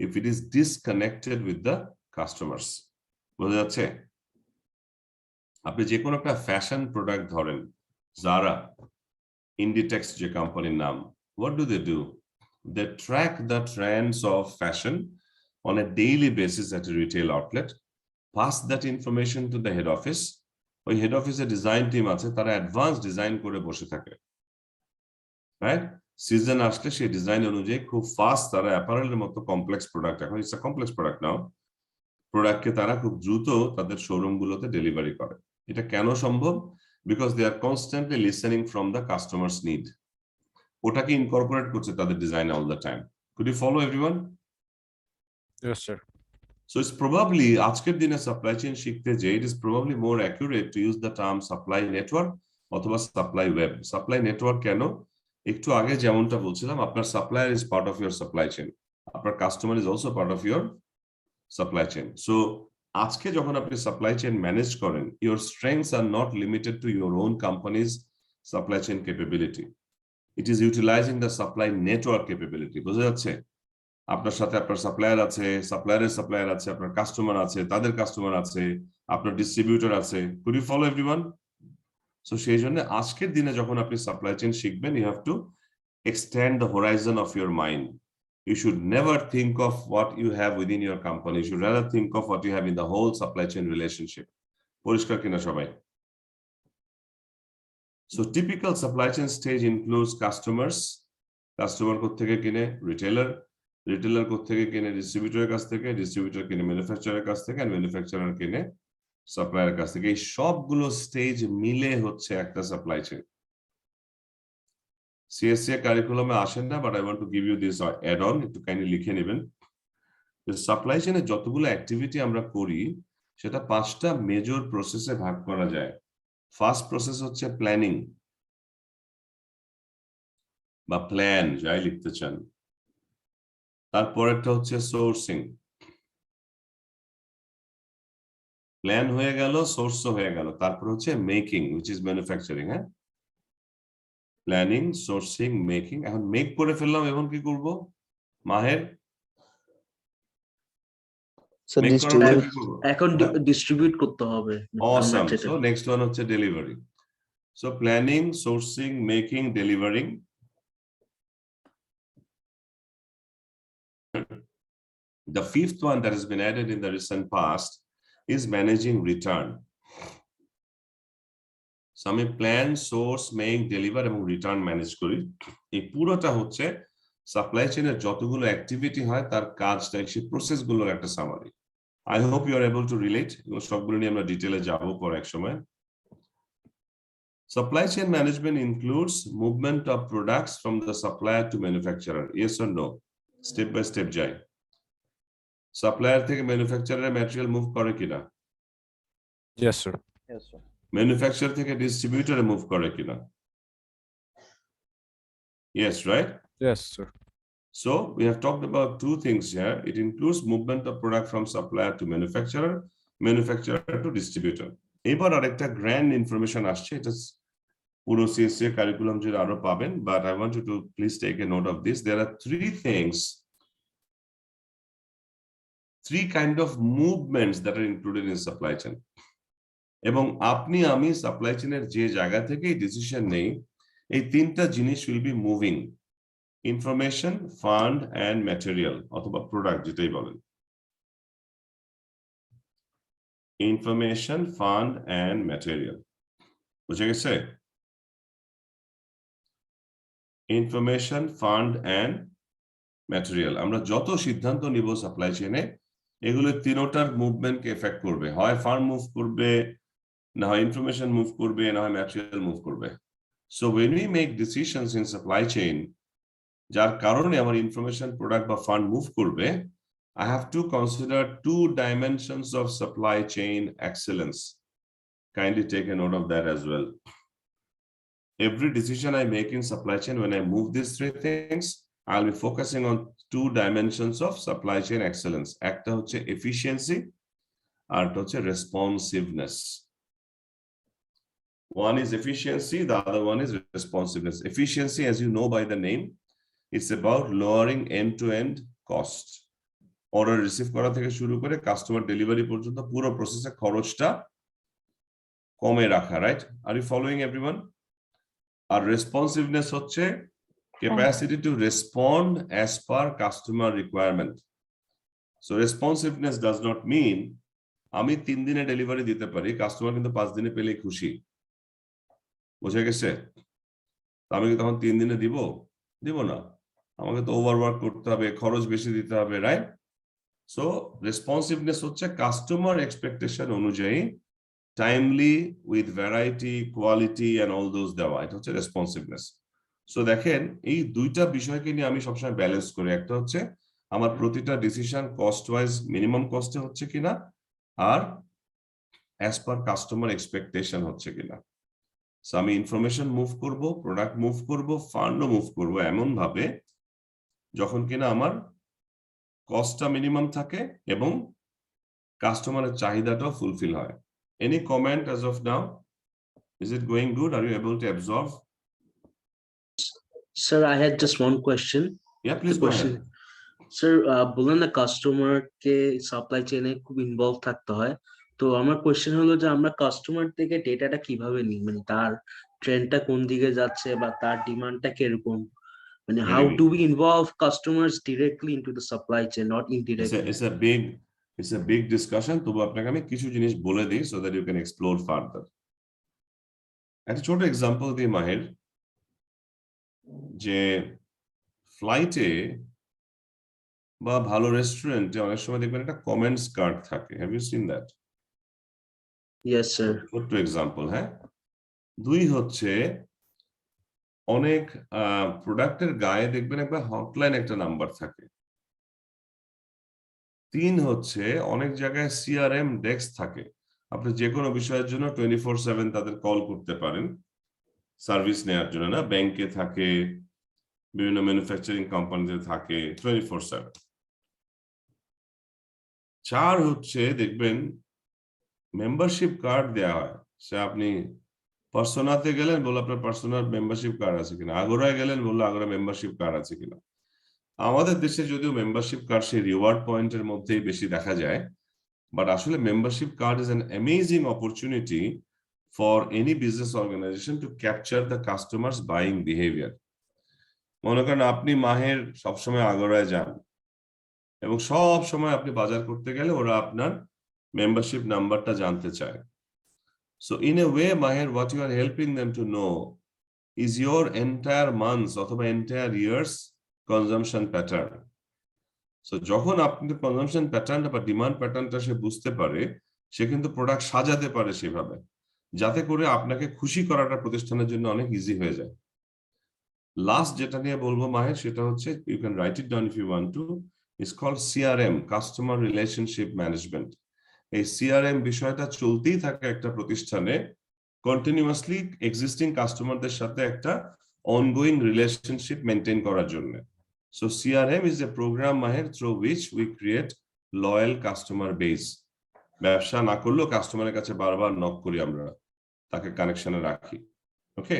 if it is disconnected with the customers. বোঝা যাচ্ছে? আপনি যে কোনো একটা ফ্যাশন প্রোডাক্ট ধরেন, জারা, ইন্ডিটেক্স যে কোম্পানির নাম, what do? They track the trends of fashion on a daily basis at a retail outlet, pass that information to the head office. ওই হেড অফিসে ডিজাইন টিম আছে, তারা অ্যাডভান্স ডিজাইন করে বসে থাকে, রাইট? সিজন আসলে সেই ডিজাইন অনুযায়ী খুব ফাস্ট তারা অ্যাপারেলের মতো কমপ্লেক্স প্রোডাক্ট, এখন ইটস আ কমপ্লেক্স প্রোডাক্ট নাও, প্রোডাক্টকে তারা খুব দ্রুত তাদের শোরুম গুলোতে ডেলিভারি করে। এটা কেন সম্ভব? Because they are constantly listening from the customers need. ওটাকে ইনকর্পোরেট করছে তাদের design all the time. Could you follow everyone? Yes, sir. So it's probably আজকের দিনে সাপ্লাই চেইন শিখতে যে it is probably more accurate to use the term supply network অথবা supply web. Supply network কেন? একটু আগে যেমনটা বলছিলাম, আপনার supplier is part of your supply chain, আপনার customer is also part of your supply chain. So আজকে যখন আপনি সাপ্লাই চেইন ম্যানেজ করেন, your strengths are not limited to your own companies supply chain capability, it is utilising the supply network capability. বোঝা যাচ্ছে? আপনার সাথে আপনার supplier আছে, সাপ্লায়ারের সাপ্লায়ার আছে, আপনার কাস্টমার আছে, তাদের কাস্টমার আছে, আপনার ডিস্ট্রিবিউটর আছে। Could you follow everyone? So সেই জন্য আজকের দিনে যখন আপনি সাপ্লাই চেইন শিখবেন, you have to extend the horizon of your mind. You should never think of what you have within your company. You should rather think of what you have in the whole supply chain relationship. পরিষ্কার কিনা সবাই? So typical supply chain stage includes customers. Customer কোত্থেকে কিনে? Retailer. Retailer কোত্থেকে কিনে? ডিস্ট্রিবিউটরের কাছ থেকে। Distributor কিনে ম্যানুফ্যাকচারের কাছ থেকে, আর ম্যানুফ্যাকচারার কিনে সাপ্লায়ারের কাছ থেকে। এই সবগুলো স্টেজ মিলে হচ্ছে একটা সাপ্লাই চেইন। CSCA কারিকুলামে আসেন না, but I want to give you this add on, একটু কাইন্ডলি লিখে নেবেন। সাপ্লাই চেইনে যতগুলো অ্যাক্টিভিটি আমরা করি সেটা 5টা মেজর প্রসেসে ভাগ করা যায়। ফার্স্ট প্রসেস হচ্ছে প্ল্যানিং বা প্ল্যান, যাই লিখতে চান। তারপরেরটা হচ্ছে সোর্সিং। প্ল্যান হয়ে গেল, সোর্সও হয়ে গেল। তারপর হচ্ছে মেকিং, হুইচ ইজ ম্যানুফ্যাকচারিং। হ্যাঁ, প্ল্যানিং, সোর্সিং, মেকিং। এখন মেক করে ফেললাম, এখন কি করব মাহের? এখন ডিস্ট্রিবিউট করতে হবে। Awesome. So next one হচ্ছে delivery. So planning, sourcing, making, delivering. The fifth one that has been added in the recent past is managing return. So আমি প্ল্যান, সোর্স, মেক, ডেলিভার এবং রিটার্ন ম্যানেজ করি। এই পুরোটা হচ্ছে supply চেইনের যতগুলো activity হয় তার কাজটা, সেই প্রসেসগুলোর একটা summary. I hope you are able to relate. সবগুলো নিয়ে আমরা ডিটেইলে যাব পর এক সময়। Supply chain management includes movement of products from the supplier to manufacturer. Yes or no? Step by step যাই। সাপ্লায়ার থেকে ম্যানুফ্যাকচারারে ম্যাটেরিয়াল মুভ করে কিনা? Yes, sir. Yes, sir. Manufacture থেকে ডিস্ট্রিবিউটরে মুভ করে কিনা? Yes, right? Yes, sir. So we have talked about two things here. It includes movement of product from supplier to manufacturer, manufacturer to distributor. এবার আরেকটা grand information আসছে, এটা পুরো CSCA curriculum জুড়ে আরো পাবেন, but I want you to please take a note of this. There are 3 things three kind of movements that are included in supply chain. এবং আপনি আমি সাপ্লাই চেইনের যে জায়গা থেকে ডিসিশন নেই, এই তিনটা জিনিস will be moving: information, fund and material, অথবা প্রোডাক্ট যেটাই বলেন। ইনফরমেশন, ফান্ড এন্ড ম্যাটেরিয়াল, বুঝে গেছে? Information, fund and material. আমরা যত সিদ্ধান্ত নিব সাপ্লাই চেইনে, এগুলো তিনটার মুভমেন্টকে এফেক্ট করবে। হয় ফান্ড মুভ করবে, না হয় ইনফরমেশন মুভ করবে, না হয় ম্যাটেরিয়াল মুভ করবে। So when we make decisions in supply chain, যার কারণে আমার ইনফরমেশন, প্রোডাক্ট বা ফান্ড মুভ করবে, I have to consider two dimensions of supply chain excellence. Kindly take a note of that as well. Every decision I make in supply chain, when I move these three things, I'll be focusing on two dimensions of supply chain excellence. একটা হচ্ছে efficiency, আর একটা হচ্ছে responsiveness. One is efficiency, the other one is responsiveness. Efficiency, as you know by the name, it's about lowering end-to-end cost. Order receive করা থেকে শুরু করে customer delivery পর্যন্ত পুরো প্রসেসে খরচটা কমে রাখা, right? Are you following everyone? আর রেসপন্সিভনেস হচ্ছে capacity to respond as per customer requirement. So responsiveness does not mean আমি 3 দিনে ডেলিভারি দিতে পারি, কাস্টমার কিন্তু 5 দিনে পেলেই খুশি। বুঝে গেছে? আমি কি তখন 3 দিনে দিব না, আমাকে তো ওভারওয়ার্ক করতে হবে, খরচ বেশি দিতে হবে, রাইট? সো রেসপন্সিভনেস হচ্ছে কাস্টমার এক্সপেকটেশন অনুযায়ী timely, with variety, quality and all those দেওয়া, এটা হচ্ছে রেসপন্সিভনেস। সো দেখেন, এই দুইটা বিষয়কে নিয়ে আমি সবসময় ব্যালেন্স করি। একটা হচ্ছে আমার প্রতিটা ডিসিশন কস্ট ওয়াইজ মিনিমাম কস্টে হচ্ছে কিনা, আর অ্যাজ পার কাস্টমার এক্সপেকটেশন হচ্ছে কিনা। সো আমি ইনফরমেশন মুভ করব, প্রোডাক্ট মুভ করব, ফান্ডও মুভ করব এমন ভাবে যখন কিনা আমার কস্টটা মিনিমাম থাকে এবং কাস্টমারের চাহিদাটাও ফুলফিল হয়। Any comment as of now? Is it going good? Are you able to absorb? Sir, I had just one question. Yeah, please go ahead. Sir, বললেন না কাস্টমার কে সাপ্লাই চেইনে খুব ইনভলভ থাকতে হয়, তো আমার কোশ্চেন হলো যে আমরা কাস্টমার থেকে ডেটাটা কিভাবে নিই, মানে তার ট্রেন্ডটা কোন দিকে যাচ্ছে বা তার ডিমান্ডটা কিরকম, মানে how do we involve customers directly into the supply chain, not indirectly? It's a big discussion. তবু আপনাকে আমি কিছু জিনিস বলে দিই so that you can explore further. একটা ছোট এক্সাম্পল দিই মাহির, যে ফ্লাইটে বা ভালো রেস্টুরেন্টে অনেক সময় দেখবেন একটা কমেন্টস কার্ড থাকে। Have you seen that? Yes sir. ছোট্ট এক্সাম্পল। হ্যাঁ, 2 হচ্ছে অনেক প্রোডাক্টের গায়ে দেখবেন একবার হটলাইন একটা নাম্বার থাকে। 3 হচ্ছে অনেক জায়গায় সিআরএম ডেস্ক থাকে, আপনি যে কোনো বিষয়ের জন্য 24/7 তাদের কল করতে পারেন সার্ভিস নেওয়ার জন্য। না, ব্যাংকে থাকে, বিভিন্ন ম্যানুফ্যাকচারিং কোম্পানিতে থাকে 24/7। 4 হচ্ছে দেখবেন মেম্বারশিপ কার্ড দেওয়া হয়। সে আপনি পার্সোনাতে গেলেন, বললো আপনার পার্সোনাল মেম্বারশিপ কার্ড আছে কিনা, আগোরায় গেলেন, বললো আগোরা মেম্বারশিপ কার্ড আছে কিনা। আমাদের দেশে যদিও মেম্বারশিপ কার্ড সেই রিওয়ার্ড পয়েন্টের মধ্যেই বেশি দেখা যায়, বাট আসলে membership card is an amazing opportunity for any business organisation to capture the customers buying behaviour. মনে করেন আপনি মাহের সবসময় আগোরায় যান এবং সব সময় আপনি বাজার করতে গেলে ওরা আপনার মেম্বারশিপ নাম্বারটা জানতে চায়। So in a way, Maher, what you are helping them to know is your entire months অথবা entire years consumption pattern. So যখন আপনি consumption pattern বা demand patternটা সে বুঝতে পারে, সে কিন্তু প্রোডাক্ট সাজাতে পারে সেভাবে যাতে করে আপনাকে খুশি করাটা প্রতিষ্ঠানের জন্য অনেক ইজি হয়ে যায়। লাস্ট যেটা নিয়ে বলবো মাহের, সেটা হচ্ছে, you can write it down if you want to, it's called CRM, Customer Relationship Management. এই সিআরএম বিষয়টা চলতেই থাকে একটা প্রতিষ্ঠানে, কন্টিনিউয়াসলি এক্সিস্টিং কাস্টমারদের সাথে একটা অনগোয়িং রিলেশনশিপ মেনটেন করার জন্য। So CRM is a programme মাহের through which we create loyal customer base. ব্যবসা না করলেও কাস্টমারের কাছে বারবার নক করি আমরা, তাকে কানেকশনে রাখি। Okay,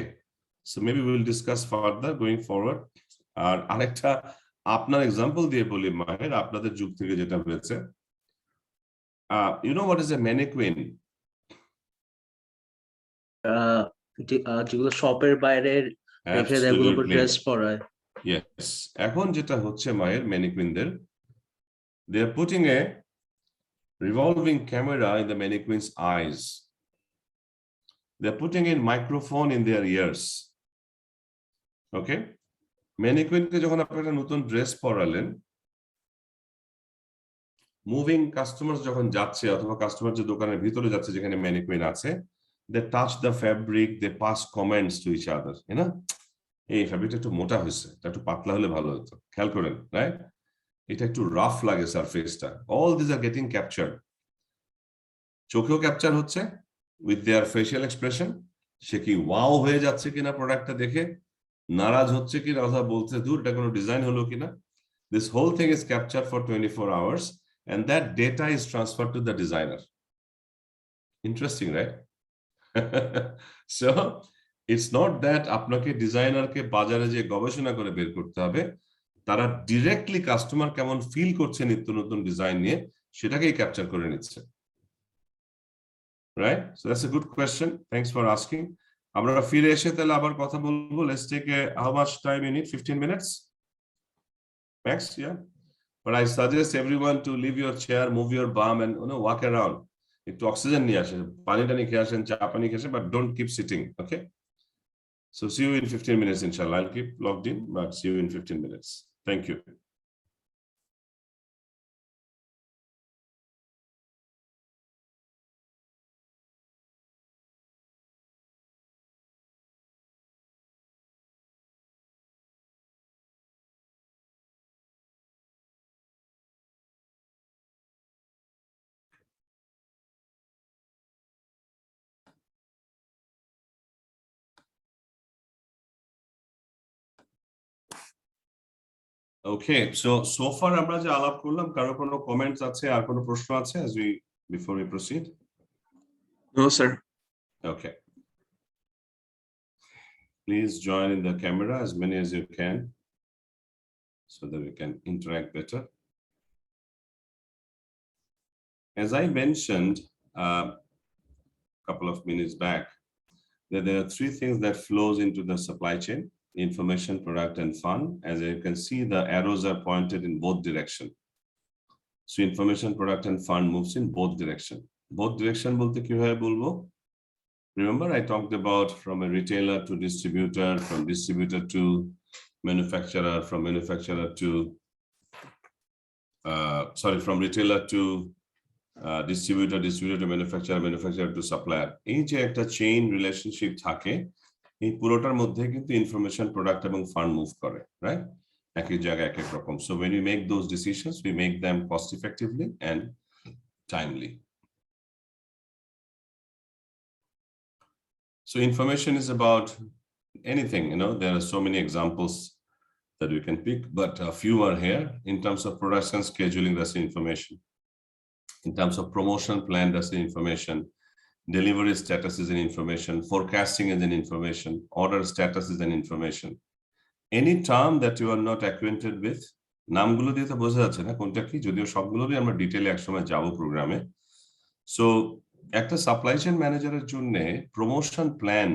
so maybe will discuss further going forward. আর আরেকটা আপনার এক্সাম্পল দিয়ে বলি মাহের, আপনাদের যুগ থেকে যেটা হয়েছে, You know what is a mannequin? যেগুলো শপের বাইরে রেখে দেয় ওগুলোর উপর Absolutely. ড্রেস পরায়। Yes. এখন যেটা হচ্ছে মায়ের ম্যানিকুইনদের, they are putting a revolving camera in the mannequin's eyes. They're putting a microphone in their ears. Okay? ম্যানিকুইনকে যখন আপনি একটা নতুন ড্রেস পরালেন, মুভিং কাস্টমার যখন যাচ্ছে অথবা কাস্টমার যে দোকানের ভিতরে যাচ্ছে যেখানে ম্যানিকুইন আছে, they touch the fabric, they pass comments to each other, না? এই ফ্যাব্রিকটা একটু মোটা হয়েছে, এটা একটু পাতলা হলে ভালো হতো, খেয়াল করেন, রাইট? এটা একটু রাফ লাগে সারফেসটা। All this are getting captured. চোখেও ক্যাপচার হচ্ছে উইথ দেয়ার ফেশিয়াল এক্সপ্রেশন। সে কি ওয়াও হয়ে যাচ্ছে কিনা প্রোডাক্টটা দেখে, নারাজ হচ্ছে কিনা অথবা বলছে দূর এটা কোনো ডিজাইন হলো কিনা। This whole thing is captured for 24 hours and that data is transferred to the designer. Interesting, right? So it's not that আপনাকে ডিজাইনারকে বাজারে যে গবেষণা করে বের করতে হবে, তারা ডিরেক্টলি কাস্টমার কেমন ফিল করছে নিত্য নতুন ডিজাইন নিয়ে সেটাকেই ক্যাপচার করে নিচ্ছে। Right? So that's a good question. Thanks for asking. আমরা ফিরে এসে তাহলে আবার কথা বলবো। Let's take how much time you need? 15 minutes? Max, yeah. But I suggest everyone to leave your chair, move your bum and walk around. একটু oxygen নিয়ে আসেন, পানি টানি খেয়ে আসেন, চা পানি খেয়ে আসেন, but don't keep sitting, okay? So see you in 15 minutes, inshallah. I'll keep logged in, but see you in 15 minutes. Thank you. Okay, so far আমরা যে আলাপ করলাম, কারো কোনো কমেন্টস আছে, আর কোনো প্রশ্ন আছে before we proceed? No, sir. Okay. Please join in the camera as many as you can so that we can interact better. As I mentioned a couple of minutes back, that there are three things that flows into the supply chain: information, product, and fund. As you can see, the arrows are pointed in both directions. So information, product, and fund moves in both directions. Both direction bolte kibabe bolbo? Remember, I talked about from a retailer to distributor, from distributor to manufacturer, from manufacturer to from retailer to distributor, distributor to manufacturer, manufacturer to supplier. এই যে একটা chain relationship থাকে, এই পুরোটার মধ্যে কিন্তু information, product এবং fund move করে, রাইট? একই জায়গায় এক এক রকম। So when we make those decisions, we make them cost effectively and timely. So information is about anything, there are so many examples that we can pick, but a few are here. In terms of production scheduling, that's the information. In terms of promotion plan, that's the information. Delivery status is an information. Forecasting is an information. Order status is an information. Any term that you are not acquainted with, নামগুলো দিয়ে তো বোঝা যাচ্ছে না কোনটা কি, যদিও সবগুলোরই আমরা ডিটেইলে একসময় যাব প্রোগ্রামে। সো একটা সাপ্লাই চেইন ম্যানেজারের জন্য প্রমোশন প্ল্যান,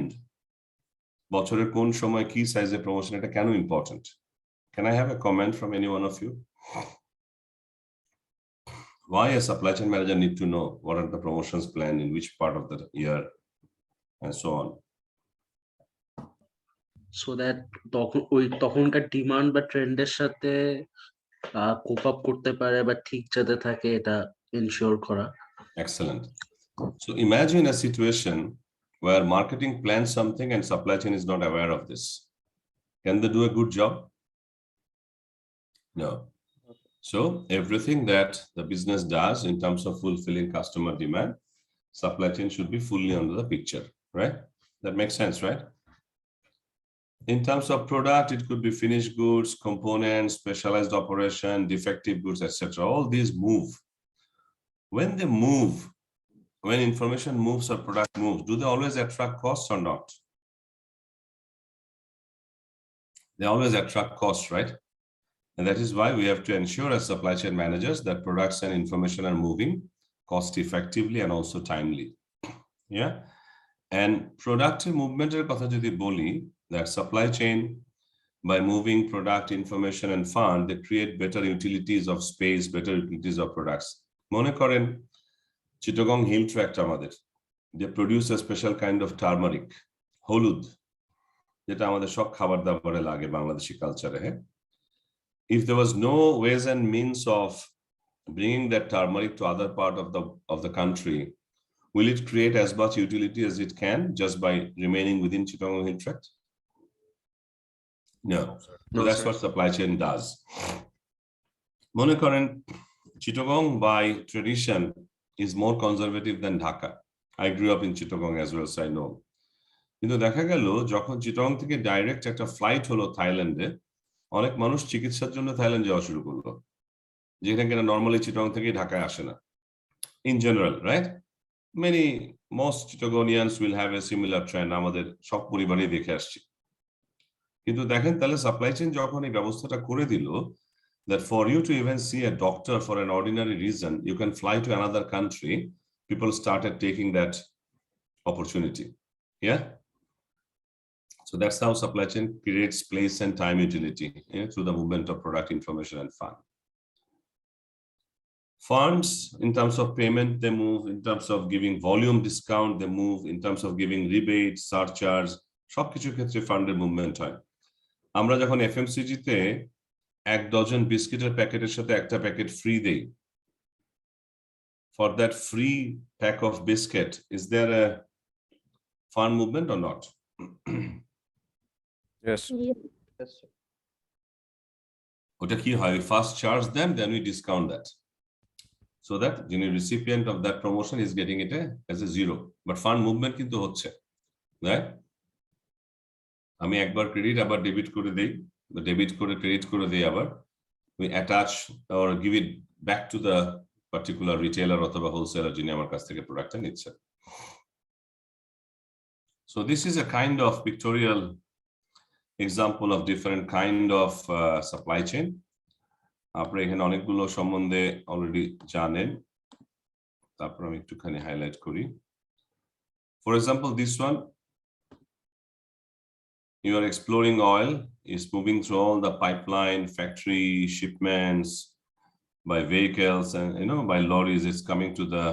বছরের কোন সময় কি সাইজে প্রমোশন, এটা কেন important? Can I have a comment from any one of you? Why a supply chain manager need to know what are the promotions planned in which part of the year and so on? So that তখনকার demand বা ট্রেন্ডের সাথে cope up করতে পারে বা ঠিক যাতে থাকে এটা এনশিওর করা। Excellent. So imagine a situation where marketing plans something and supply chain is not aware of this. Can they do a good job? No. So everything that the business does in terms of fulfilling customer demand, supply chain should be fully under the picture, right? That makes sense, right? In terms of product, it could be finished goods, components, specialized operation, defective goods, etc. All these move. When they move, when information moves or product moves, do they always attract costs or not? They always attract costs, right? And that is why we have to ensure as supply chain managers that products and information are moving cost effectively and also timely. Yeah, and productive movement er kotha jodi boli, that supply chain, by moving product, information and fund, they create better utilities of space, better utilities of products. Mone koren Chittagong Hill Tract amader, they produce a special kind of turmeric, holud, যেটা আমাদের সব খাবার দাবারে লাগে বাংলাদেশি কালচারে। হ্যাঁ, if there was no ways and means of bringing that turmeric to other part of the country, will it create as much utility as it can just by remaining within Chittagong Hill Tract? No. So that's what supply chain does. Mone koren Chittagong by tradition is more conservative than Dhaka. I grew up in Chittagong as well, so I know. কিন্তু দেখা গেল যখন চিটগং থেকে direct একটা flight হলো থাইল্যান্ডে, অনেক মানুষ চিকিৎসার জন্য থাইল্যান্ড যাওয়া শুরু করলো, যেখানে কিনা নর্মালি চিটগং থেকে ঢাকায় আসে না। In general, right? most Chittagonians will have a similar trend, আমাদের সব পরিবারই দেখে আসছি। কিন্তু দেখেন তাহলে সাপ্লাই চেইন যখন এই ব্যবস্থাটা করে দিল, that for you to even see a doctor for an ordinary reason, you can fly to another country, people started taking that opportunity. Yeah. So that's how supply chain creates place and time utility, through the movement of product, information and fund. Funds, in terms of payment, they move. In terms of giving volume discount, they move. In terms of giving rebate, surcharge, সব কিছুর ক্ষেত্রে ফান্ডের movement হয়। আমরা যখন FMCG তে 1 dozen বিস্কিটের প্যাকেটের সাথে একটা প্যাকেট ফ্রি দেই, for that free pack of biscuit, is there a fund movement or not? Yes. Yes, sir. ওটা কি হয়? We first charge them, then we discount that, so that the recipient of that promotion is getting it as a zero. But fund movement কিন্তু হচ্ছে, right? আমি একবার credit আবার debit করে দেই, বা ডেবিট করে ক্রেডিট করে দেই, আবার we attach or give it back to the particular retailer অথবা wholesaler যিনি আমার কাছ থেকে প্রোডাক্টটা নিচ্ছে। So this is a kind of pictorial example of different kind of supply chain. আপনারা এখানে অনেকগুলো সম্বন্ধে অলরেডি জানেন, তারপর আমি একটুখানি হাইলাইট করি। For example, this one, you are exploring oil, is moving through all the pipeline, factory, shipments, by vehicles and by lorries. It's coming to the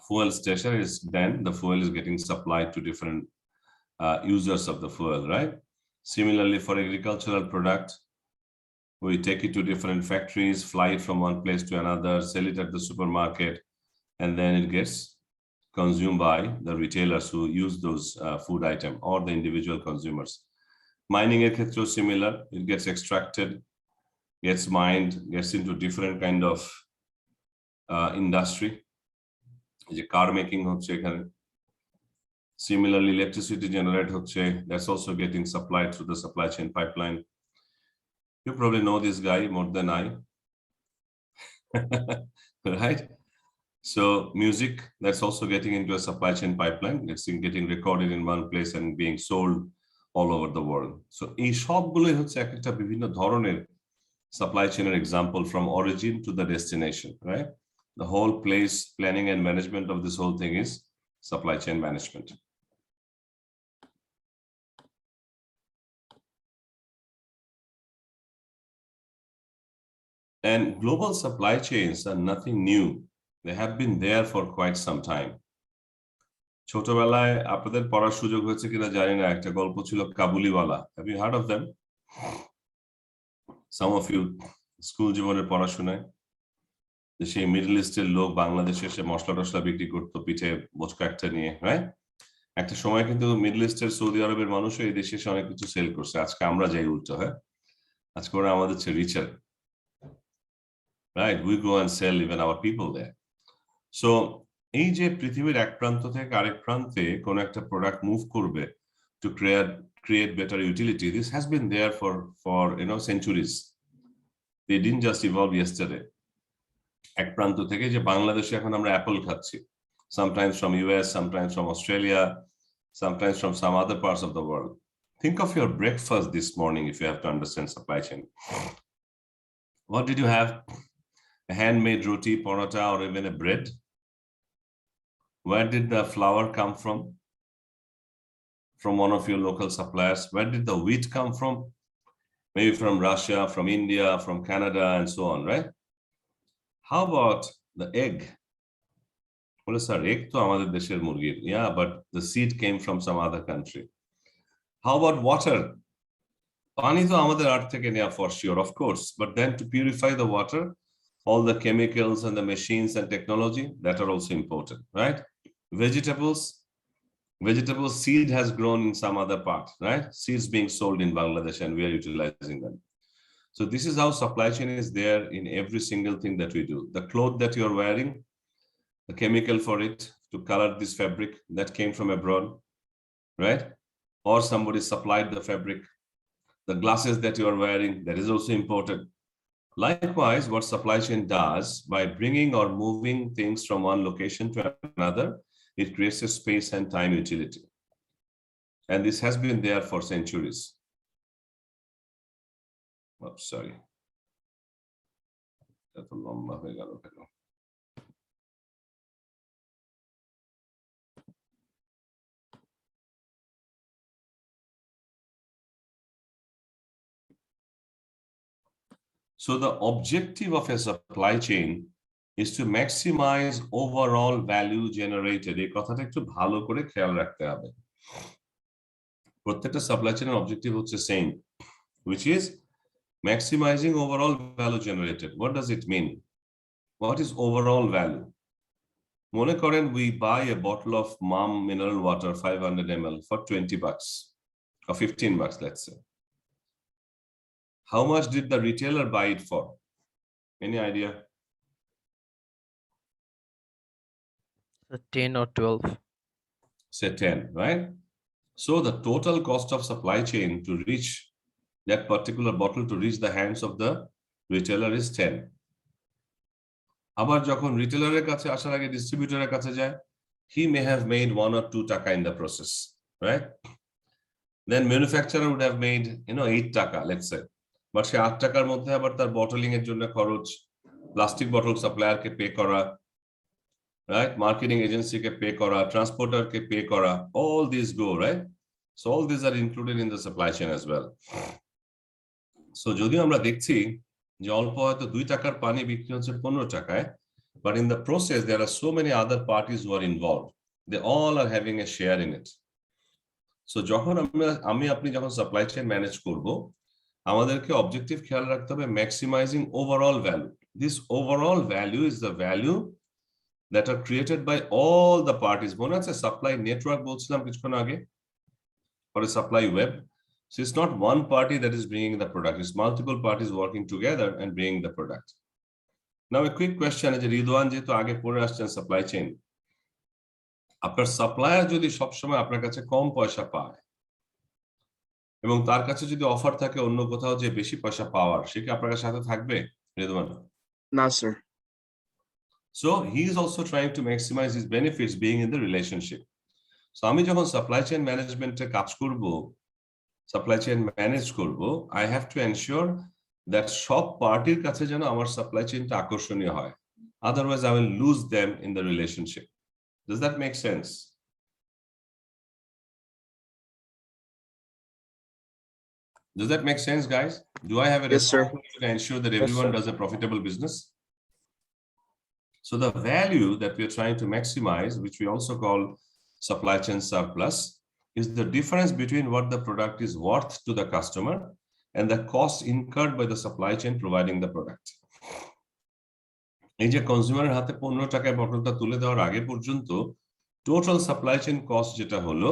fuel station, then the fuel is getting supplied to different users of the fuel, right? Similarly, for agricultural product, we take it to different factories, fly it from one place to another, sell it at the supermarket, and then it gets consumed by the retailers who use those food item or the individual consumers. Mining er khetre similar, it gets extracted, gets mined, gets into different kind of industry. যে car making হচ্ছে এখানে। Similarly, electricity generate হচ্ছে, that's also getting supplied through the supply chain pipeline. You probably know this guy more than I, right? So music, that's also getting into a supply chain pipeline. It's getting recorded in one place and being sold all over the world. So এই সবগুলোই হচ্ছে একটা বিভিন্ন ধরনের supply chain example, from origin to the destination, right? The whole place planning and management of this whole thing is supply chain management. And global supply chains are nothing new. They have been there for quite some time. ছোটবেলায় আপনাদের পড়ার সুযোগ হয়েছে কিনা জানি না, একটা গল্প ছিল Kabuliwala. Have you heard of them? Some of you school জীবনের পড়াশোনায় যে সেই মিডল ইস্টের লোক বাংলাদেশে এসে মশলা টশলা বিক্রি করতো পিঠে বোচকা একটা নিয়ে, রাইট? একটা সময় কিন্তু মিডল ইস্টের সৌদি আরবের মানুষও এই দেশে এসে অনেক কিছু সেল করছে। আজকে আমরা যাই উল্টো, হ্যাঁ, আজকে ওরা আমাদের চেয়ে richer, right? We go and sell even our people there. So এই যে পৃথিবীর এক প্রান্ত থেকে আরেক প্রান্তে কোন একটা প্রোডাক্ট মুভ করবে two create better utility, this has been there for centuries. They didn't just evolve yesterday. এক প্রান্ত থেকে যে বাংলাদেশে এখন আমরা অ্যাপল খাচ্ছি, sometimes from US, sometimes from Australia, sometimes from some other parts of the world. Think of your breakfast this morning if you have to understand supply chain. What did you have? a handmade roti, paratha, or even a bread? Where did the flour come from? From one of your local suppliers. Where did the wheat come from? Maybe from Russia, from India, from Canada, and so on, right? How about the egg? Well, sir, egg to amader desher murgir. Yeah, but the seed came from some other country. How about water? Pani to amader earth theke neya for sure, of course. But then to purify the water, all the chemicals and the machines and technology that are also important, right? Vegetables seed has grown in some other part, right? Seeds being sold in Bangladesh and we are utilizing them. So this is how supply chain is there in every single thing that we do. The cloth that you're wearing, the chemical for it to color this fabric that came from abroad, right? Or somebody supplied the fabric. The glasses that you are wearing, that is also important. Likewise, what supply chain does by bringing or moving things from one location to another, it creates a space and time utility. And this has been there for centuries. Oh, sorry. So the objective of a supply chain is to maximize overall value generated. এই কথাটা একটু ভালো করে খেয়াল রাখতে হবে। প্রত্যেকটা supply chain objective হচ্ছে same, which is maximizing overall value generated. What does it mean? What is overall value? মনে করেন we buy a bottle of mom mineral water 500 ml for 20 bucks or 15 bucks, let's say. How much did the retailer buy it for? Any idea? 10 or 12. Say 10, right? So the total cost of supply chain to reach that particular bottle to reach the hands of the retailer is 10. আবার যখন রিটেলারের কাছে আসার আগে ডিস্ট্রিবিউটরের কাছে যায়, he may have made 1 or 2 টাকা in the process, right? Then manufacturer would have made 8 টাকা, let's say. But সে 8 টাকার মধ্যে আবার তার বটলিং এর জন্য খরচ, প্লাস্টিক বটল সাপ্লায়ারকে পে করা, right? Marketing agency ke pay kora, transporter ke pay kora, all these go, right? So all these are included in the supply chain as well. So যদিও আমরা দেখছি যে অল্প হয়তো 2 টাকার পানি বিক্রি হচ্ছে 15 টাকায়, but in the process there are so many other parties who are involved. They all are having a share in it. So যখন আমি আপনি যখন supply chain manage করব, আমাদেরকে objective খেয়াল রাখতে হবে maximizing overall value. This overall value is the value that are created by all the parties. মনে আছে supply network বলছিলাম কিছুক্ষণ আগে, or a supply web. So it's not one party that is bringing the product, it's multiple parties working together and bringing the product. Now a quick question is, Ridwan যেহেতু আগে পড়ে আসছেন supply chain, আপনার supplier যদি সবসময় আপনার কাছে কম পয়সা পায় এবং তার কাছে যদি অফার থাকে অন্য কোথাও যে বেশি পয়সা পাওয়ার, সে কি আপনার সাথে থাকবে রিদওয়ান? না sir. So he is also trying to maximize his benefits being in the relationship. So আমি যখন supply chain management এ কাজ করব, supply chain manage করব, I have to ensure that সব পার্টির কাছে যেন আমার supply chain টা আকর্ষণীয় হয়. Otherwise I will lose them in the relationship. Does that make sense? Does that make sense, guys? Do I have a responsibility to ensure that everyone does a profitable business? So the value that we are trying to maximize, which we also call supply chain surplus, is the difference between what the product is worth to the customer and the cost incurred by the supply chain providing the product. এই যে কনজিউমারের হাতে 15 টাকায় বটলটা তুলে দেওয়ার আগে পর্যন্ত total supply chain cost যেটা হলো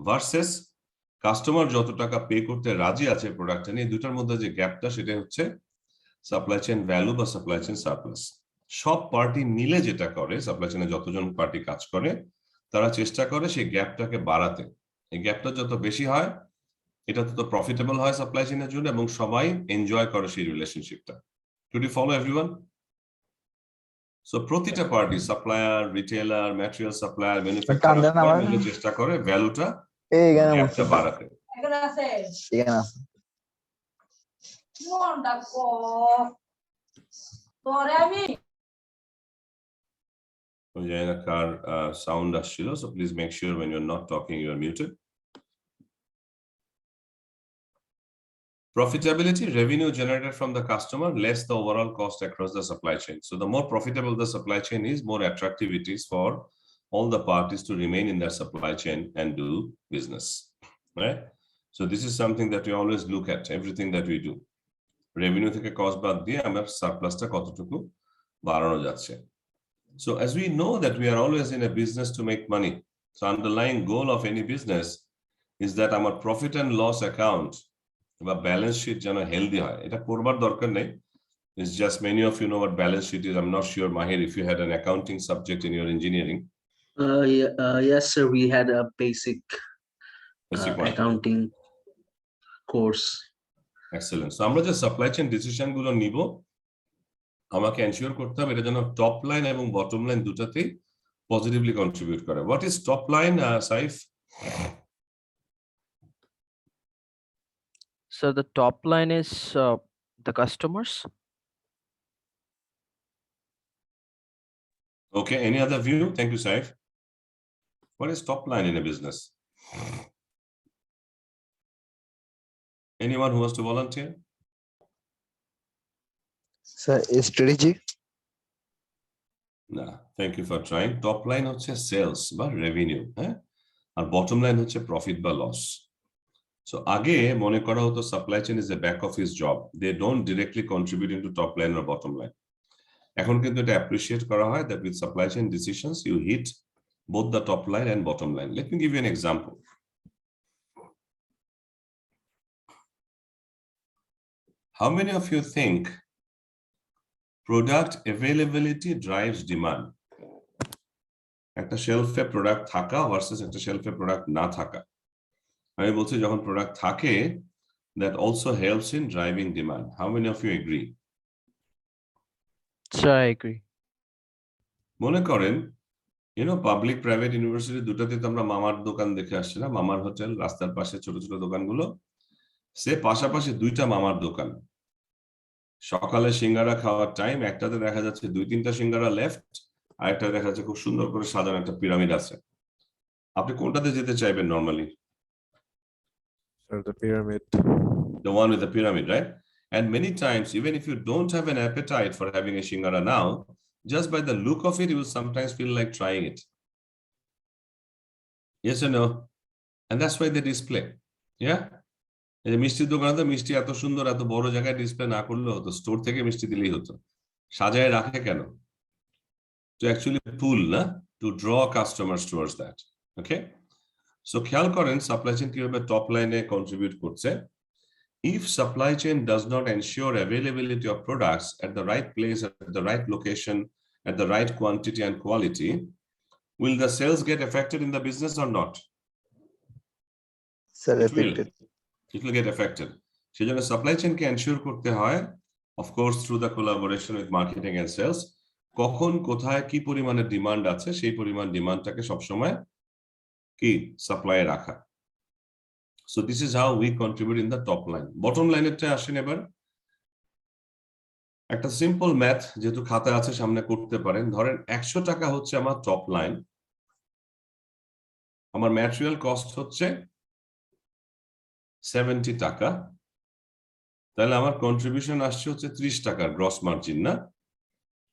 ভার্সেস কাস্টমার যত টাকা পে করতে রাজি আছে প্রোডাক্টটা নিয়ে, দুটার মধ্যে যে গ্যাপটা সেটা হচ্ছে সাপ্লাই চেইন ভ্যালু বা সাপ্লাই চেইন সারপ্লাস। সব পার্টি মিলে যেটা করে, সাপ্লাই চেইনে যতজন পার্টি কাজ করে তারা চেষ্টা করে সেই গ্যাপটাকে বাড়াতে। এই গ্যাপটা যত বেশি হয় এটা তত প্রফিটেবল হয় সাপ্লাই চেইনের জন্য এবং সবাই এনজয় করে সেই রিলেশনশিপটা। Could you follow everyone? So প্রতিটা party, supplier, retailer, material supplier, manufacturer মিলে চেষ্টা করে ভ্যালুটা গ্যাপটা বাড়াতে। তোরে আমি ওই জায়গায় কার সাউন্ড আসছিল, so please make sure when you're not talking you are muted. Profitability, revenue generated from the customer less the overall cost across the supply chain. So the more profitable the supply chain is, more attractive it is for all the parties to remain in their supply chain and do business, right? So this is something that we always look at, everything that we do. Revenue থেকে cost বাদ দিয়ে আমার সারপ্লাসটা কতটুকু বাড়ানো যাচ্ছে. So as we know that we are always in a business to make money, so underlying goal of any business is that our profit and loss account বা balance sheet যেন healthy হয়, এটা করবার দরকার নেই. It's just many of you know what balance sheet is. I'm not sure, Mahir, if you had an accounting subject in your engineering. Yes, sir. We had a basic one. accounting course. Excellent. So আমরা যে supply chain decision গুলো নিব, আমাকে ensure করতে হবে এটা যেন top line এবং বটম লাইন দুটাতেই পজিটিভলি কন্ট্রিবিউট করে. What is top line, Saif? So the top line is the customers. Okay, any other view? Thank you, Saif. What is top line in a business? Anyone who wants to volunteer? Sir, strategy. No, thank you for trying. Top line হচ্ছে sales বা revenue, হ্যাঁ, আর bottom line হচ্ছে profit বা loss. So আগে মনে করা হতো supply chain is a back office job, they don't directly contribute into top line or bottom line. এখন কিন্তু এটা অ্যাপ্রিশিয়েট করা হয় that with supply chain decisions you hit both the top line and bottom line. Let me give you an example. How many of you think product availability drives demand? একটা শেলফে product থাকা versus একটা শেলফে product না থাকা. আমি বলছি যখন product থাকে, that also helps in driving demand. How many of you agree? Sure, I agree. মনে করেন, পাবলিক প্রাইভেট ইউনিভার্সিটি দুটাতে তো আমরা মামার দোকান দেখে আসছি না, মামার হোটেল, রাস্তার পাশে ছোট ছোট দোকানগুলো, সে পাশাপাশি দুইটা মামার দোকান. সকালে সিঙ্গারা খাওয়ার টাইম, একটাতে দেখা যাচ্ছে 2-3টা সিঙ্গারা লেফট, আর একটা দেখা যাচ্ছে খুব সুন্দর করে সাজানো একটা পিরামিড আছে. আপনি কোনটাতে যেতে চাইবেন normally? The pyramid. The one with the pyramid, right? And many times, even if you don't have an appetite for having a shingara now, just by the look of it, you will sometimes feel like trying it. Yes or no? And that's why they display. Yeah? এই মিষ্টির দোকানে তো মিষ্টি এত সুন্দর, এত বড় জায়গায় ডিসপ্লে না করলেও হতো, স্টোর থেকে মিষ্টি দিলেই হতো. সাজায় রাখে কেন? To actually pull, না? To draw customers towards that. Okay? So খেয়াল করেন সাপ্লাই চেইন কিভাবে টপ লাইনে কন্ট্রিবিউট করছে. If supply chain does not ensure availability of products at the right place, at the right location, at the right quantity and quality, will the sales get affected in the business or not? Sir, It will. affected. It will get affected. সেজন্য supply চেইনকে ensure করতে হয়, of course through the collaboration with marketing and sales, কখন কোথায় কি পরিমাণে demand আছে সেই পরিমাণ ডিমান্ডটাকে সবসময় কি সাপ্লাইয়ে রাখা. So this is how we contribute in the top line. Bottom line এরটা আসেন এবার. একটা সিম্পল ম্যাথ যেহেতু খাতা আছে সামনে করতে পারেন. ধরেন 100 টাকা হচ্ছে আমার টপ লাইন, আমার ম্যাটেরিয়াল কস্ট হচ্ছে 70 টাকা, তাহলে আমার কন্ট্রিবিউশন আসছে হচ্ছে 30 টাকার গ্রস মার্জিন, না?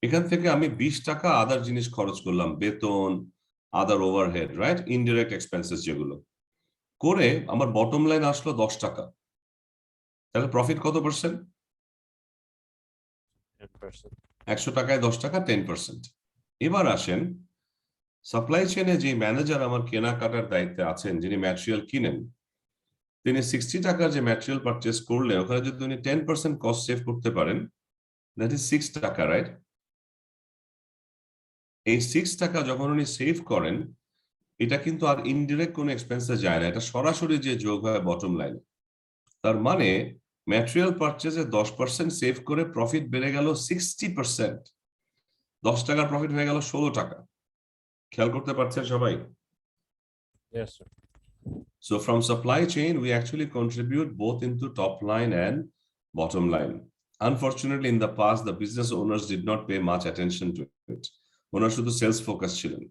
এখান থেকে আমি 20 টাকা আদার জিনিস খরচ করলাম, বেতন, আদার ওভারহেড, রাইট, ইনডিরেক্ট এক্সপেন্সেস যেগুলো করে আমার বটম লাইন আসলো 10 টাকা. তাহলে প্রফিট কত পার্সেন্ট? 10%. 100 টাকায় 10 টাকা, 10%. এবার আসেন সাপ্লাই চেইনে যে ম্যানেজার আমার কেনাকাটার দায়িত্বে আছেন, যিনি ম্যাটেরিয়াল কিনেন, তিনি 60 টাকার যে ম্যাটেরিয়াল পারচেস করলে ওখানে যদি উনি 10% কস্ট সেভ করতে পারেন, দ্যাট ইজ 6 টাকা, রাইট? এই 6 টাকা যখন উনি সেভ করেন, এটা কিন্তু আর ইনডিরেক্ট কোনো এক্সপেন্সে যায় না, এটা সরাসরি যে যোগ হয় বটম লাইনে. তার মানে ম্যাটেরিয়াল পারচেজে 10% সেভ করে প্রফিট বেড়ে গেল 60%. 10 টাকার প্রফিট হয়ে গেল 16 টাকা. খেয়াল করতে পারছেন সবাই? Yes, sir. So from supply chain, we actually contribute both into top line and bottom line. Unfortunately, in the past, the business owners did not pay much attention to it. ওনার শুধু sales focus ছিলেন।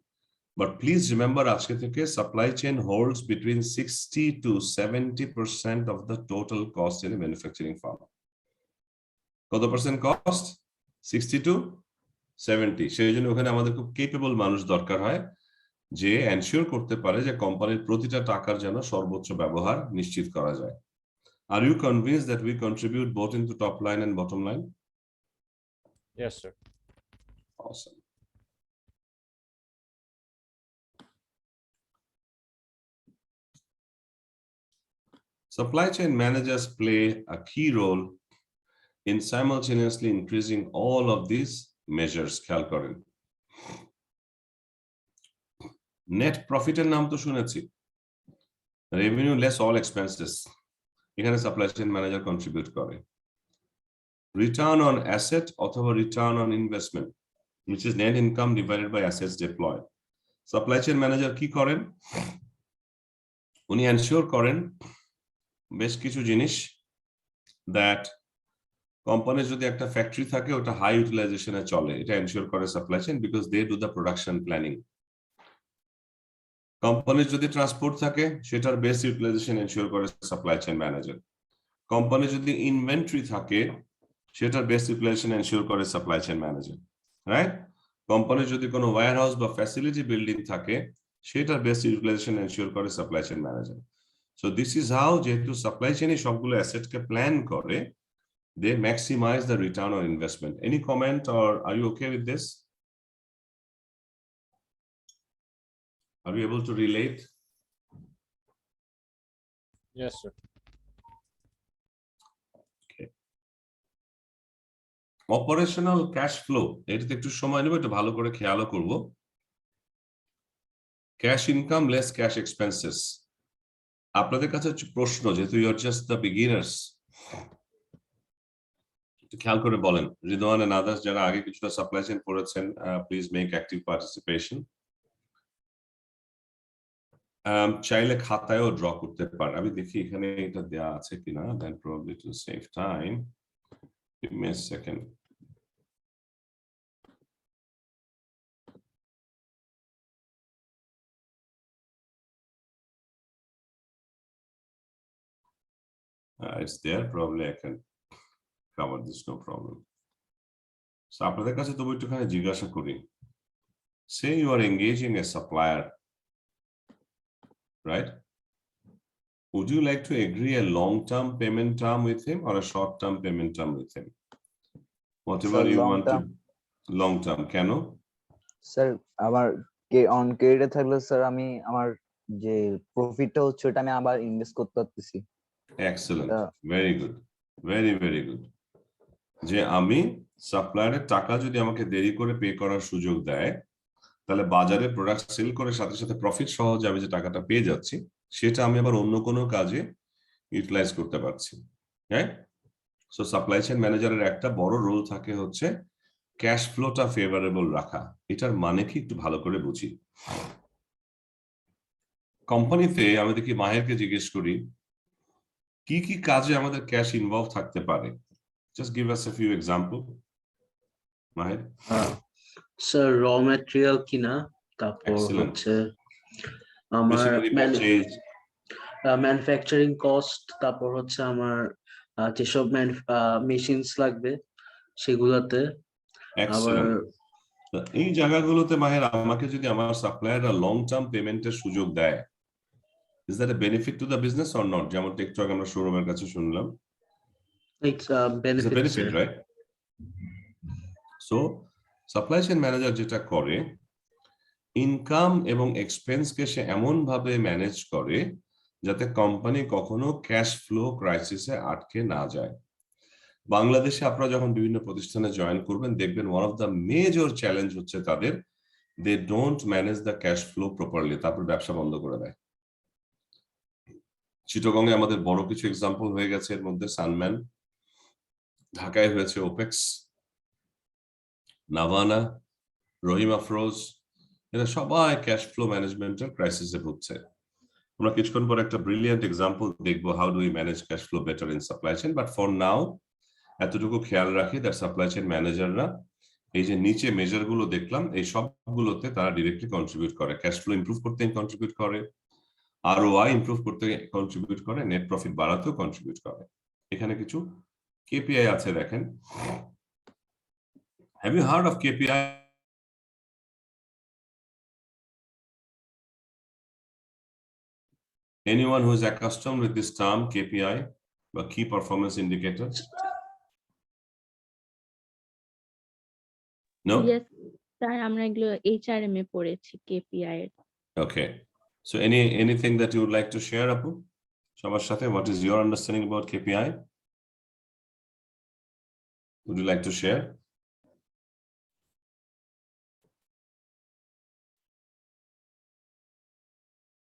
But please remember, আজকে থেকে supply chain holds between 60 to 70% of the total cost in a manufacturing firm. কত percent cost? 60 to 70। সেই জন্য ওখানে আমাদের খুব কেপেবল মানুষ দরকার হয়, যে এনশিওর করতে পারে যে কোম্পানির প্রতিটা টাকার যেন সর্বোচ্চ ব্যবহার নিশ্চিত করা যায়। Are you convinced that we contribute both into top line and bottom line? Yes, sir. Awesome. Supply chain managers play a key role in simultaneously increasing all of these measures. খেয়াল করেন, নেট প্রফিটের নাম তো শুনেছি, revenue less all expenses, এখানে supply chain manager contribute করে। Return on asset অথবা return on investment, which is net income divided by assets deployed. Supply chain manager কি করেন? উনি এনশিওর করেন বেশ কিছু জিনিস, দ্যাট কোম্পানির যদি একটা ফ্যাক্টরি থাকে ওটা হাই ইউটিলাইজেশনে চলে, এটা এনশিওর করে supply chain, because they do the production planning. কোম্পানির যদি ট্রান্সপোর্ট থাকে সেটার বেস্ট ইউটিলাইজেশন এনশিওর করে সাপ্লাই চেইন ম্যানেজার। কোম্পানির যদি ইনভেন্টরি থাকে সেটার বেস্ট ইউটিলাইজেশন এনশিওর করে সাপ্লাই চেইন ম্যানেজার, রাইট? কোম্পানির যদি কোনো ওয়্যার হাউস বা ফ্যাসিলিটি বিল্ডিং থাকে সেটার বেস্ট ইউটিলাইজেশন এনশিওর করে supply chain manager. So this is how, যেহেতু সাপ্লাই চেইনই সবগুলো অ্যাসেটকে প্ল্যান করে, they maximize the return on investment. Any comment, or are you okay with this? Are you able to relate? Yes, sir. Okay. Operational cash flow, এটাতে একটু সময় নেব, একটু ভালো করে খেয়ালও করব। Cash income less cash expenses. আপনাদের কাছে প্রশ্ন, যেহেতু you are just the beginners, খেয়াল করে বলেন। রিদওয়ান এন্ড আদার্স যারা আগে কিছুটা সাপ্লাই চেইন পড়েছেন, প্লিজ মেক অ্যাক্টিভ পার্টিসিপেশন। চাইলে খাতায়ও ড্র করতে পারেন। আমি দেখি এখানে এটা দেয়া আছে কিনা, then probably to save time, give me a second. It's there, probably I can cover this, no problem. So আপনাদের কাছে তবু একটুখানি জিজ্ঞাসা করি, say you are engaging a supplier, right? Would you like to agree a long-term payment term with him or a short-term payment term with him? Whatever Sir, you long want term. to. Long-term, কেন? Sir আমার on ক্রেডিটে থাকলে sir আমি আমার যে প্রফিটটা হচ্ছে ওটা আমি আবার ইনভেস্ট করতে পারতেছি। Excellent, very good, very very good. যে আমি সাপ্লায়ারের টাকা যদি আমাকে দেরি করে পে করার সুযোগ দেয়, তাহলে বাজারে প্রোডাক্ট সেল করে সাথে সাথে প্রফিট সহ যে আমি যে টাকাটা পেয়ে যাচ্ছি সেটা আমি আবার অন্য কোনো কাজে ইউটিলাইজ করতে পারছি, রাইট? সো সাপ্লাই চেইন ম্যানেজারের একটা বড় রোল থাকে হচ্ছে ক্যাশ ফ্লোটা ফেভারেবল রাখা। এটার মানে কি একটু ভালো করে বুঝি। কোম্পানিতে আমি দেখি মাহেরকে জিজ্ঞেস করি কি কি কাজে আমাদের ক্যাশ ইনভলভ থাকতে পারে। Just give us a few example. Maher? Sir র ম্যাটেরিয়াল কিনা, তারপর হচ্ছে আমার ম্যানুফ্যাকচারিং কস্ট, তারপর হচ্ছে আমার যেসব মেশিনস লাগবে সেগুলোতে। আবার এই জায়গাগুলোতে মাহের আমাকে যদি আমার সাপ্লায়াররা লং টার্ম পেমেন্টের সুযোগ দেয়, is that a benefit to the business or not? যেমন একটু আগে আমরা শোরুমের কাছে শুনলাম, it's a benefit, right? So supply chain manager যেটা করে, ইনকাম এবং এক্সপেন্সকে সে এমন ভাবে ম্যানেজ করে যাতে কোম্পানি কখনো ক্যাশ ফ্লো ক্রাইসিসে আটকে না যায়। বাংলাদেশে আপনারা যখন বিভিন্ন প্রতিষ্ঠানে জয়েন করবেন দেখবেন one of the major challenge হচ্ছে তাদের, they don't manage the cash flow properly, তারপর ব্যবসা বন্ধ করে দেয়। চিটাগংয়ে আমাদের বড় কিছু এক্সাম্পল হয়ে গেছে, এর মধ্যে সানম্যান, ঢাকায় হয়েছে ওপেক্স, নাভানা, রহিম আফরোজ, এরা সবাই ক্যাশ ফ্লো ম্যানেজমেন্টের ক্রাইসিসে ভুগছে। আমরা কিছুক্ষণ পর একটা ব্রিলিয়ান্ট এক্সাম্পল দেখবো, how do we manage cash flow better in supply chain. But for now এতটুকু খেয়াল রাখি দ্যাট সাপ্লাই চেইন ম্যানেজাররা এই যে নিচে মেজার গুলো দেখলাম এই সবগুলোতে তারা ডিরেক্টলি কন্ট্রিবিউট করে, ক্যাশ ফ্লো ইমপ্রুভ করতে কন্ট্রিবিউট করে, ROI ইমপ্রুভ করতে কন্ট্রিবিউট করে, নেট প্রফিট বাড়াতেও কন্ট্রিবিউট করে। এখানে কিছু KPI আছে দেখেন। Have you heard of KPI? Anyone who is accustomed with this term KPI, the key performance indicator? No? Yes, sir আমরা এগুলো HRM এ পড়েছি KPI এর। Okay. So anything that you would like to share, Apu? Shabashate, সাথে, what is your understanding about KPI? Would you like to share?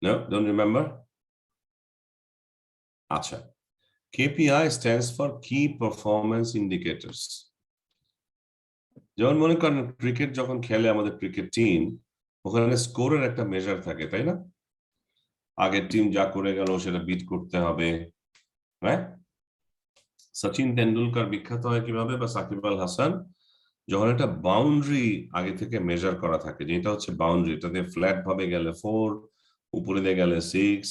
No, don't remember? Acha. KPI stands for Key Performance Indicators. যেমন মনে করেন cricket যখন খেলে আমাদের cricket team, ওখানে স্কোরের একটা মেজার থাকে, তাই না? আগের টিম যা করে গেল সেটা বিট করতে হবে, রাইট? সচিন তেন্ডুলকর বিখ্যাত হয় কিভাবে, বা সাকিব আল হাসান, যখন একটা বাউন্ডারি আগে থেকে মেজার করা থাকে, যেটা হচ্ছে বাউন্ডারি, এটা দিয়ে ফ্ল্যাট ভাবে গেলে 4, উপরে দিয়ে গেলে 6,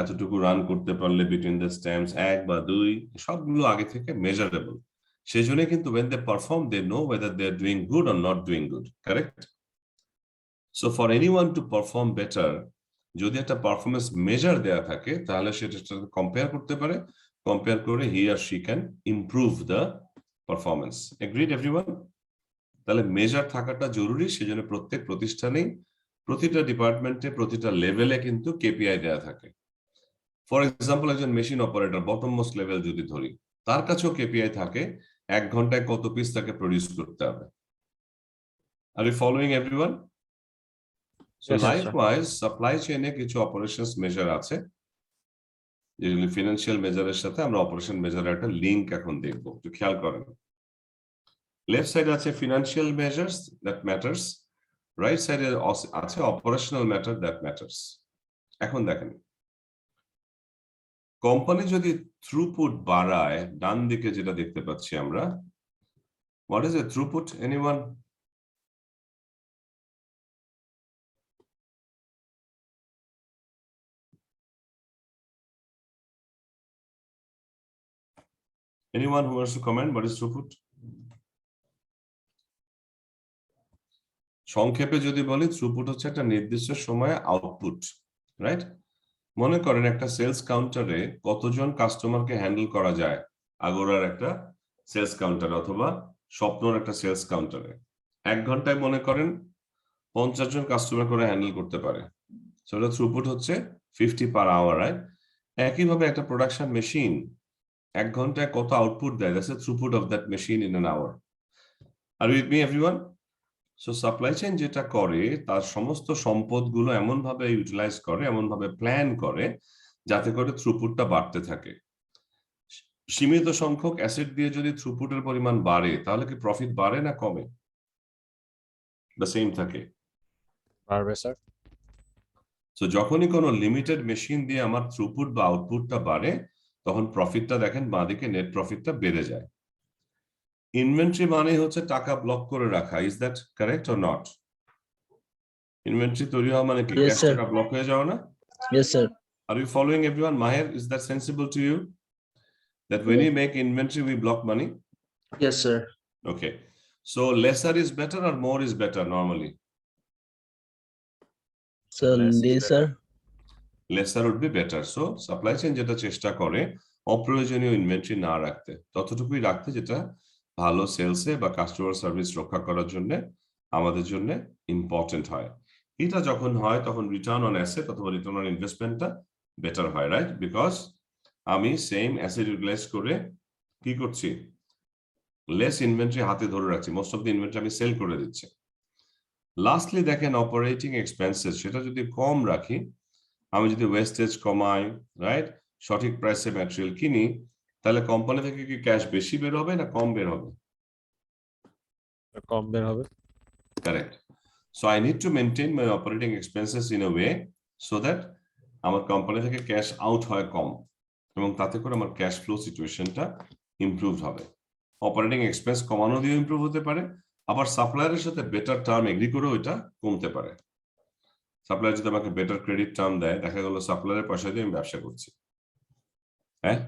এতটুকু রান করতে পারলে বিটুইন দ্য স্ট্যাম্পস 1 বা 2, সবগুলো আগে থেকে মেজারেবল। সেই জন্য কিন্তু when they perform they know whether they are doing good or not doing good, correct? So for anyone to perform better, যদি একটা পারফরম্যান্স মেজার দেয়া থাকে তাহলে সেটা কম্পেয়ার করতে পারে, কম্পেয়ার করে he or she can improve the performance. Agreed everyone? তাহলে মেজার থাকাটা জরুরি, সেজন্য প্রত্যেক প্রতিষ্ঠানেই প্রতিটা ডিপার্টমেন্টে প্রতিটা লেভেলে কিন্তু KPI দেয়া থাকে। ফর এক্সাম্পল একজন machine operator bottom most level যদি ধরি, তার কাছেও KPI থাকে, 1 ঘন্টায় কত পিস তাকে প্রডিউস করতে হবে। Are you following everyone? So Yes, sir. likewise supply চেইনে কিছু অপারেশনস মেজার আছে, যেগুলি ফিনান্সিয়াল মেজারের সাথে আমরা অপারেশন মেজারের একটা লিংক এখন দেখব, একটু খেয়াল করেন। লেফট সাইডে আছে financial measures that matters, right সাইডে আছে অপারেশনাল ম্যাটার দ্যাট ম্যাটার্স। এখন দেখেন, কোম্পানি যদি থ্রুপুট বাড়ায়, ডান দিকে যেটা দেখতে পাচ্ছি আমরা, what is a throughput? Anyone? Anyone who wants to comment what is throughput? সংক্ষেপে যদি বলি, থ্রুপুট হচ্ছে একটা নির্দিষ্ট সময়ে আউটপুট, রাইট? মনে করেন একটা সেলস কাউন্টারে কতজন কাস্টমারকে হ্যান্ডেল করা যায়, আগোরার একটা সেলস কাউন্টার অথবা স্বপ্নর একটা সেলস কাউন্টারে 1 ঘন্টায় মনে করেন 50 জন কাস্টমার করে হ্যান্ডেল করতে পারে। সেটা থ্রুপুট হচ্ছে 50 পার আওয়ার, রাইট? একইভাবে একটা প্রোডাকশন মেশিন 1 ঘন্টায় কত আউটপুট দেয়, that's the throughput of that machine in an hour. Are with me everyone? So supply chain যেটা করে, তার সমস্ত সম্পদগুলো এমন ভাবে ইউটিলাইজ করে, এমন ভাবে প্ল্যান করে যাতে করে থ্রুপুটটা বাড়তে থাকে। সীমিত সংখ্যক অ্যাসেট দিয়ে যদি থ্রুপুটের পরিমাণ বাড়ে, তাহলে কি প্রফিট বাড়ে না কমে? দ্য সেম থাকে, বাড়বে স্যার। সো যখনই কোনো লিমিটেড মেশিন দিয়ে আমার থ্রুপুট বা আউটপুটটা বাড়ে, তখন প্রফিটটা দেখেন বাঁদিকে নেট প্রফিটটা বেড়ে যায়। ইনভেন্টরি মানে হচ্ছে টাকা ব্লক করে রাখা, is that correct or not? Inventory তৈরি হওয়া মানে কি Yes, ক্যাশ sir. টাকা ব্লক হয়ে যাওয়া না? Yes, sir. Are you following everyone? Maher, is that sensible to you? That when you make inventory, we block money? Yes, sir. Okay. So lesser is better or more is better normally? So, Less is this, sir. Lesser would be better. So supply chain যেটা চেষ্টা করে অপ্রয়োজনীয় inventory না রাখতে, ততটুকুই রাখতে যেটা ভালো সেলসে বা কাস্টমার সার্ভিস রক্ষা করার জন্য আমাদের জন্য ইম্পর্টেন্ট হয়। এটা যখন হয় তখন রিটার্ন অন অ্যাসেট অথবা রিটার্ন অন ইনভেস্টমেন্টটা বেটার হয়, রাইট? বিকজ আমি সেম অ্যাসেট ইউটিলাইজ করে কি করছি, লেস ইনভেন্টরি হাতে ধরে রাখছি, মোস্ট অফ দ্য ইনভেন্টরি আমি সেল করে দিচ্ছি। লাস্টলি দেখেন অপারেটিং এক্সপেন্সেস, সেটা যদি কম রাখি, আমি যদি ওয়েস্টেজ কমাই, রাইট, সঠিক প্রাইসে ম্যাটেরিয়াল কিনি, তাহলে কোম্পানি থেকে কি ক্যাশ বেশি বের হবে না কম বের হবে? কম বের হবে। Correct. So I need to maintain my operating expenses in a way so that আমার কোম্পানি থেকে ক্যাশ আউট হয় কম, এবং তাতে করে আমার ক্যাশ ফ্লো সিচুয়েশনটা ইমপ্রুভ হবে। অপারেটিং এক্সপেন্স কমানো দিয়ে ইমপ্রুভ হতে পারে, আবার সাপ্লায়ারের সাথে বেটার টার্ম এগ্রি করেও এটা কমতে পারে। সাপ্লায়ার যদি আমাকে বেটার ক্রেডিট টার্ম দেয়, দেখা গেল সাপ্লায়ারের পয়সা দিয়ে আমি ব্যবসা করছি। হ্যাঁ,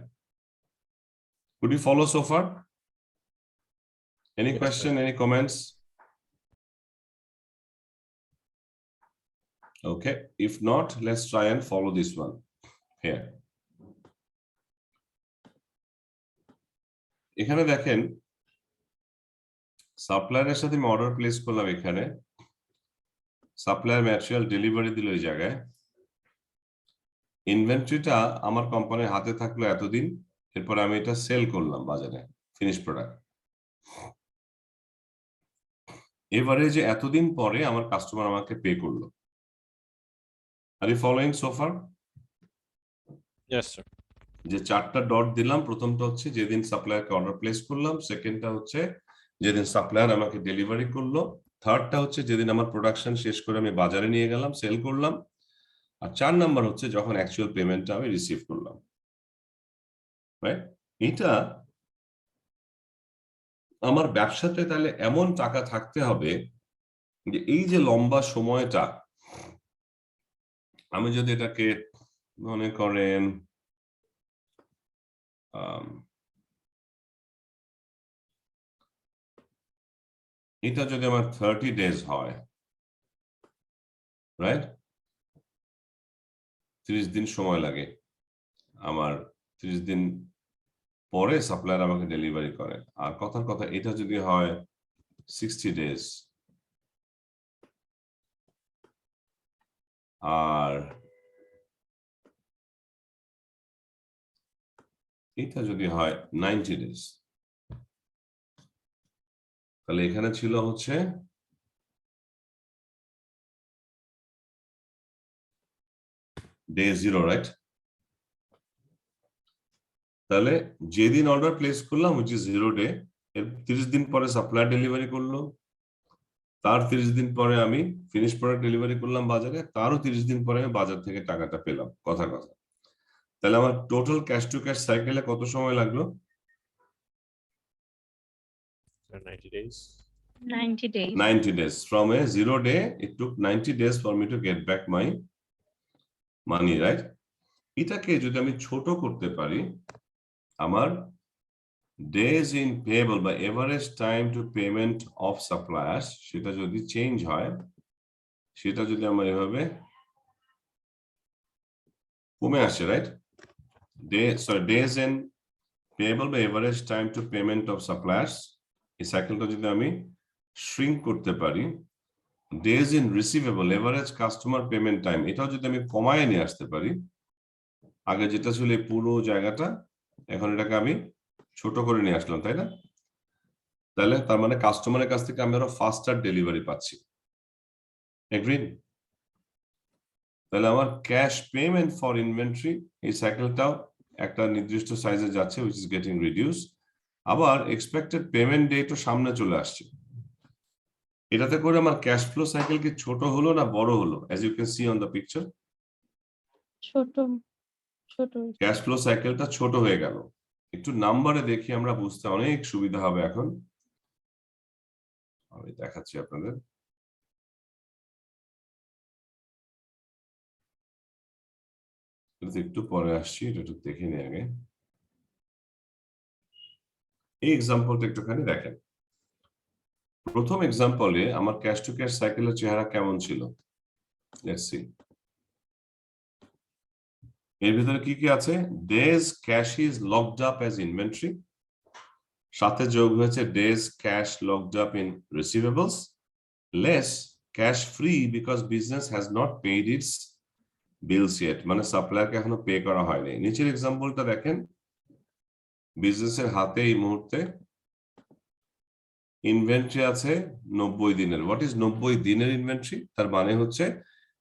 could you follow so far? Any Yes, question, sir. any comments? Okay, if not, let's try and follow this one here. এখানে দেখেন সাপ্লায়ারের সাথে আমি অর্ডার প্লেস করলাম, এখানে সাপ্লায়ার ম্যাটেরিয়াল ডেলিভারি দিল এই জায়গায়, ইনভেন্টরিটা আমার কোম্পানির হাতে থাকলো এতদিন, এরপর আমি এটা সেল করলাম বাজারে ফিনিশ প্রোডাক্ট। এবারে যে এতদিন পরে আমার কাস্টমার আমাকে পে করলো। Are you following so far? Yes, sir. যে 4টা ডট দিলাম, প্রথমটা হচ্ছে যেদিন সাপ্লায়ারকে অর্ডার প্লেস করলাম, সেকেন্ডটা হচ্ছে যেদিন সাপ্লায়ার আমাকে ডেলিভারি করলো, থার্ডটা হচ্ছে যেদিন আমার প্রোডাকশন শেষ করে আমি বাজারে নিয়ে গেলাম সেল করলাম, আর 4 নাম্বার হচ্ছে যখন অ্যাকচুয়াল পেমেন্টটা আমি রিসিভ করলাম। রাইট? এটা আমার ব্যবসাতে তাহলে এমন টাকা থাকতে হবে যে এই যে লম্বা সময়টা, আমি যদি এটাকে মনে করেন এটা যদি আমার 30 ডেজ হয়, রাইট, 30 দিন সময় লাগে আমার, 30 দিন পরে সাপ্লায়ার আমাকে ডেলিভারি করে। আর কথার কথা এটা যদি হয় 60 ডেজ, আর এটা যদি হয় 90 ডেজ, তাহলে এখানে ছিল হচ্ছে ডে 0, রাইট? তাহলে যেদিন অর্ডার প্লেস করলাম which is 0 ডে, এর 30 দিন পরে সাপ্লায়ার ডেলিভারি করলো, তার 30 দিন পরে আমি ফিনিশ প্রোডাক্ট ডেলিভারি করলাম বাজারে, তারও 30 দিন পরে আমি বাজার থেকে টাকাটা পেলাম। কথা। তাহলে আমার টোটাল ক্যাশ টু ক্যাশ সাইকেলে কত সময় লাগলো? 90 days. 90 days. 90 days. From a 0 day, it took 90 days for me to get back my money, right? এটাকে যদি আমি ছোট করতে পারি, আমার days in payable বা average time to payment of suppliers, সেটা যদি চেঞ্জ হয়, সেটা যদি আমার এভাবে কমে আসে, রাইট? days in payable বা average time to payment of suppliers, এই সাইকেলটা যদি আমি shrink করতে পারি, days in receivable average customer payment time, এটাও যদি আমি কমায় নিয়ে আসতে পারি, আগে যেটা ছিল এই পুরো জায়গাটা, এখন এটাকে আমি ছোট করে নিয়ে আসলাম, তাই না? তাহলে তার মানে কাস্টমারের কাছ থেকে আমি আরো ফাস্টার ডেলিভারি পাচ্ছি। এগ্রিড? তাহলে আমার ক্যাশ পেমেন্ট ফর ইনভেন্টরি, এই সাইকেলটাও একটা নির্দিষ্ট সাইজে যাচ্ছে which is getting reduced, আবার এক্সপেক্টেড পেমেন্ট ডেটও সামনে চলে আসছে। এটাতে করে আমার ক্যাশ ফ্লো সাইকেল কি ছোট হলো না বড় হলো? as you can see on the picture, ছোট ক্যাশ ফ্লো সাইকেলটা ছোট হয়ে গেল। একটু নাম্বারে দেখি আমরা বুঝতে অনেক সুবিধা হবে। এখন আমি দেখাচ্ছি আপনাদের। একটু পরে আসছি, এটা একটু দেখে নিই আগে। এই এক্সাম্পলটা একটুখানি দেখেন। প্রথম এক্সাম্পলে আমার ক্যাশ টু ক্যাশ সাইকেলের চেহারা কেমন ছিল? Let's see. এর ভিতরে কি কি আছে? Days cash is locked up as inventory, সাথে যোগ হয়েছে days cash locked up in receivables, less cash free because business has not paid its bills yet, মানে সাপ্লায়ারকে এখনো পে করা হয়নি। নিচের এক্সাম্পলটা দেখেন, বিজনেসের হাতে এই মুহূর্তে ইনভেন্টরি আছে 90 দিনের। হোয়াট ইজ 90 দিনের ইনভেন্টরি? তার মানে হচ্ছে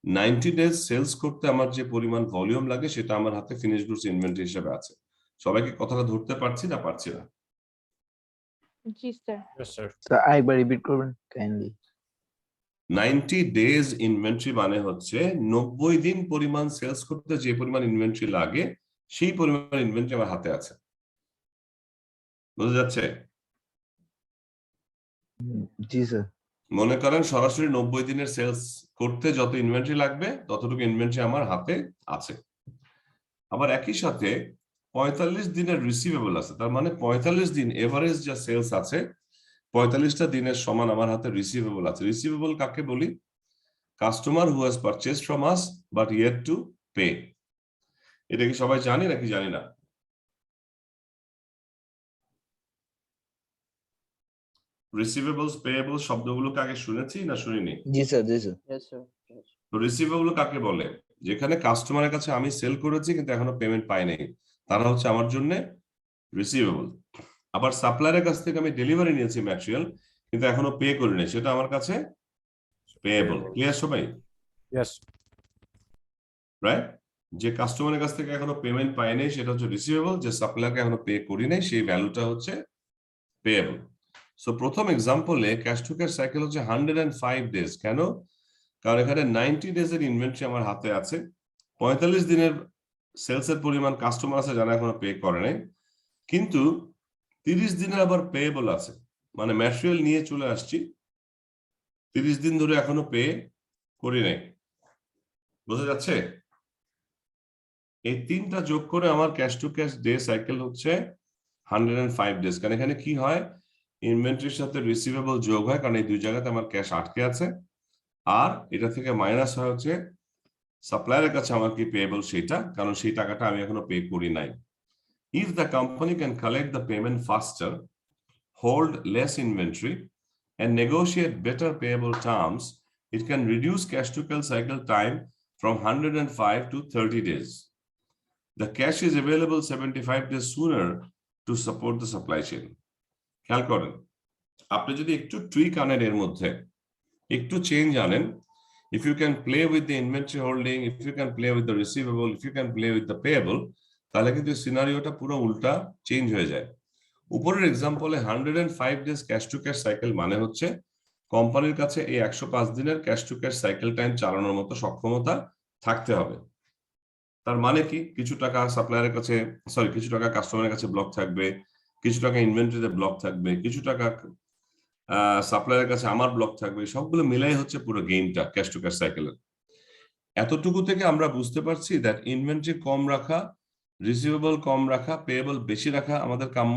90 ডেজ সেলস করতে আমার যে পরিমাণ ভলিউম লাগে সেটা আমার হাতে ফিনিশ গুডস ইনভেন্টরি হিসেবে আছে। সবাইকে কথাটা ধরতে পারছি না? পারছি না? জি স্যার। Yes, sir. স্যার আরেকবার রিপিট করবেন কাইন্ডলি। 90 ডেজ ইনভেন্টরি মানে হচ্ছে 90 দিন পরিমাণ সেলস করতে যে পরিমাণ ইনভেন্টরি লাগে সেই পরিমাণ ইনভেন্টরি আমার হাতে আছে। বুঝা যাচ্ছে? জি স্যার। মনে করেন সরাসরি 90 দিনের সেলস করতে যত ইনভেন্টরি লাগবে ততটুকু ইনভেন্টরি আমার হাতে আছে। আবার একই সাথে 45 দিনের রিসিভেবল আছে, তার মানে 45 দিন এভারেজ যা সেলস আছে 45টা দিনের সমান আমার হাতে রিসিভেবল আছে। রিসিভেবল কাকে বলি? Customer who has purchased from us but yet to pay. এটা কি সবাই জানি নাকি জানি না? রিসিভেবলস পেয়েবলস শব্দগুলোকে আগে শুনেছি না শুনিনি? জি স্যার, জি স্যার। তো রিসিভেবল কাকে বলে? যেখানে কাস্টমারের কাছে আমি সেল করেছি কিন্তু এখনো পেমেন্ট পাই নাই, তারা হচ্ছে আমার জন্য রিসিভেবল। আবার সাপ্লায়ারের কাছ থেকে আমি ডেলিভারি নিয়েছি ম্যাটেরিয়াল কিন্তু এখনো পে করি নাই, সেটা আমার কাছে পেয়েবল। ক্লিয়ার সবাই? Yes. রাইট? যে কাস্টমারের কাছ থেকে এখনো পেমেন্ট পাই নাই সেটা হচ্ছে রিসিভেবল, যে সাপ্লায়ারকে এখনো পে করি নাই সেই ভ্যালুটা হচ্ছে পেয়েবল। সো প্রথম এক্সাম্পলে ক্যাশ টু ক্যাশ সাইকেল হচ্ছে 105 ডেজ। কেন? কারণ এখানে 90 ডেজ এর ইনভেন্টরি আমার হাতে আছে, 45 দিনের সেলস এর পরিমাণ কাস্টমার আছে যারা এখনো পে করে নাই, কিন্তু 30 দিনের আবার পেয়েবল আছে, মানে ম্যাটেরিয়াল নিয়ে চলে আসছি 30 দিন ধরে এখনো পে করি নাই। বোঝা যাচ্ছে? এই তিনটা যোগ করে আমার cash to cash day cycle হচ্ছে 105 ডেজ। কারণ এখানে কি হয়, ইনভেন্টরির সাথে রিসিভেবল যোগ হয়, কারণ এই দুই জায়গাতে আমার ক্যাশ আটকে আছে, আর এটা থেকে মাইনাস হয় হচ্ছে সাপ্লায়ারের কাছে আমার কি পেয়েবল সেটা, কারণ সেই টাকাটা আমি এখনো পে করি নাই। If the company can collect the payment faster, hold less inventory, and negotiate better payable terms, it can reduce cash to cash cycle time from 105 to 30 days. The cash is available 75 days sooner to support the supply chain. খেয়াল করেন, আপনি যদি একটু টুইক আনেন, এর মধ্যে একটু change আনেন, if you can play with the inventory holding, if you can play with the receivable, if you can play with the payable, তাহলে কিন্তু সিনারিওটা পুরো উল্টা চেঞ্জ হয়ে যায়। উপরের এক্সাম্পলে 105 days cash to cash cycle মানে হচ্ছে কোম্পানির কাছে এই 105 দিনের cash to cash cycle time চালানোর মতো সক্ষমতা থাকতে হবে। তার মানে কি, কিছু টাকা সাপ্লায়ারের কাছে, সরি, কিছু টাকা কাস্টমারের কাছে ব্লক থাকবে, কিছু টাকা ইনভেন্টরিতে ব্লক থাকবে, কিছু টাকা সাপ্লায়ারের কাছে আমার ব্লক থাকবে, সবগুলো মিলাই হচ্ছে পুরো গেমটা ক্যাশ টু ক্যাশ সাইকেলের। এতটুকু থেকে আমরা বুঝতে পারছি দ্যাট ইনভেন্টরি কম রাখা, রিসিভেবল কম রাখা, পেয়েবল বেশি রাখা আমাদের কাম্য।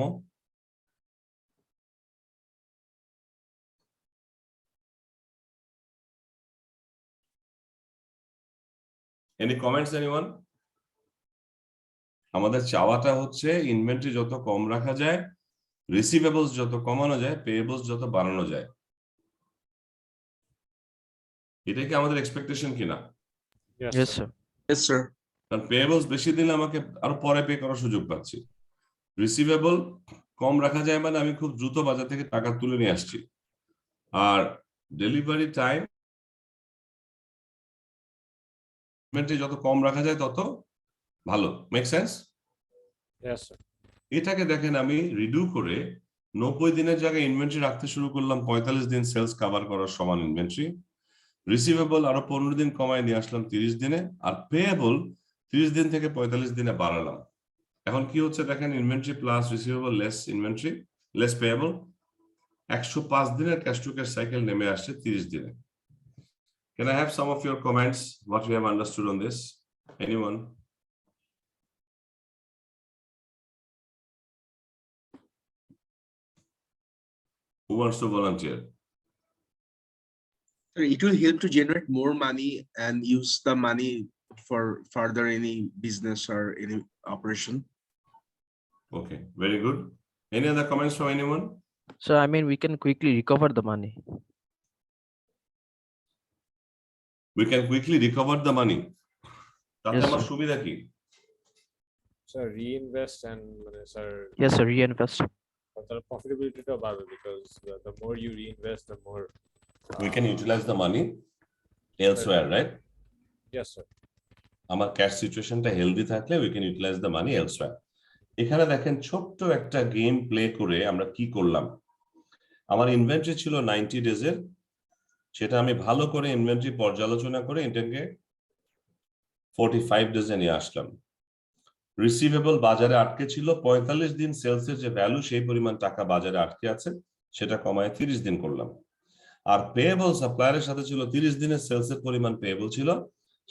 Any comments anyone? আমাদের চাওয়াটা হচ্ছে ইনভেন্টরি যত কম রাখা যায়, রিসিভেবলস যত কমানো যায়, পেয়েবলস যত বাড়ানো যায়। এটা কি আমাদের এক্সপেকটেশন কিনা? Yes, Yes, sir. sir. Yes, sir. কারণ পেয়েবলস বেশি দিলে আমাকে আরো পরে পে করার সুযোগ পাচ্ছি। রিসিভেবল কম রাখা যায় মানে আমি খুব দ্রুত বাজার থেকে টাকা তুলে নিয়ে আসছি। আর ডেলিভারি টাইম ইনভেন্টরি যত কম রাখা যায় তত ভালো। Make sense? Yes, sir. এটাকে দেখেন আমি রিডিউ করে 90 দিনের জায়গায় ইনভেন্টরি রাখতে শুরু করলাম, 45 দিন সেলস কভার করার সমান ইনভেন্টরি। রিসিভেবল আরো 15 দিন কমায় নিয়ে আসলাম 30 দিনে, আর পেয়েবল 30 দিন থেকে 45 দিনে বাড়ালাম। এখন কি হচ্ছে দেখেন, inventory plus receivable less inventory less payable, 105 দিনের ক্যাশ টু ক্যাশ সাইকেল নেমে আসছে 30 দিনে। Can I have some of your comments, what you have understood on this? Anyone? Who wants to volunteer? It will help to generate more money and use the money for further any business or any operation. Okay, very good. Any other comments from anyone? So I mean, we can quickly recover the money. We can quickly recover the money. তাতে Yes, আমার sir. সুবিধা কি? Sir, reinvest and sir, Yes, sir. Reinvest. the profitability to bar, because the more you reinvest, the more We can utilize the money elsewhere, right? Yes, sir. আমার cash সিচুয়েশনটা healthy থাকলে we can utilize the money elsewhere. এখানে দেখেন ছোট্ট একটা game play করে আমরা কি করলাম। আমার ইনভেন্টরি ছিল 90 ডেজের, সেটা আমি ভালো করে ইনভেন্টরি পর্যালোচনা করে এটাকে 45 ডেজে নিয়ে আসলাম। রিসিভেবল বাজারে আটকে ছিল 45 দিন, সেলসের যে ভ্যালু সেই পরিমাণ টাকা বাজারে আটকে আছে, সেটা কমায় 30 দিন করলাম। আর পেয়েবল সাপ্লায়ারের সাথে ছিল 30 দিনের সেলসের পরিমাণ পেয়েবল ছিল,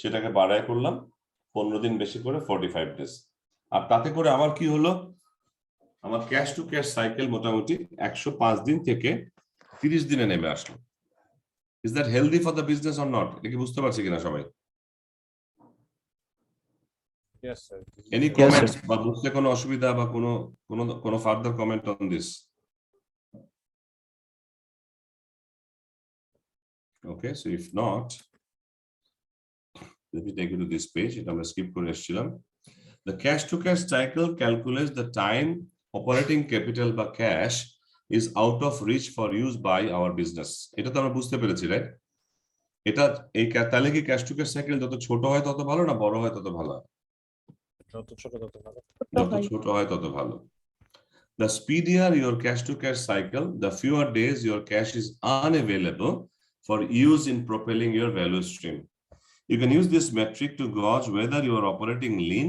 সেটাকে বাড়ায় করলাম 15 দিন বেশি করে 45 ডেজ। আর তাতে করে আমার কি হলো, আমার ক্যাশ টু ক্যাশ সাইকেল মোটামুটি 105 দিন থেকে 30 দিনে নেমে আসলো। Is that healthy for the business or not? এটা কি বুঝতে পারছি কিনা সবাই? Yes, sir. এনি কমেন্টস বা বুঝতে কোনো অসুবিধা বা কোনো further comment on this? Okay, so if not, let me take you to this page. এটা আমরা স্কিপ করে এসেছিলাম। The cash to cash cycle calculates the time operating capital বা cash is out of reach for use by our business. এটা তো আমরা বুঝতে পেরেছি, রাইট? এটা তাহলে কি ক্যাশ টু ক্যাশ সাইকেল যত ছোট হয় তত ভালো না বড় হয় তত ভালো? যত ছোট তত ভালো। যত ছোট হয় তত ভালো। The speedier your cash to cash cycle, the fewer days your cash is unavailable for use in propelling your value stream. You can use this metric to gauge whether you are operating lean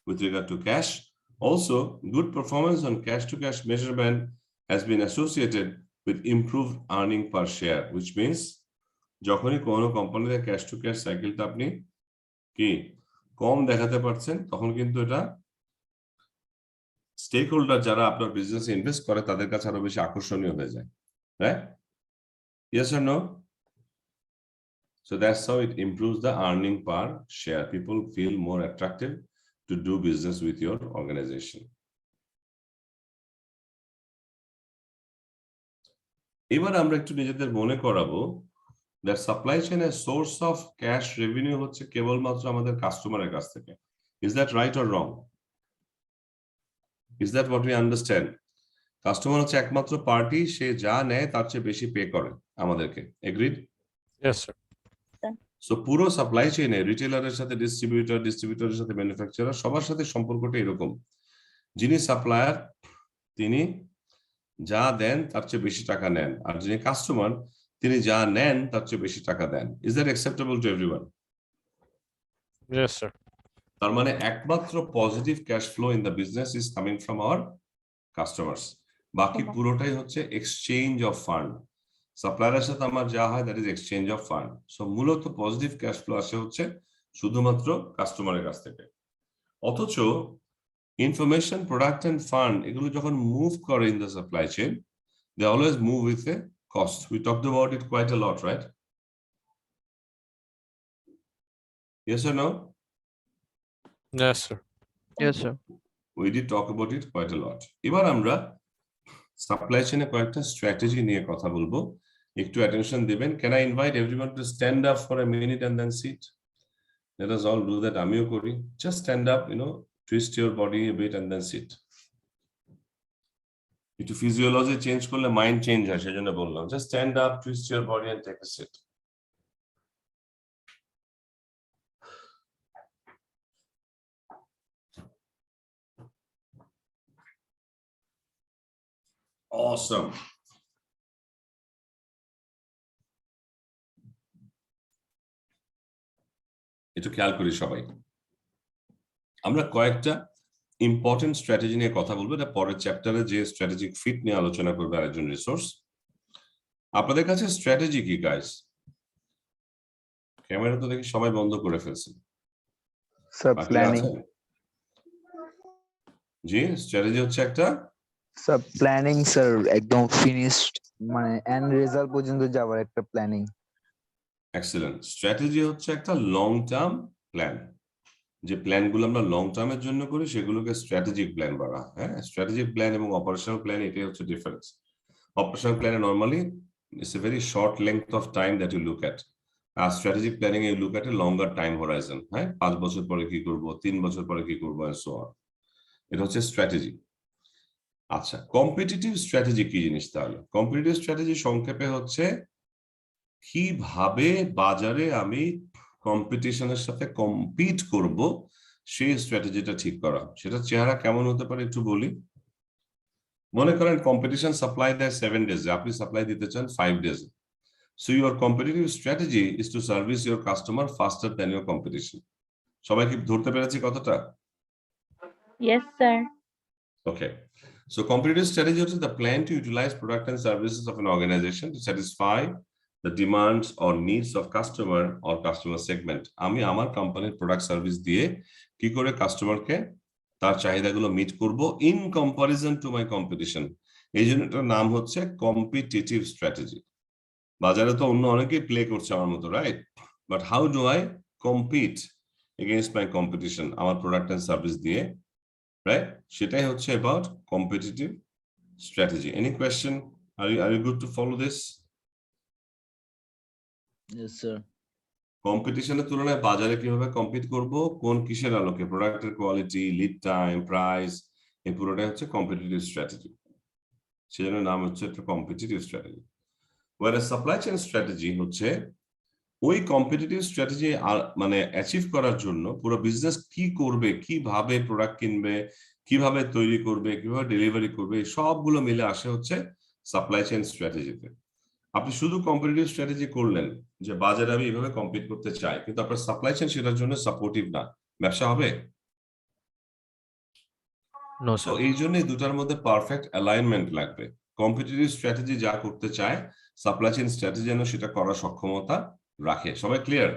with regard to cash. Also, good performance on cash to cash measurement has been associated with improved earning per share, which means যখনই কোনো কোম্পানিতে cash to cash সাইকেলটা আপনি কি কম দেখাতে পারছেন, তখন কিন্তু এটা স্টেক হোল্ডার যারা আপনার বিজনেসে ইনভেস্ট করে তাদের কাছে আরো বেশি আকর্ষণীয় হয়ে যায়, right? Yes or no? So that's how it improves the earning per share. People feel more attractive to do business with your organization. এবার আমরা একটু নিজেদের মনে করাবো that supply chain a source of cash revenue হচ্ছে কেবলমাত্র আমাদের কাস্টমারের কাছ থেকে. Is that right or wrong? Is that what we understand? Customer হচ্ছে একমাত্র পার্টি, সে যা নেয় তার চেয়ে বেশি পে করে আমাদেরকে। এগ্রিড? Yes, sir. সো পুরো সাপ্লাই চেইনে রিটেলারের সাথে ডিস্ট্রিবিউটরের সাথে ম্যানুফ্যাকচারার সবার সাথে সম্পর্কটা এরকম, যিনি সাপ্লায়ার তিনি যা দেন তার চেয়ে বেশি টাকা নেন, আর যিনি কাস্টমার তিনি যা নেন তার চেয়ে বেশি টাকা দেন। Is that acceptable to everyone? Yes, sir. তার মানে একমাত্র positive cash flow in the business is coming from our customers. বাকি পুরোটাই হচ্ছে এক্সচেঞ্জ অফ ফান্ড। সাপ্লায়ারের সাথে আমার যা হয় that is exchange of fund. So মূলত পজিটিভ ক্যাশ ফ্লো আসে হচ্ছে শুধুমাত্র কাস্টমারের কাছ থেকে। অথচ ইনফরমেশন, প্রোডাক্ট এন্ড ফান্ড এগুলো যখন মুভ করে in the supply chain, they always move with a cost. We talked about it quite a lot, right? Yes or no? Yes, sir. Yes, sir. We did talk about it quite a lot. এবার আমরা supply চেইনে কয়েকটা strategy নিয়ে কথা বলবো, একটু attention দিবেন। Can I invite everyone to stand up for a minute and then sit? Let us all do that. আমিও করি। Just stand up, twist your body a bit and then sit. একটু physiology change করলে mind change হয়, সেজন্য বললাম just stand up, twist your body and take a seat. Awesome. একটু খেয়াল করি সবাই, আমরা কয়েকটা ইম্পর্টেন্ট স্ট্র্যাটেজি নিয়ে কথা বলবো। এটা পরের চ্যাপ্টারে যে স্ট্র্যাটেজিক ফিট নিয়ে আলোচনা করবে আরেকজন রিসোর্স। আপনাদের কাছে স্ট্র্যাটেজি কি গাইস? ক্যামেরা তো দেখি সবাই বন্ধ করে ফেলছে। Sir planning. জি, স্ট্র্যাটেজি হচ্ছে একটা স্যার প্ল্যানিং স্যার, একদম ফিনিশড মানে এন্ড রেজাল্ট পর্যন্ত যাওয়ার একটা প্ল্যানিং। এক্সেলেন্ট। স্ট্র্যাটেজি হচ্ছে একটা লং টার্ম প্ল্যান। যে প্ল্যানগুলো আমরা লং টার্মের জন্য করি সেগুলোকে স্ট্র্যাটেজিক প্ল্যান বলা হয়। হ্যাঁ, স্ট্র্যাটেজিক প্ল্যান এবং অপারেশনাল প্ল্যান এটাই হচ্ছে ডিফারেন্স। অপারেশনাল প্ল্যানে normally it's a very short length of time that you look at, আর স্ট্র্যাটেজিক প্ল্যানিং এ look at a longer time horizon. হ্যাঁ, 5 বছর পরে কি করব, 3 বছর পরে কি করবো, এন্ড সো অন। এটা হচ্ছে স্ট্র্যাটেজি। আচ্ছা, কম্পিটিটিভ স্ট্র্যাটেজি কি জিনিস তাহলে? কম্পিটিটিভ স্ট্র্যাটেজি সংক্ষেপে হচ্ছে কিভাবে বাজারে আমি কম্পিটিশনের সাথে কম্পিট করব সেই স্ট্র্যাটেজিটা ঠিক করা। সেটা চেহারা কেমন হতে পারে একটু বলি। মনে করেন কম্পিটিশন সাপ্লাই দেয় 7 ডেজে, আপনি সাপ্লাই দিতে চান 5 ডেজে। So your competitive strategy is to service your customer faster than your competition. সবাই কি ধরতে পেরেছি কতটা? Yes, sir. Okay, So competitive strategy is the plan to utilize product and services of an organization to satisfy the demands or needs of customer or customer segment. আমি আমার কোম্পানির product service দিয়ে কি করে কাস্টমারকে তার চাহিদাগুলো মিট করব in comparison to my competition. এই জন্য এটার নাম হচ্ছে কম্পিটিটিভ স্ট্র্যাটেজি। বাজারে তো অন্য অনেকেই প্লে করছে আমার মতো, right? But how do I compete against my competition আমার প্রোডাক্ট এন্ড সার্ভিস দিয়ে, রাইট? সেটাই হচ্ছে about competitive strategy. Any question? Are you good to follow this? Yes, sir. কম্পিটিশনের তুলনায় বাজারে কিভাবে কম্পিট করব, কোন কিসের আলোকে, প্রোডাক্টের কোয়ালিটি, লিড টাইম, প্রাইস, এই পুরোটাই হচ্ছে কম্পিটিটিভ স্ট্র্যাটেজি। সেজন্য নাম হচ্ছে একটা কম্পিটিটিভ স্ট্র্যাটেজি। ওয়ার সাপ্লাই চেইন স্ট্র্যাটেজি হচ্ছে ওই কম্পিটিটিভ স্ট্র্যাটেজি মানে অ্যাচিভ করার জন্য পুরো বিজনেস কি করবে, কিভাবে প্রোডাক্ট কিনবে, কিভাবে তৈরি করবে, কিভাবে ডেলিভারি করবে, সবগুলো মিলে আসে হচ্ছে সাপ্লাই চেইন স্ট্র্যাটেজিতে। আপনি শুধু কম্পিটিটিভ স্ট্র্যাটেজি করলেন যে বাজারে আমি এইভাবে কম্পিট করতে চাই, কিন্তু আপনার সাপ্লাই চেইন সেটার জন্য সাপোর্টিভ না, ব্যবসা হবে? No, তো sir. এই জন্য দুটার মধ্যে পারফেক্ট অ্যালাইনমেন্ট লাগবে। কম্পিটিটিভ স্ট্র্যাটেজি যা করতে চায় সাপ্লাই চেইন স্ট্র্যাটেজি যেন সেটা করার সক্ষমতা রাখে। সবাই clear?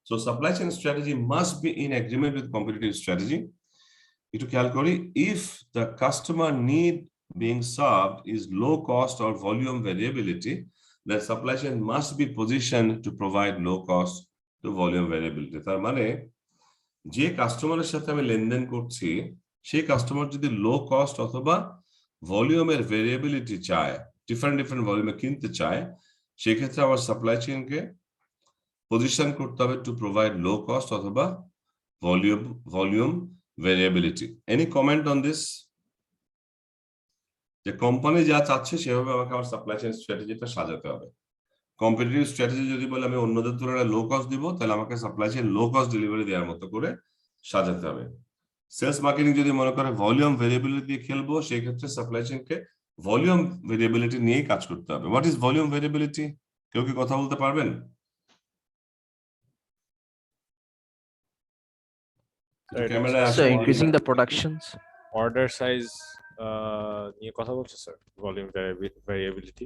So supply chain strategy must be in agreement with competitive strategy. একটু খেয়াল করি, if the customer need being served is low cost or volume variability, the supply chain must be positioned to provide low cost to volume variability. তার মানে যে কাস্টমারের সাথে আমি লেনদেন করছি সেই কাস্টমার যদি লো কস্ট অথবা ভলিউমের ভেরিয়েবিলিটি চায়, ডিফারেন্ট ভলিউমে কিনতে চায়, সেক্ষেত্রে আমার সাপ্লাই চেইনকে পজিশন করতে হবে টু প্রোভাইড লো কস্ট অথবা volume variability. Any comment on this? যে কোম্পানি যা চাচ্ছে সেভাবে আমাকে আমার সাপ্লাই চেইন স্ট্র্যাটেজিটা সাজাতে হবে। কম্পিটিটিভ স্ট্র্যাটেজি যদি বলে আমি অন্যদের তুলনায় লো কস্ট দিব, তাহলে আমাকে supply chain low cost delivery দেওয়ার মতো করে সাজাতে হবে। সেলস মার্কেটিং যদি মনে করে ভলিউম ভেরিয়েবিলিটি দিয়ে খেলবো, সেই ক্ষেত্রে সাপ্লাই চেইনকে ভলিউম ভেরিয়েবিলিটি নিয়েই কাজ করতে হবে। What is volume variability? কেউ কি কথা বলতে পারবেন? ক্যামেরায় So increasing the productions. Order size নিয়ে কথা বলছে sir, volume variability.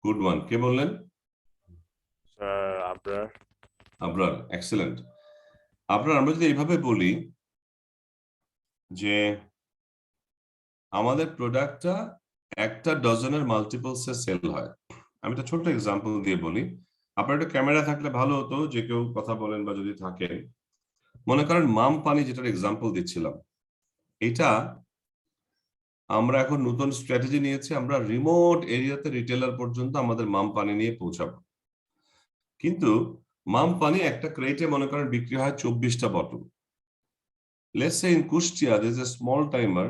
Good one. কে বললেন? স্যার আবরার। আবরার, এক্সেলেন্ট। আবরার, আমরা যদি এইভাবে বলি যে আমাদের প্রোডাক্টটা একটা ডজনের মাল্টিপলসে সেল হয়, আমি একটা ছোট্ট এক্সাম্পল দিয়ে বলি। আপনার একটা ক্যামেরা থাকলে ভালো হতো, যে কেউ কথা বলেন বা যদি থাকে। মনে করেন মাম পানি, যেটার এক্সাম্পল দিচ্ছিলাম, এটা আমরা এখন নতুন স্ট্র্যাটেজি নিয়েছি, আমরা রিমোট এরিয়াতে রিটেলার পর্যন্ত আমাদের মাম পানি নিয়ে পৌঁছাবো। কিন্তু মাম পানি একটা ক্রেটে মনে করেন বিক্রি হয় 24টা bottle. Let's say in Kushtia there is a small timer,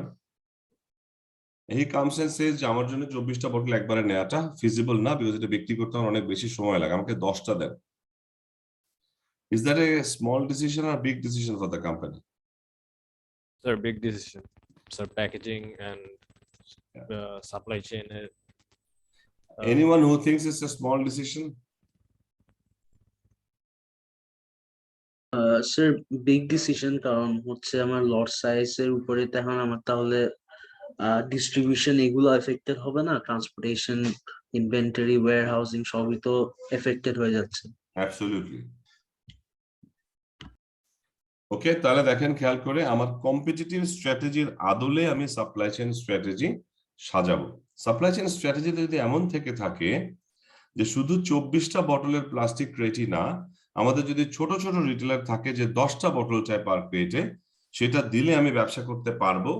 he comes and says যে আমার জন্য 24টা বটল একবারে নেওয়াটা ফিজিবল না, বিকজ এটা বিক্রি করতে আমার অনেক বেশি সময় লাগে, আমাকে 10টা দেন। Is that a small decision or big decision for the company? Sir, big decision. Sir, packaging and supply chain. Anyone who thinks it's a small decision? Sir big decision, কারণ হচ্ছে আমার লট সাইজের উপরে তখন আমার তাহলে ডিস্ট্রিবিউশন এগুলো এফেক্টেড হবে না, ট্রান্সপোর্টেশন, ইনভেন্টরি, ওয়্যার হাউসিং সবই তো এফেক্টেড হয়ে যাচ্ছে। অ্যাবসলিউটলি। ওকে, তাহলে দেখেন খেয়াল করে, আমার কম্পিটিটিভ স্ট্র্যাটেজির আদলে আমি সাপ্লাই চেইন স্ট্র্যাটেজি সাজাবো। সাপ্লাই চেইন স্ট্র্যাটেজি যদি এমন থেকে থাকে যে শুধু 24টা বটলের প্লাস্টিক ক্রেটই না, আমাদের যদি ছোট ছোট রিটেলার থাকে যে 10টা বটল চাই পার ক্রেটে, সেটা দিলে আমি ব্যবসা করতে পারবো,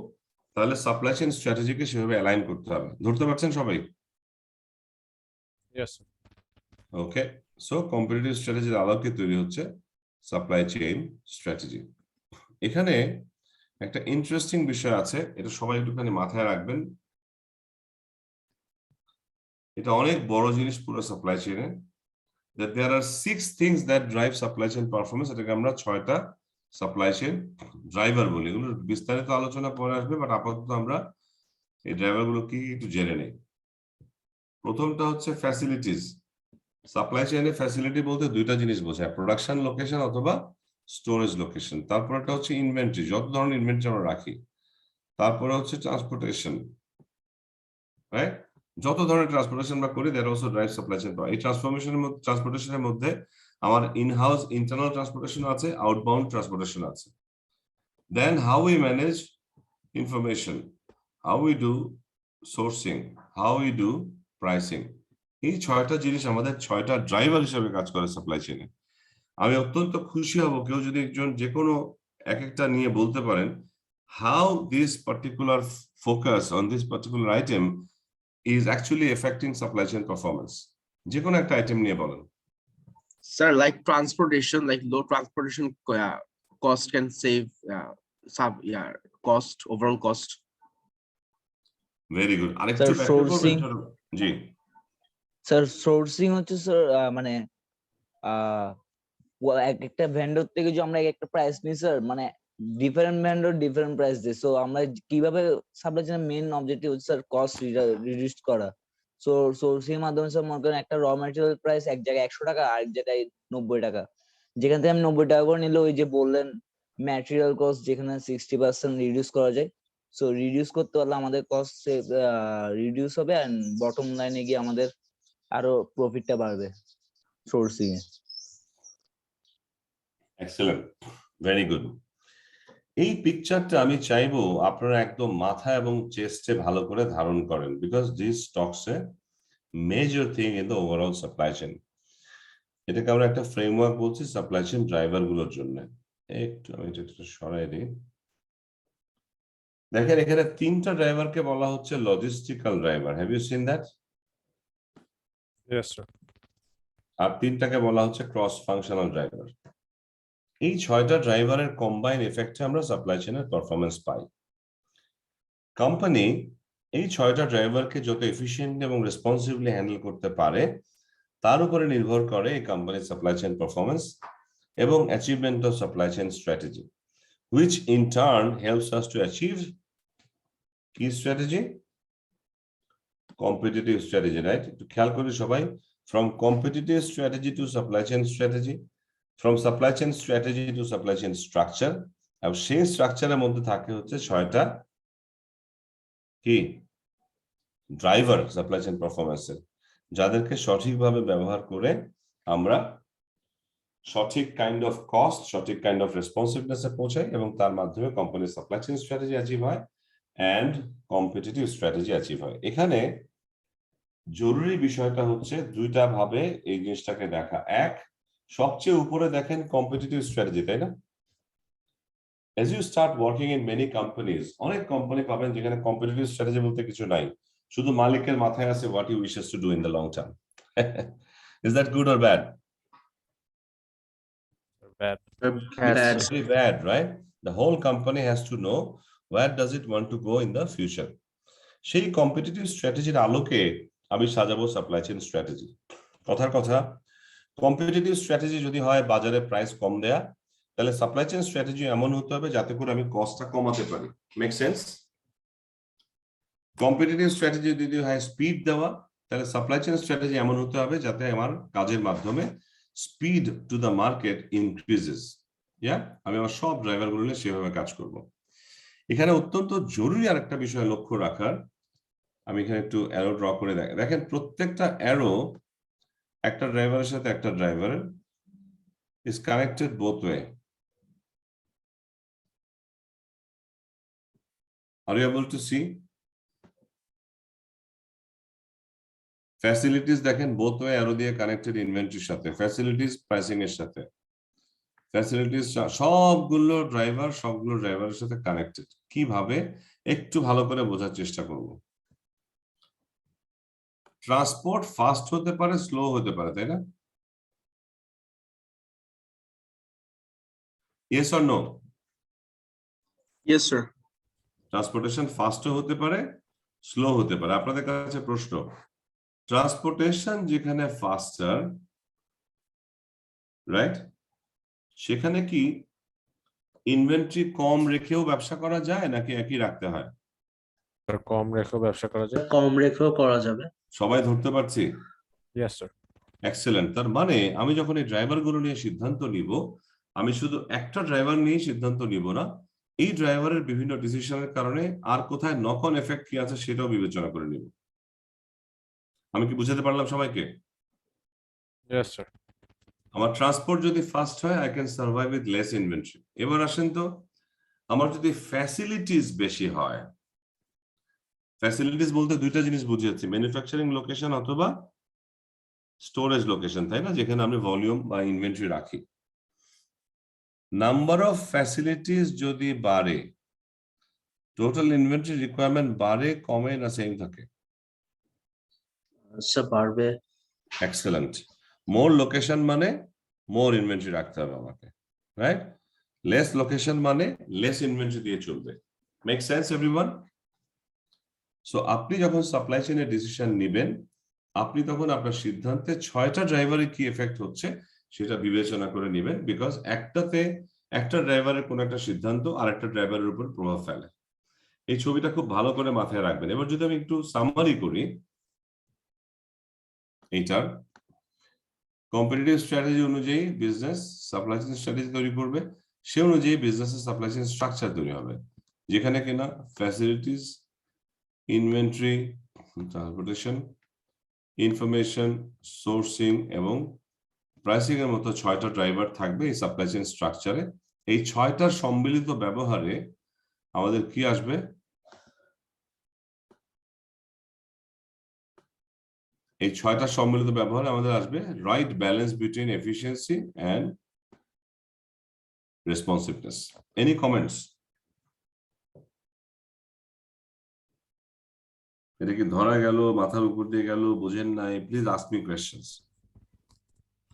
তাহলে সাপ্লাই চেইন স্ট্র্যাটেজিকে সেভাবে অ্যালাইন করতে হবে। ধরতে পারছেন সবাই? Yes. ওকে, সো কম্পিটিটিভ স্ট্র্যাটেজির আলোকে তৈরি হচ্ছে সাপ্লাই চেইন স্ট্র্যাটেজি। এখানে একটা ইন্টারেস্টিং বিষয় আছে, এটা সবাই একটুখানি মাথায় রাখবেন। এটা অনেক বড় জিনিস পুরো supply চেইনে, that there are 6 things that drive supply chain performance। এটাকে আমরা 6টা সাপ্লাই চেইন ড্রাইভার বলি। এগুলোর বিস্তারিত আলোচনা পরে আসবে, বাট আপাতত আমরা এই ড্রাইভারগুলো কি একটু জেনে নেই। প্রথমটা হচ্ছে ফ্যাসিলিটিস। সাপ্লাই চেইনে ফ্যাসিলিটি বলতে দুইটা জিনিস বোঝায়, প্রোডাকশন লোকেশন অথবা স্টোরেজ লোকেশন। তারপরটা হচ্ছে ইনভেন্টরি, যত ধরনের ইনভেন্টরি আমরা রাখি। তারপরে হচ্ছে ট্রান্সপোর্টেশন, রাইট? যত ধরনের ট্রান্সপোর্টেশন আমরা করি that also drive supply chain. এই ট্রান্সপোর্টেশনের মধ্যে আমার ইনহাউস ইন্টারনাল ট্রান্সপোর্টেশন আছে, আউটবাউন্ড ট্রান্সপোর্টেশন আছে। Then how we manage information, how we do sourcing, how we do pricing. এই 6টা জিনিস আমাদের 6টা ড্রাইভার হিসেবে কাজ করে সাপ্লাই চেইনে। আমি অত্যন্ত খুশি হব কেউ যদি একজন যে কোনো এক একটা নিয়ে বলতে পারেন how this particular focus on this particular item is actually affecting supply chain performance. যে কোনো একটা আইটেম নিয়ে বলেন। Sir, like transportation, like low transportation cost can save cost, overall cost. Very good. আরেকটু Sir, ব্যাখ্যা করবেন? sourcing. জি sir sourcing হচ্ছে sir মানে একটা ভেন্ডর থেকে যে আমরা একটা প্রাইস নিই স্যার, মানে ডিফারেন্ট ভেন্ডর ডিফারেন্ট প্রাইস দেয়। সো আমরা কিভাবে সাপ্লাই চেইনের মেইন অবজেক্টিভ হচ্ছে স্যার কস্ট রিডিউস করা। সো সোর্সিং এর মাধ্যমে স্যার মনে করেন একটা র ম্যাটেরিয়াল প্রাইস এক জায়গায় 100 টাকা আর এক জায়গায় 90 টাকা, যেখান থেকে আমি 90 টাকা করে নিলে ওই যে বললেন ম্যাটেরিয়াল কস্ট যেখানে 60% রিডিউস করা যায়। সো রিডিউস করতে পারলে আমাদের কস্ট রিডিউস হবে এন্ড বটম লাইনে গিয়ে আমাদের আরো প্রফিটটা বাড়বে সোর্সিং এ। Excellent, very good. এই পিকচারটা আমি চাইবো আপনারা একদম মাথা এবং চেস্টে ভালো করে ধারণ করেন, because this Tux a major thing in the overall supply chain. এটাকে আমরা একটা ফ্রেমওয়ার্ক বলছি সাপ্লাই চেইন ড্রাইভার গুলোর জন্য। একটু আমি এটা একটু সরাই দিই। দেখেন এখানে 3টা ড্রাইভারকে বলা হচ্ছে logistical driver. Have you seen that? Yes, sir. আর 3টাকে বলা হচ্ছে ক্রস ফাংশনাল ড্রাইভার। এই 6টা ড্রাইভারের কম্বাইন এফেক্টে আমরা সাপ্লাই চেইনের পারফরমেন্স পাই। কোম্পানি এই 6টা ড্রাইভারকে যত এফিশিয়েন্টলি এবং রেসপন্সিবলি হ্যান্ডেল করতে পারে তার উপরে নির্ভর করে এই কোম্পানির সাপ্লাই চেইন পারফরমেন্স এবং achievement of supply chain strategy, which in turn helps us to achieve key strategy, competitive strategy, right? To খেয়াল করি সবাই, from competitive strategy to supply chain strategy, from supply chain strategy to supply chain structure, আর সেই স্ট্রাকচারের মধ্যে থাকে হচ্ছে 6টা কি ড্রাইভার সাপ্লাই চেইন পারফরমেন্সের, যাদেরকে সঠিকভাবে ব্যবহার করে আমরা সঠিক কাইন্ড অফ কস্ট, সঠিক কাইন্ড অফ রেসপন্সিভনেসে পৌঁছাই এবং তার মাধ্যমে কোম্পানির সাপ্লাই চেইন স্ট্র্যাটেজি অ্যাচিভ হয় এন্ড কম্পিটিটিভ স্ট্র্যাটেজি অ্যাচিভ হয়। এখানে জরুরি বিষয়টা হচ্ছে 2টা ভাবে এই জিনিসটাকে দেখা। এক, সবচেয়ে উপরে দেখেন কম্পিটিটিভ স্ট্র্যাটেজি, তাই না? As you start working in many companies, অনেক কোম্পানি পাবেন যেখানে কম্পিটিটিভ স্ট্র্যাটেজি বলতে কিছু নাই, শুধু মালিকের মাথায় আছে what he wishes to do in the long term. Is that good or bad? Bad. It's very bad, right? The whole company has to know where does it want to go in the future. সেই competitive স্ট্র্যাটেজির আলোকে আমি সাজাবো supply chain strategy. কথার কথা, competitive strategy যদি হয় বাজারে price কম দেয়া, তাহলে সাপ্লাই চেইন স্ট্র্যাটেজি এমন হতে হবে যাতে করে আমি কস্টটা কমাতে পারি। Make sense? কম্পিটিটিভ স্ট্র্যাটেজি যদি হয় স্পিড দেওয়া, তাহলে সাপ্লাই চেইন স্ট্র্যাটেজি এমন হতে হবে যাতে আমার কাজের মাধ্যমে speed to the market increases. আমি আমার সব ড্রাইভার গুলো নিয়ে সেভাবে কাজ করব। এখানে অত্যন্ত জরুরি আরেকটা বিষয় লক্ষ্য রাখার, আমি এখানে একটু অ্যারো ড্র করে দেখেন প্রত্যেকটা অ্যারো একটা ড্রাইভারের সাথে একটা ড্রাইভারের is connected both way. Are you able to see? Facilities দেখেন বোথ ওয়ে অ্যারো দিয়ে কানেক্টেড ইনভেন্টরির সাথে, ফ্যাসিলিটিস প্রাইসিং এর সাথে, ফ্যাসিলিটিস সবগুলো ড্রাইভারের সাথে কানেক্টেড। কিভাবে একটু ভালো করে বোঝার চেষ্টা করব। ট্রান্সপোর্ট ফাস্ট হতে পারে, স্লো হতে পারে, তাই না? Yes or no? Yes, sir. Transportation ফাস্টও হতে পারে, স্লো হতে পারে। আপনাদের কাছে প্রশ্ন, ট্রান্সপোর্টেশন যেখানে ফাস্টার, রাইট, সেখানে কি ইনভেন্টরি কম রেখেও ব্যবসা করা যায় নাকি একই রাখতে হয়? কম রেখেও ব্যবসা করা যায়। কম রেখেও করা যাবে। সবাই ধরতে পারছি? Yes, sir. এক্সেলেন্ট। তার মানে আমি যখন এই ড্রাইভার গুলো নিয়ে সিদ্ধান্ত নিব, আমি শুধু একটা ড্রাইভার নিয়ে সিদ্ধান্ত নিব না, এই ড্রাইভারের বিভিন্ন ডিসিশনের কারণে আর কোথায় নক অন এফেক্ট কি আছে সেটাও বিবেচনা করে নিব। আমি কি বুঝাতে পারলাম সবাইকে? Yes, sir. আমার ট্রান্সপোর্ট যদি ফাস্ট হয় I can survive with less inventory. এবার আসেন তো, আমার যদি ফ্যাসিলিটিস বেশি হয়, ফ্যাসিলিটিস বলতে দুইটা জিনিস বুঝিয়েছি, ম্যানুফ্যাকচারিং লোকেশন অথবা স্টোরেজ লোকেশন, তাই না, যেখানে আমি ভলিউম বা ইনভেন্টরি রাখি। নাম্বার অফ ফ্যাসিলিটিস যদি বাড়ে, টোটাল ইনভেন্টরি রিকোয়ারমেন্ট বাড়ে, কমে না সেম থাকে? স্যার পারবে। এক্সেলেন্ট। মোর লোকেশন মানে মোর ইনভেন্টরি রাখতে হবে আমাকে, রাইট? লেস লোকেশন মানে লেস ইনভেন্টরি দিয়ে চলবে। Make sense everyone? সো আপনি যখন সাপ্লাই চেইনের ডিসিশন নেবেন, আপনি তখন আপনার সিদ্ধান্তে 6টা ড্রাইভারে কি এফেক্ট হচ্ছে সেটা বিবেচনা করে নেবেন, বিকজ একটা ড্রাইভারের কোন একটা সিদ্ধান্ত আরেকটা ড্রাইভারের উপর প্রভাব ফেলে। এই ছবিটা খুব ভালো করে মাথায় রাখবেন। এবার যদি আমি একটু সামারি করি, এইটার কম্পিটিটিভ স্ট্র্যাটেজি অনুযায়ী বিজনেস সাপ্লাই চেইন স্ট্র্যাটেজি তৈরি করবে, সে অনুযায়ী বিজনেসের সাপ্লাই চেইন স্ট্রাকচার তৈরি হবে, যেখানে কিনা facilities, inventory, transportation, information, sourcing এবং প্রাইসিং এর মতো 6টা ড্রাইভার থাকবে এই সাপ্লাই চেইন স্ট্রাকচারে। এই 6টার সম্মিলিত ব্যবহারে আমাদের কি আসবে? এই 6টার সম্মিলিত ব্যবহারে আমাদের আসবে right balance between efficiency and responsiveness. Any comments? এটা কি ধরা গেল, মাথার উপর দিয়ে গেল, বুঝেন নাই? Please ask me questions.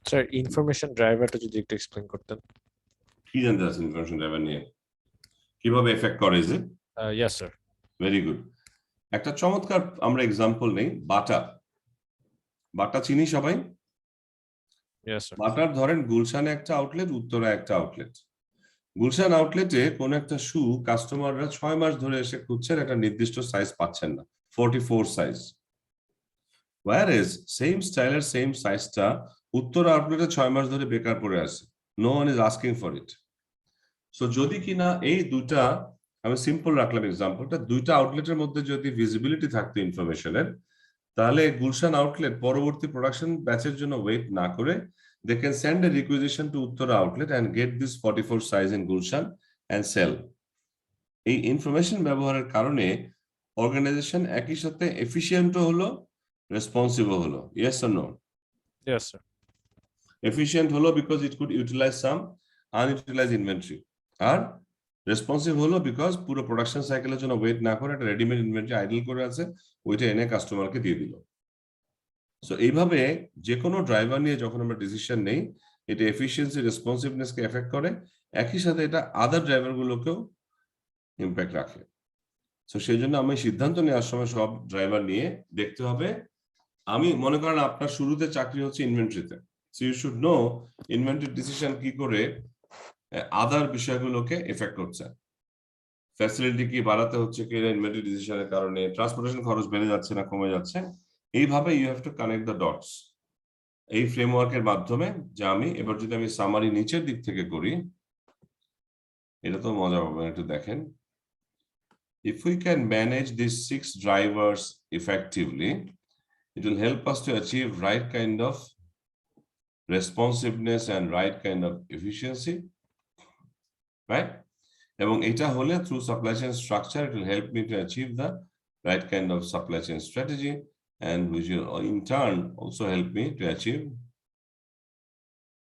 Sir information ড্রাইভারটা যদি একটু এক্সপ্লেইন করতেন। কি জানতে চাচ্ছেন ইনফরমেশন ড্রাইভার নিয়ে? কিভাবে এফেক্ট করে? Is it? Yes sir. Very good. একটা চমৎকার আমরা এক্সাম্পল নেই, বাটা। বাটা চিনি সবাই? Yes sir. বাটার ধরেন গুলশানে একটা আউটলেট, উত্তরা একটা আউটলেট। গুলশান আউটলেটে কোন একটা শু কাস্টমাররা 6 মাস ধরে এসে খুঁজছেন, একটা নির্দিষ্ট সাইজ পাচ্ছেন না, 44 সাইজ। whereas সেম স্টাইলের সেম সাইজটা উত্তর আউটলেটে 6 মাস ধরে বেকার পড়ে আছে, no one is asking for it. So যদি কিনা এই দুইটা, আমি সিম্পল রাখলাম এক্সাম্পলটা, দুইটা আউটলেটের মধ্যে যদি ভিজিবিলিটি থাকতো ইনফরমেশনের, তাহলে গুলশান আউটলেট পরবর্তী প্রোডাকশন ব্যাচের জন্য ওয়েট না করে they can send a requisition to Uttara outlet and get this 44 size in Gulshan and sell. এই ইনফরমেশন ব্যবহারের কারণে অর্গানাইজেশন একই সাথে এফিশিয়েন্টও হলো, রেসপন্সিবল হলো। Yes or no? Yes sir. Efficient হলো because it could utilise some unutilise inventory, আর রেসপন্সিভ হলো বিকজ পুরো প্রোডাকশন সাইকেলের জন্য ওয়েট না করে একটা রেডিমেড ইনভেন্টরি আইডল করে আছে, ওইটা এনে কাস্টমারকে দিয়ে দিল। সো এইভাবে যে কোনো ড্রাইভার নিয়ে যখন আমরা ডিসিশন নেই, এটা এফিসিয়েন্সি, রেসপন্সিভনেসকে এফেক্ট করে, একই সাথে এটা আদার ড্রাইভার গুলোকেও ইম্প্যাক্ট রাখে। সো সেই জন্য আমি সিদ্ধান্ত নেওয়ার সময় সব ড্রাইভার নিয়ে দেখতে হবে। আমি মনে করেন আপনার শুরুতে চাকরি হচ্ছে ইনভেন্টরিতে, so you should know inventory decision কি করে আদার বিষয়গুলোকে এফেক্ট করছে। ফ্যাসিলিটি কি বাড়াতে হচ্ছে কি ইনভেন্টরি ডিসিশনের কারণে, ট্রান্সপোর্টেশন খরচ বেড়ে যাচ্ছে না কমে যাচ্ছে, এইভাবে you have to connect the dots এই ফ্রেমওয়ার্কের মাধ্যমে। যা আমি এবার যদি আমি সামারি নিচের দিক থেকে করি, এটা তো মজা হবে, একটু দেখেন। If we can manage these 6 drivers effectively, it will help us to achieve right kind of responsiveness and right kind of efficiency, right? এবং এটা হলে through supply chain structure, it will help me to achieve the right kind of supply chain strategy, and which will in turn also help me to achieve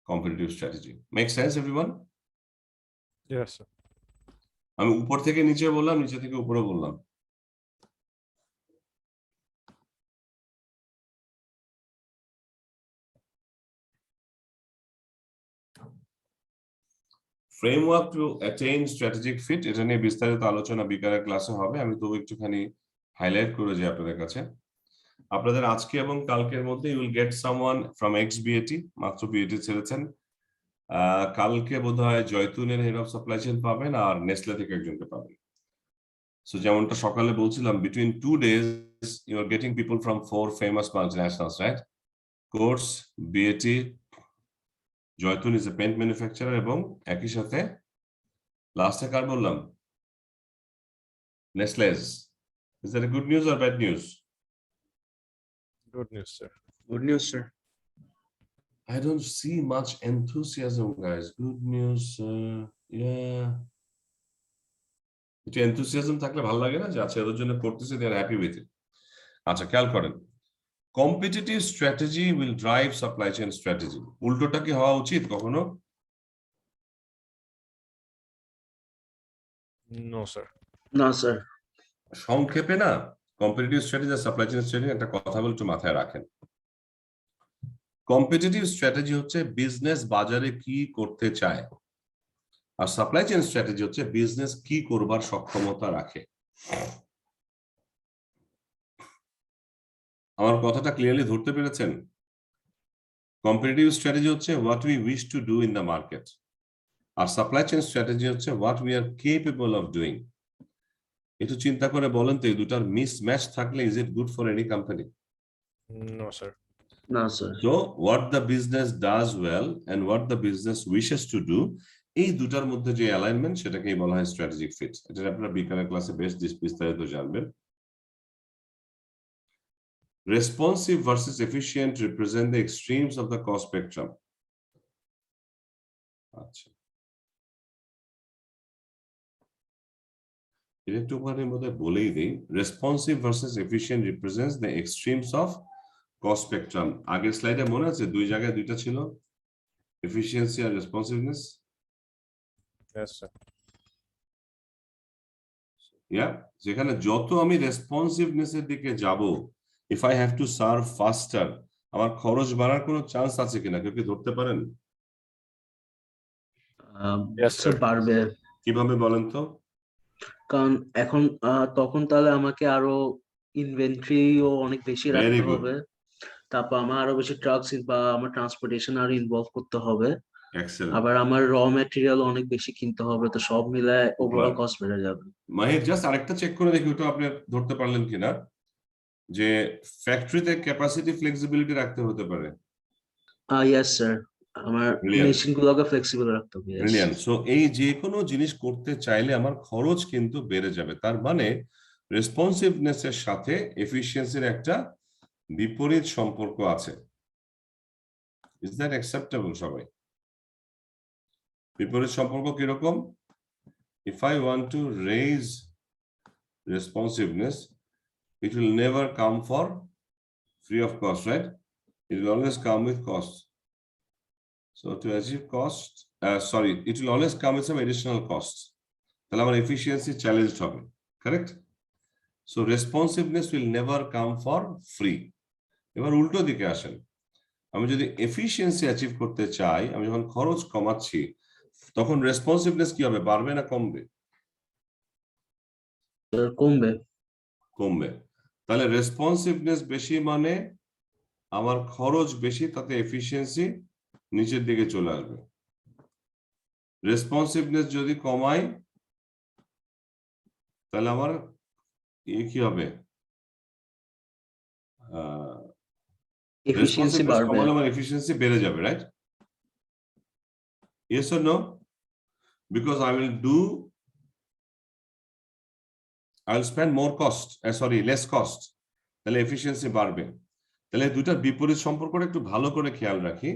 competitive strategy. Make sense everyone? Yes sir. আমি উপর থেকে নিচে বললাম, নিচে থেকে উপরে বললাম। Framework to attain strategic fit, এটা নিয়ে বিস্তারিত আলোচনা বিকালের ক্লাসে হবে, আমি তো একটুখানি হাইলাইট করে যাই আপনাদের কাছে। আপনাদের আজকে এবং কালকের মধ্যে you will get someone from ex BAT, মাত্র বিএটি ছেড়েছেন। কালকে বোধহয় জয়তুনের হেড অফ সাপ্লাই চেইন পাবেন, আর নেসলে থেকে একজনকে পাবেন। সো যেমনটা সকালে বলছিলাম, between 2 days you are getting people from 4 famous multinationals, right? Course, BAT, Jotun is a paint manufacturer, এবং একই সাথে লাস্টে কার বললাম, Nestle's. Is that a good news or bad news? Good news, sir. Good news, sir. I don't see much enthusiasm, guys. Good news. Yeah. একটু enthusiasm থাকলে ভালো লাগে না যে আচ্ছা এদের জন্য করতেছে, they are happy with it. আচ্ছা খেয়াল করেন, competitive strategy will drive supply chain strategy. উল্টোটা কি হওয়া উচিত কখনো? No, sir. No, sir. সংক্ষেপে না, কম্পিটিটিভ স্ট্র্যাটেজি আর সাপ্লাই চেইন স্ট্র্যাটেজি একটা কথা বলে একটু মাথায় রাখেন। কম্পিটিটিভ স্ট্র্যাটেজি হচ্ছে বিজনেস বাজারে কি করতে চায়, আর সাপ্লাই চেইন স্ট্র্যাটেজি হচ্ছে বিজনেস কি করবার সক্ষমতা রাখে। আমার কথাটা ক্লিয়ারলি ধরতে পেরেছেন? কম্পিটিটিভ স্ট্র্যাটেজি হচ্ছে what we wish to do in the market, আর সাপ্লাই চেইন স্ট্র্যাটেজি হচ্ছে what we are capable of doing. একটু চিন্তা করে বলেন তো, এই দুটার মিসম্যাচ থাকলে is it good for any company? No, sir. No, sir. So what the business does well and what the business wishes to do, এই দুটার মধ্যে যে অ্যালাইনমেন্ট সেটাকেই বলা হয় স্ট্র্যাটেজিক ফিট। এটা আপনারা বিকালের ক্লাসে বেশ বিস্তারিত জানবেন। Responsive versus efficient represent the extremes of the cost spectrum. আচ্ছা, এটা একটু মধ্যে বলেই দিই, responsive versus efficient represents the extremes of cost spectrum. আগের স্লাইডে মনে আছে দুই জায়গায় দুইটা ছিল, এফিশিয়েন্সি আর রেসপন্সিভনেস। Yes, sir. যেখানে যত আমি রেসপন্সিভনেস এর দিকে যাব, if I have to serve ফাস্টার, আমার খরচ বাড়ার কোনো চান্স আছে কিনা কেউ কি ধরতে পারেন? Yes, sir. পারবে, কিভাবে বলেন তো? কারণ এখন তখন তাহলে আমাকে আরো ইনভেন্টরিও অনেক বেশি Very রাখতে good. হবে, তারপর আমার আরো বেশি ট্রাকস বা আমার ট্রান্সপোর্টেশন আরো ইনভলভ করতে হবে, এক্সেলেন্ট। আবার আমার র ম্যাটেরিয়াল অনেক বেশি কিনতে হবে, তো সব মিলায় ওভারঅল কস্ট বেড়ে যাবে। মাহির জাস্ট আরেকটা চেক করে দেখি ওটা আপনি ধরতে পারলেন কিনা, যে ফ্যাক্টরিতে ক্যাপাসিটি ফ্লেক্সিবিলিটি রাখতে হতে পারে। ইয়েস স্যার, আমার Brilliant. মেশিন গুলোকে ফ্লেক্সিবল রাখতে হবে। yes. ব্রিলিয়ান্ট। সো এই যে কোনো জিনিস করতে চাইলে আমার খরচ কিন্তু বেড়ে যাবে, তার মানে রেসপন্সিভনেস এর সাথে এফিশিয়েন্সির একটা বিপরীত সম্পর্ক আছে। ইজ দ্যাট অ্যাকসেপ্টেবল সবাই? বিপরীত সম্পর্ক কিরকম? If I want two raise responsiveness, it will never come for free of cost, right? It will always come with cost. So to achieve cost, it will always come with some additional costs. তাহলে আমার efficiency challenged হবে, correct? So responsiveness will never come for free. এবার উল্টো দিকে আসেন, আমি যদি efficiency achieve করতে চাই, আমি যখন খরচ কমাচ্ছি তখন রেসপন্সিভনেস কি হবে, বাড়বে না কমবে? কমবে। কমবে। তাহলে রেসপন্সিভনেস বেশি মানে আমার খরচ বেশি, তাতে এফিশিয়েন্সি নিচের দিকে চলে আসবে। রেসপন্সিভনেস যদি কমাই তাহলে আমার কি হবে, রেসপন্সিভনেস কমালে আমার এফিশিয়েন্সি বেড়ে যাবে, right? Yes or no? Because I will spend more cost, less cost, তাহলে এফিশিয়েন্সি বাড়বে। তাহলে দুটার বিপরীত সম্পর্কটা একটু ভালো করে খেয়াল রাখি।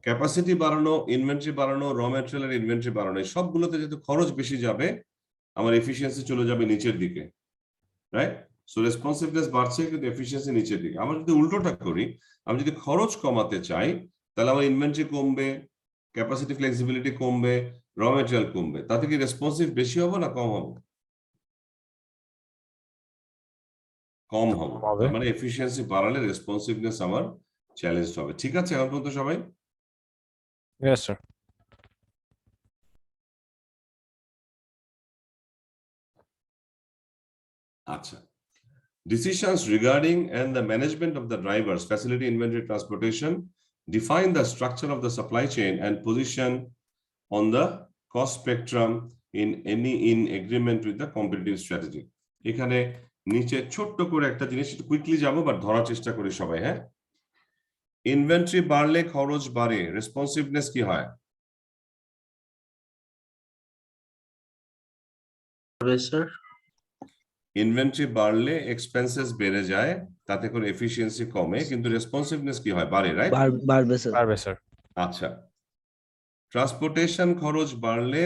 ক্যাপাসিটি বাড়ানো, ইনভেন্টরি বাড়ানো, র ম্যাটেরিয়ালের ইনভেন্টরি বাড়ানো, এই সবগুলোতে যেহেতু খরচ বেশি যাবে, আমার এফিশিয়েন্সি চলে যাবে নিচের দিকে, রাইট? সো রেসপন্সিভনেস বাড়ছে কিন্তু এফিশিয়েন্সি নিচের দিকে। আমরা যদি উল্টোটা করি, আমি যদি খরচ কমাতে চাই তাহলে আমার ইনভেন্টরি কমবে, ক্যাপাসিটি ফ্লেক্সিবিলিটি কমবে, র ম্যাটেরিয়াল কমবে, তাতে কি রেসপন্সিভ বেশি হবে না কম হবে? কম হবে। মানে এফিশিয়েন্সি বাড়ালে রেসপন্সিভনেস আমার চ্যালেঞ্জ হবে। ঠিক আছে এখন পর্যন্ত সবাই? Yes, sir. আচ্ছা, decisions regarding and the management of the drivers, facility, inventory, transportation define the structure of the supply chain and position on the cost spectrum in agreement with the competitive strategy. এখানে নিচে ছোট্ট করে একটা জিনিস quickly যাবো, but ধরার চেষ্টা করি সবাই। হ্যাঁ, ইনভেন্টরি বাড়লে খরচ বাড়ে, রেসপন্সিভনেস কি হয়? স্যার ইনভেন্টরি বাড়লে এক্সপেন্সেস বেড়ে যায়, তাতে করে এফিসিয়েন্সি কমে, কিন্তু রেসপন্সিভনেস কি হয়? বাড়ে, রাইট? বাড়বে স্যার। পারবে স্যার। আচ্ছা, ট্রান্সপোর্টেশন খরচ বাড়লে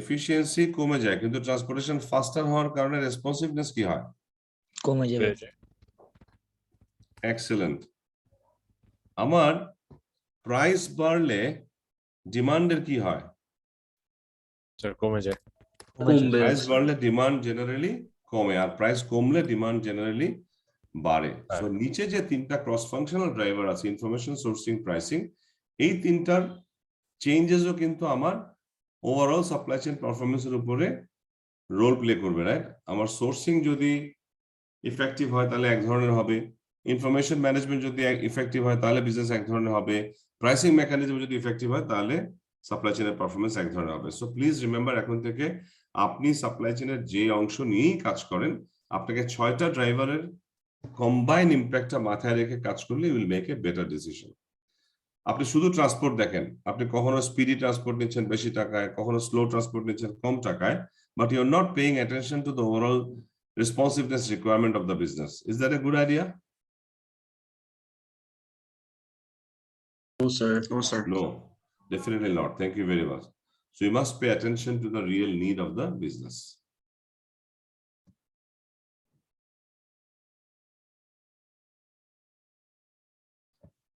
এফিসিয়েন্সি কমে যায়, কিন্তু ট্রান্সপোর্টেশন ফাস্টার হওয়ার কারণে রেসপন্সিভনেস কি হয়? কমে যাবে। বেড়ে যায়। এক্সেলেন্ট। আমার প্রাইস বাড়লে ডিমান্ডের কি হয়? স্যার কমে যায়। কমবে। প্রাইস বাড়লে ডিমান্ড জেনারেলি কমে, আর প্রাইস কমলে ডিমান্ড জেনারেলি বাড়ে। সো নিচে যে তিনটা ক্রস ফাংশনাল ড্রাইভার আছে, ইনফরমেশন, সোর্সিং, প্রাইসিং, এই তিনটার চেঞ্জেসও কিন্তু আমার ওভারঅল সাপ্লাই চেইন পারফরমেন্সের উপরে রোল প্লে করবে, রাইট? আমার সোর্সিং যদি ইফেক্টিভ হয় তাহলে এক ধরনের হবে, ইনফরমেশন ম্যানেজমেন্ট যদি ইফেক্টিভ হয় তাহলে বিজনেস এক ধরনের হবে, প্রাইসিং মেকানিজম যদি ইফেক্টিভ হয় তাহলে সাপ্লাই চেইনের পারফরমেন্স এক ধরনের হবে। সো প্লিজ রিমেম্বার, এখন থেকে আপনি সাপ্লাই চেইনের যে অংশ নিয়েই কাজ করেন, আপনাকে 6টা ড্রাইভারের কম্বাইন ইম্প্যাক্টটা মাথায় রেখে কাজ করলে will make a better decision. আপনি শুধু ট্রান্সপোর্ট দেখেন, আপনি কখনো স্পিডি ট্রান্সপোর্ট নিচ্ছেন বেশি টাকায়, কখনো স্লো ট্রান্সপোর্ট নিচ্ছেন কম টাকায়, but you are not paying attention to the overall responsiveness requirement of the business. Is that a good idea? No, sir. No, sir. No, definitely not. Thank you very much. So you must pay attention to the real need of the business.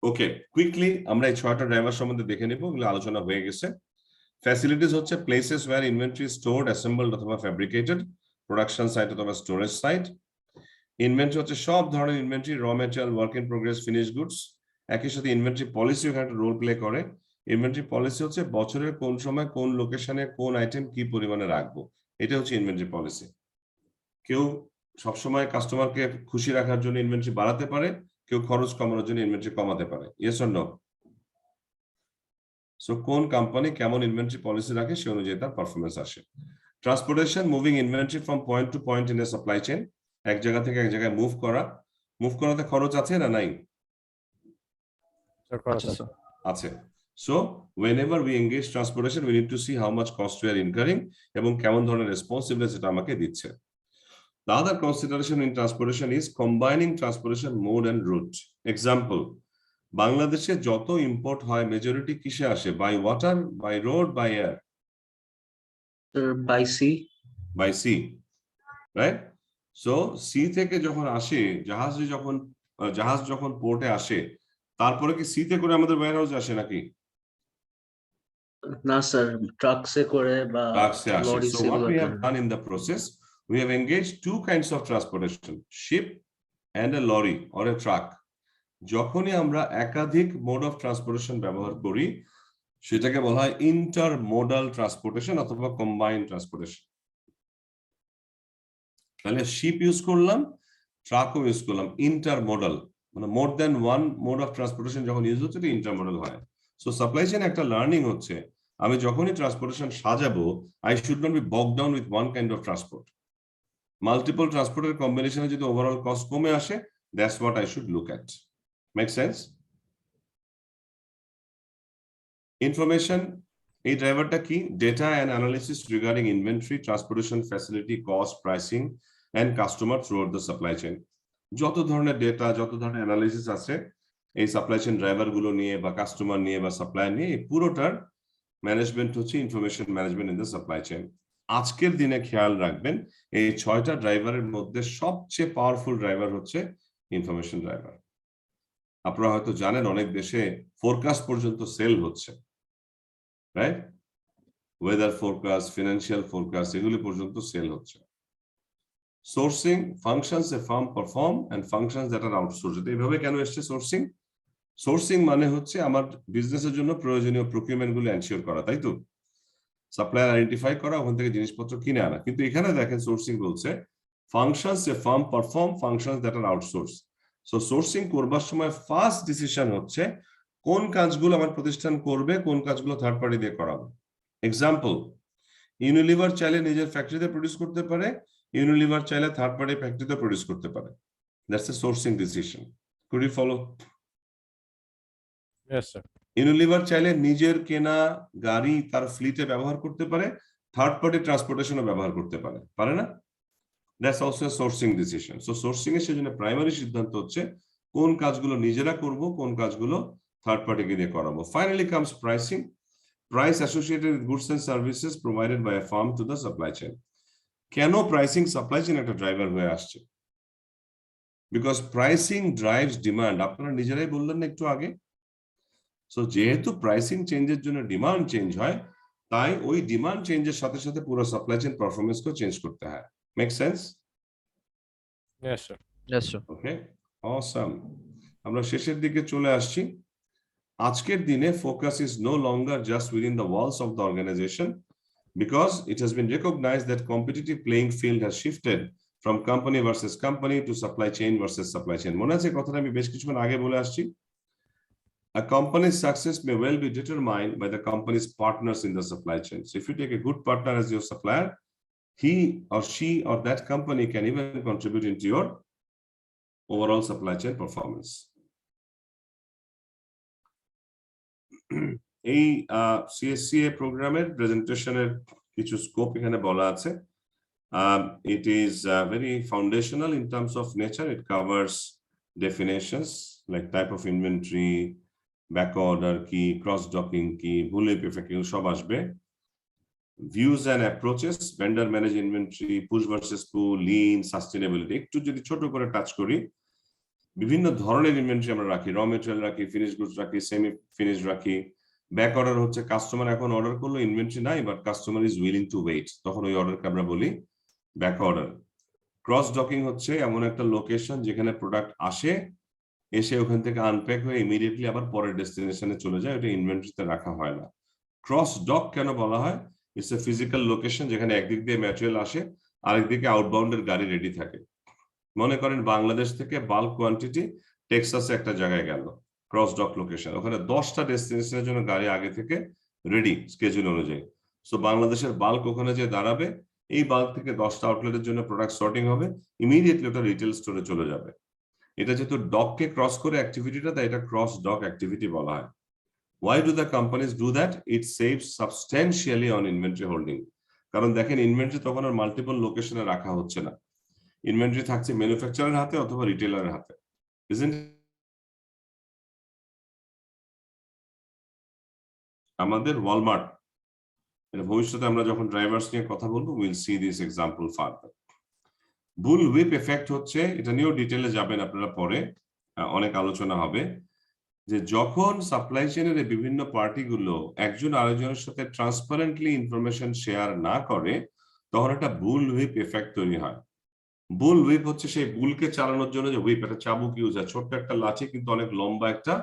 Okay, quickly আমরা এই 6টা driver সম্বন্ধে দেখে নেব, এগুলো আলোচনা হয়ে গেছে। ফ্যাসিলিটিস হচ্ছে places where inventory stored, assembled অথবা ফ্যাব্রিকেটেড, প্রোডাকশন সাইট অথবা স্টোরেজ সাইট। ইনভেন্টরি হচ্ছে সব ধরনের inventory, raw material, work in progress, finish goods. একই সাথে ইনভেন্টরি পলিসি এখানে একটা রোল প্লে করে। ইনভেন্টরি পলিসি হচ্ছে বছরের কোন সময় কোন লোকেশনে কোন আইটেম কি পরিমাণে রাখবো, এটা হচ্ছে ইনভেন্টরি পলিসি। কেউ সবসময় কাস্টমারকে খুশি রাখার জন্য ইনভেন্টরি বাড়াতে পারে, কেউ খরচ কমানোর জন্য ইনভেন্টরি কমাতে পারে। Yes or no? সো কোন কোম্পানি কেমন ইনভেন্টরি পলিসি রাখে সে অনুযায়ী তার পারফরমেন্স আসে। Transportation, moving inventory from point to point in a supply chain, এক জায়গা থেকে এক জায়গায় মুভ করা। মুভ করাতে খরচ আছে না নাই? আছে। So whenever we engage transportation, we need to see how much cost we are incurring এবং কেমন ধরনের রেসপন্সিবিলিটি এটা আমাকে দিচ্ছে। The other consideration in transportation is combining transportation mode and route. Example, বাংলাদেশে যত ইম্পোর্ট হয় মেজরিটি কিসে আসে? By water, by road, by air? By sea. By sea, right? So sea থেকে যখন আসে, জাহাজ যখন পোর্টে আসে, তারপরে কি সিতে করে আমাদের ওয়্যারহাউসে আসে নাকি? না স্যার, ট্রাকসে করে বা ট্রাকসে আসে। Lorry. So what we have done in the process, we have engaged two kinds of transportation, ship and a lorry or a truck. যখনই আমরা একাধিক মোড অফ ট্রান্সপোর্টেশন ব্যবহার করি সেটাকে বলা হয় ইন্টারমোডাল ট্রান্সপোর্টেশন অথবা কম্বাইন্ড ট্রান্সপোর্টেশন। তাহলে শিপ ইউজ করলাম, ট্রাকও ইউজ করলাম, ইন্টারমোডাল মানে more than one mode of transportation যখন ইউজ হচ্ছে এটা ইন্টারমোডাল হয়। সো সাপ্লাই চেইন একটা লার্নিং হচ্ছে, আমি যখনই ট্রান্সপোর্টেশন সাজাবো, I should not be bog down with one kind of transport. Multiple ট্রান্সপোর্টের কম্বিনেশনে যদি ওভারঅল কস্ট কমে আসে, that's what I should look at. Make sense? Information, এই ড্রাইভারটা কি? Data and analysis regarding inventory, transportation facility, cost, pricing and customer through out the supply chain. যত ধরনের ডেটা, যত ধরনের অ্যানালিসিস আছে এই সাপ্লাই চেইন ড্রাইভার গুলো নিয়ে বা কাস্টমার নিয়ে বা সাপ্লায়ার নিয়ে, এই পুরোটার ম্যানেজমেন্ট হচ্ছে information management in the supply chain. আজকের দিনে খেয়াল রাখবেন, এই 6টা ড্রাইভারের মধ্যে সবচেয়ে পাওয়ারফুল ড্রাইভার হচ্ছে ইনফরমেশন ড্রাইভার। আপনারা হয়তো জানেন অনেক দেশে ফোরকাস্ট পর্যন্ত সেল হচ্ছে, right? Weather forecast, financial forecast, এগুলি পর্যন্ত সেল হচ্ছে। Sourcing, functions a firm perform and functions that are outsourced. এইভাবে কেন এসছে সোর্সিং? সোর্সিং মানে হচ্ছে আমার বিজনেসের জন্য প্রয়োজনীয় প্রকিউরমেন্ট গুলো এনশিওর করা, তাই তো? সাপ্লায়ার আইডেন্টিফাই করা, ওখান থেকে জিনিসপত্র কিনে আনা। কিন্তু এখানে দেখেন সোর্সিং বলছে functions a firm perform, functions that are outsourced. So sourcing করবার সময় ফার্স্ট ডিসিশন হচ্ছে কোন কাজগুলো আমার প্রতিষ্ঠান করবে, কোন কাজগুলো থার্ড পার্টি দিয়ে করাবো। এক্সাম্পল, ইউনিলিভার চাইলে নিজের ফ্যাক্টরিতে প্রডিউস করতে পারে, ইউনিলিভার চাইলে থার্ড পার্টি ফ্যাক্টরিতে প্রডিউস করতে পারে। That's a sourcing decision. Could you follow? Yes, sir. Unilever চাইলে নিজের কেনা গাড়ি তার ফ্লিটে ব্যবহার করতে পারে, থার্ড পার্টি ট্রান্সপোর্টেশনও ব্যবহার করতে পারে, পারে না? That's also sourcing decision. So sourcing এর সেজন্য প্রাইমারি সিদ্ধান্ত হচ্ছে কোন কাজগুলো নিজেরা করব, কোন কাজগুলো থার্ড পার্টিকে দিয়ে করাবো। Finally comes pricing, price associated with goods and services provided by a firm to the supply chain. কেন প্রাইসিং সাপ্লাই চেইন একটা ড্রাইভার হয়ে আসছে? বিকজ প্রাইসিং ড্রাইভস ডিমান্ড, আপনারা নিজেরাই বললেন না একটু আগে। সো যেহেতু প্রাইসিং চেঞ্জের জন্য ডিমান্ড চেঞ্জ হয়, তাই ওই ডিমান্ড চেঞ্জের সাথে সাথে পুরো সাপ্লাই চেইন পারফরমেন্সকেও চেঞ্জ করতে হয়। Make sense? Yes, sir. Yes, sir. Okay, awesome. আমরা শেষের দিকে চলে আসছি। আজকের দিনে focus is no longer just within the walls of the organisation, because it has been recognized that competitive playing field has shifted from company versus company to supply chain versus supply chain. মনে আছে কথাটা আমি বেশ কিছুক্ষণ আগে বলে আসছি? A company's success may well be determined by the company's partners in the supply chain. So if you take a good partner as your supplier, he or she or that company can even contribute into your overall supply chain performance. এই CSCA প্রোগ্রামের প্রেজেন্টেশনের কিছু scope এখানে বলা আছে। It is very foundational in terms of nature. It covers definitions like type of inventory, back order কি, cross docking কি, ভুল effect সব আসবে। Views and approaches, vendor managed inventory, push versus pull, lean, sustainability। একটু যদি ছোট করে touch করি, বিভিন্ন ধরনের ইনভেন্টরি আমরা রাখি, র মেটেরিয়াল রাখি, ফিনিশ গুডস রাখি, সেমি ফিনিশ রাখি। ব্যাক অর্ডার হচ্ছে কাস্টমার এখন অর্ডার করলো, ইনভেন্টরি নাই, but customer is willing to wait, তখন ওই অর্ডারকে আমরা বলি ব্যাক অর্ডার। ক্রস ডকিং হচ্ছে এমন একটা লোকেশন যেখানে প্রোডাক্ট আসে, এসে ওখান থেকে আনপ্যাক হয়ে ইমিডিয়েটলি আবার পরের ডেস্টিনেশনে চলে যায়, ওটা ইনভেন্টরিতে রাখা হয় না। ক্রস ডক কেন বলা হয়? ইটস এ ফিজিক্যাল লোকেশন যেখানে একদিক দিয়ে ম্যাটেরিয়াল আসে, আরেকদিকে আউটবাউন্ডের গাড়ি রেডি থাকে। মনে করেন বাংলাদেশ থেকে বাল্ক কোয়ান্টিটি টেক্সাসে একটা জায়গায় গেল, ক্রস ডক লোকেশন, ওখানে 10টা ডেস্টিনেশনের জন্য গাড়ি আগে থেকে রেডি স্কেজুল অনুযায়ী। সো বাংলাদেশের বাল্ক ওখানে যে দাঁড়াবে, এই বাল্ক থেকে 10টা আউটলেটের জন্য প্রোডাক্ট সর্টিং হবে, ইমিডিয়েটলি ওটা রিটেল স্টোরে চলে যাবে। এটা যেহেতু ডককে ক্রস করে অ্যাক্টিভিটিটা, তাই এটা ক্রস ডক অ্যাক্টিভিটি বলা হয়। Why do the companies do that? It saves substantially on inventory holding. কারণ দেখেন ইনভেন্টরি তখন আর মাল্টিপল লোকেশনে রাখা হচ্ছে না, ইনভেন্টরি থাকছে ম্যানুফ্যাকচারের হাতে অথবা রিটেলারের হাতে। আমাদের ওয়ালমার্ট, ভবিষ্যতে আমরা যখন ড্রাইভার্স নিয়ে কথা বলবো, will see this example further. Bull whip effect হচ্ছে, এটা নিয়েও ডিটেলে যাবেন আপনারা পরে, অনেক আলোচনা হবে, যে যখন সাপ্লাই চেইনের বিভিন্ন পার্টিগুলো একজন আরেকজনের সাথে ট্রান্সপারেন্টলি ইনফরমেশন শেয়ার না করে, তখন একটা বুল হুইপ এফেক্ট তৈরি হয়। বুল হুইপ হচ্ছে সেই বুলকে চালানোর জন্য যে হুইপ, একটা চাবুক ইউজ হয়, ছোট্ট একটা লাঠি কিন্তু অনেক লম্বা একটা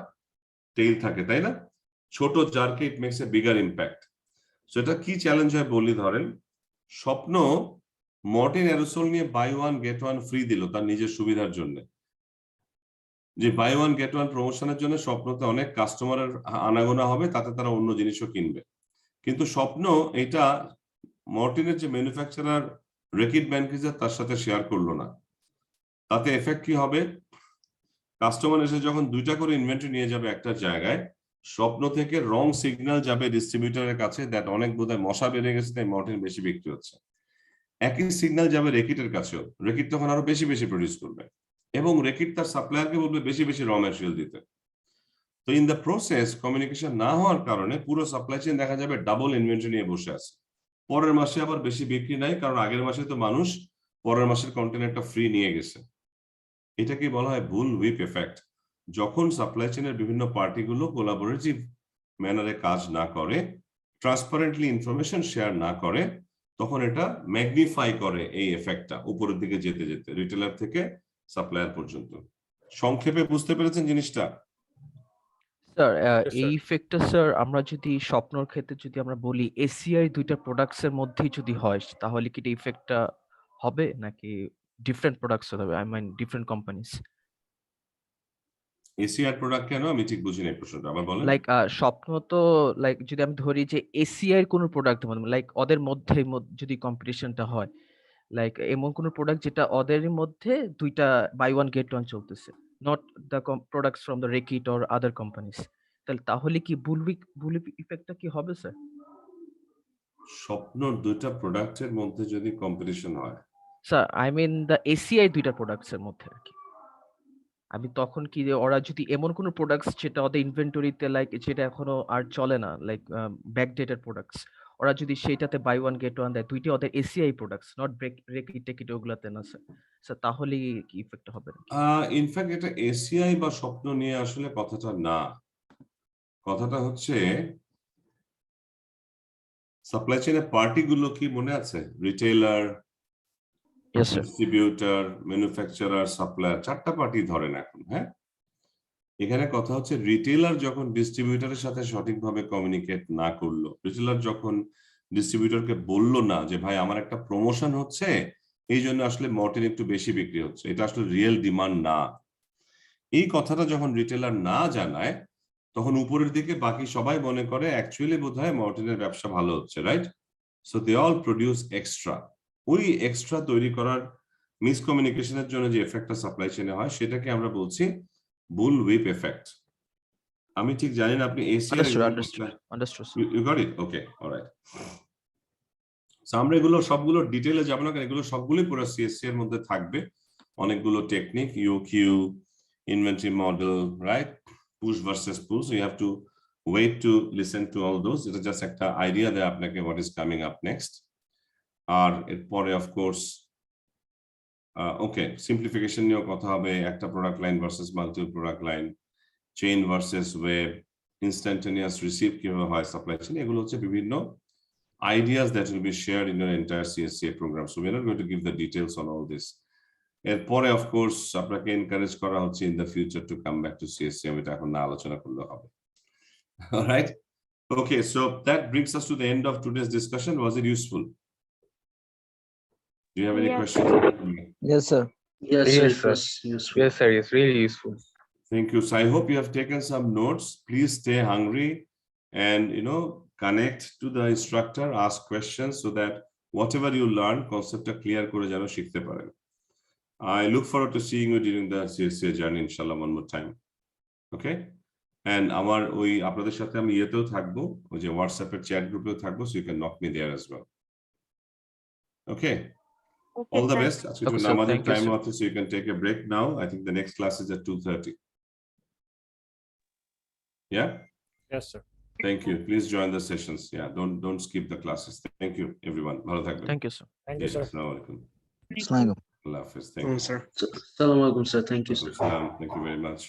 টেইল থাকে, তাই না? ছোট জারকে it makes a bigger impact. So এটা কি চ্যালেঞ্জ হয় বলি, ধরেন স্বপ্ন মর্টিন অ্যারোসল নিয়ে buy one get one free দিল তার নিজের সুবিধার জন্য, যে বাই ওয়ান গেট ওয়ান প্রমোশনের জন্য স্বপ্নতে অনেক কাস্টমারের আনাগোনা হবে, তাতে তারা অন্য জিনিসও কিনবে। কিন্তু স্বপ্ন এটা মর্টিনের যে ম্যানুফ্যাকচারার রেকিট ব্যানকিজার, তার সাথে শেয়ার করলো না। তাতে এফেক্ট কি হবে? কাস্টমার এসে যখন 2টা করে ইনভেন্টরি নিয়ে যাবে একটা জায়গায়, স্বপ্ন থেকে রং সিগন্যাল যাবে ডিস্ট্রিবিউটরের কাছে, দ্যাট অনেক বোধহয় মশা বেড়ে গেছে তাই মর্টিন বেশি বিক্রি হচ্ছে। একই সিগন্যাল যাবে রেকিটের কাছেও, রেকিট তখন আরো বেশি বেশি প্রডিউস করবে, এবং রেকিট তার সাপ্লায়ারকে বলবে বেশি বেশি র ম্যাটেরিয়াল দিতে। তো ইন দ্য প্রসেস কমিউনিকেশন না হওয়ার কারণে পুরো সাপ্লাই চেইন দেখা যাবে ডাবল ইনভেন্টরি নিয়ে বসে আছে। পরের মাসে আবার বেশি বিক্রি নাই, কারণ আগের মাসে তো মানুষ পরের মাসের কন্টেনারটা ফ্রি নিয়ে গেছে। এটাকে বলা হয় বুল হুইপ এফেক্ট। যখন সাপ্লাই চেইনের বিভিন্ন পার্টিগুলো কোলাবোরেটিভ ম্যানারে কাজ না করে, ট্রান্সপারেন্টলি ইনফরমেশন শেয়ার না করে, তখন এটা ম্যাগনিফাই করে এই এফেক্টটা উপরের দিকে যেতে যেতে রিটেলার থেকে সাপ্লায়ার পর্যন্ত। সংক্ষেপে বুঝতে পেরেছেন জিনিসটা? স্যার এই ইফেক্টটা স্যার আমরা যদি স্বপ্নর ক্ষেত্রে যদি আমরা বলি এসিআই 2টা প্রোডাক্টস এর মধ্যেই যদি হয়, তাহলে কি এই ইফেক্টটা হবে নাকি ডিফারেন্ট প্রোডাক্টস হবে? I mean different companies. ACR product কেন? আমি ঠিক বুঝিনি প্রশ্নটা, আবার বলেন। লাইক স্বপ্ন তো লাইক যদি আমি ধরি যে এসিআই এর কোন প্রোডাক্ট লাইক ওদের মধ্যে যদি কম্পিটিশনটা হয়, লাইক এমন কোন প্রোডাক্ট যেটা ওদেরই মধ্যে 2টা বাই ওয়ান গেট ওয়ান চলতেছে, not the products from the Reckitt or other companies, তাহলে কি বুল ইফেক্টটা কি হবে স্যার? স্বপ্নর 2টা প্রোডাক্টের মধ্যে যদি কম্পিটিশন হয়, sir I mean the ACI দুইটা প্রোডাক্টস এর মধ্যে আর কি। আমি তখন কি যে ওরা যদি এমন কোনো প্রোডাক্টস যেটা ওদের ইনভেন্টরিতে লাইক যেটা এখনো আর চলে না, লাইক ব্যাকডেটেড প্রোডাক্টস, ওরা যদি সেইটাতে বাই ওয়ান গেট ওয়ান দেয়, দুইটা ওদের এসিআই প্রোডাক্টস, নট রেকিট টেকিট ওগুলাতে না স্যার। স্যার তাহলে কি ইফেক্ট হবে নাকি? ইনফ্যাক্ট এটা এসিআই বা স্বপ্ন নিয়ে আসলে কথাটা না, কথাটা হচ্ছে সাপ্লাই চেইনের পার্টি গুলো কি মনে আছে? রিটেইলার, ডিস্ট্রিবিউটর, ম্যানুফ্যাকচারার, সাপ্লায়ার, 4টা পার্টি ধরেন এখন। হ্যাঁ, এখানে কথা হচ্ছে রিটেইলার যখন ডিস্ট্রিবিউটরের সাথে সঠিকভাবে কমিউনিকেট না করলো, রিটেইলার যখন ডিস্ট্রিবিউটরকে বললো না যে ভাই আমার একটা প্রমোশন হচ্ছে এই জন্য আসলে মর্টিন একটু বেশি বিক্রি হচ্ছে, এটা আসলে রিয়েল ডিমান্ড না, এই কথাটা যখন রিটেইলার না জানায় তখন উপরের দিকে বাকি সবাই মনে করে অ্যাকচুয়ালি বোধহয় মর্টিনের ব্যবসা ভালো হচ্ছে, right? So they all produce extra. ওই এক্সট্রা তৈরি করার মিসকমিউনিকেশনের জন্য যে এফেক্টটা সাপ্লাই চেইনে হয় সেটাকে আমরা বলছি বুল হুইপ এফেক্ট। আমি ঠিক জানি না আপনি ACR you got it? Okay, alright. So আমরা এগুলো সবগুলো ডিটেইলে যাব না, কারণ এগুলো সবগুলোই পুরো সিএসসি এর মধ্যে থাকবে। অনেকগুলো technique, EOQ, inventory model, right, push versus pull. So you have to wait to listen to all those. এটা জাস্ট একটা আইডিয়া দেয় আপনাকে what is coming up next. আর এরপরে অফকোর্স ওকে সিম্পলিফিকেশন নিয়েও কথা হবে, একটা product line versus multiple product line, chain versus web, instantaneous receive কিভাবে হয় সাপ্লাই চেইন, এগুলো হচ্ছে বিভিন্ন ideas that will be shared in your entire CSCA program. So we're not going to give the details on all this. এরপরে of course আপনাকে encourage করা হচ্ছে in the future to come back to CSCA, আমি এটা এখন না আলোচনা করলে হবে। All right, okay, so that brings us to the end of today's discussion. Was it useful? Do you have any questions? Yes, sir. Yes, sir. Yes, It sir. was useful. Yes, sir. It's really useful. Thank you. So I hope you have taken some notes. Please stay hungry and connect to the instructor, ask questions so that whatever you learn, concept clear kore jano shikhte paren. I look forward to seeing you during the CSCA journey, inshallah, one more time. Okay? And আমার ওই আপনাদের সাথে আমি ইয়েতেও থাকবো, ওই যে হোয়াটসঅ্যাপের chat গ্রুপেও থাকবো, so you can knock me there as well. Okay? All the best. আজকে একটু নামাজের টাইম আছে, so you can take a break now. I think the next class is at 2:30. Yeah? Yes, sir. Thank you. Please join the sessions. Yeah, don't skip the classes. Thank you, everyone. Thank you, sir. Thank you, sir. Assalamu alaikum. Assalamu alaikum. Allah Hafiz. Thank you. Sir. Assalamu alaikum, sir. Thank you, sir. Thank you very much.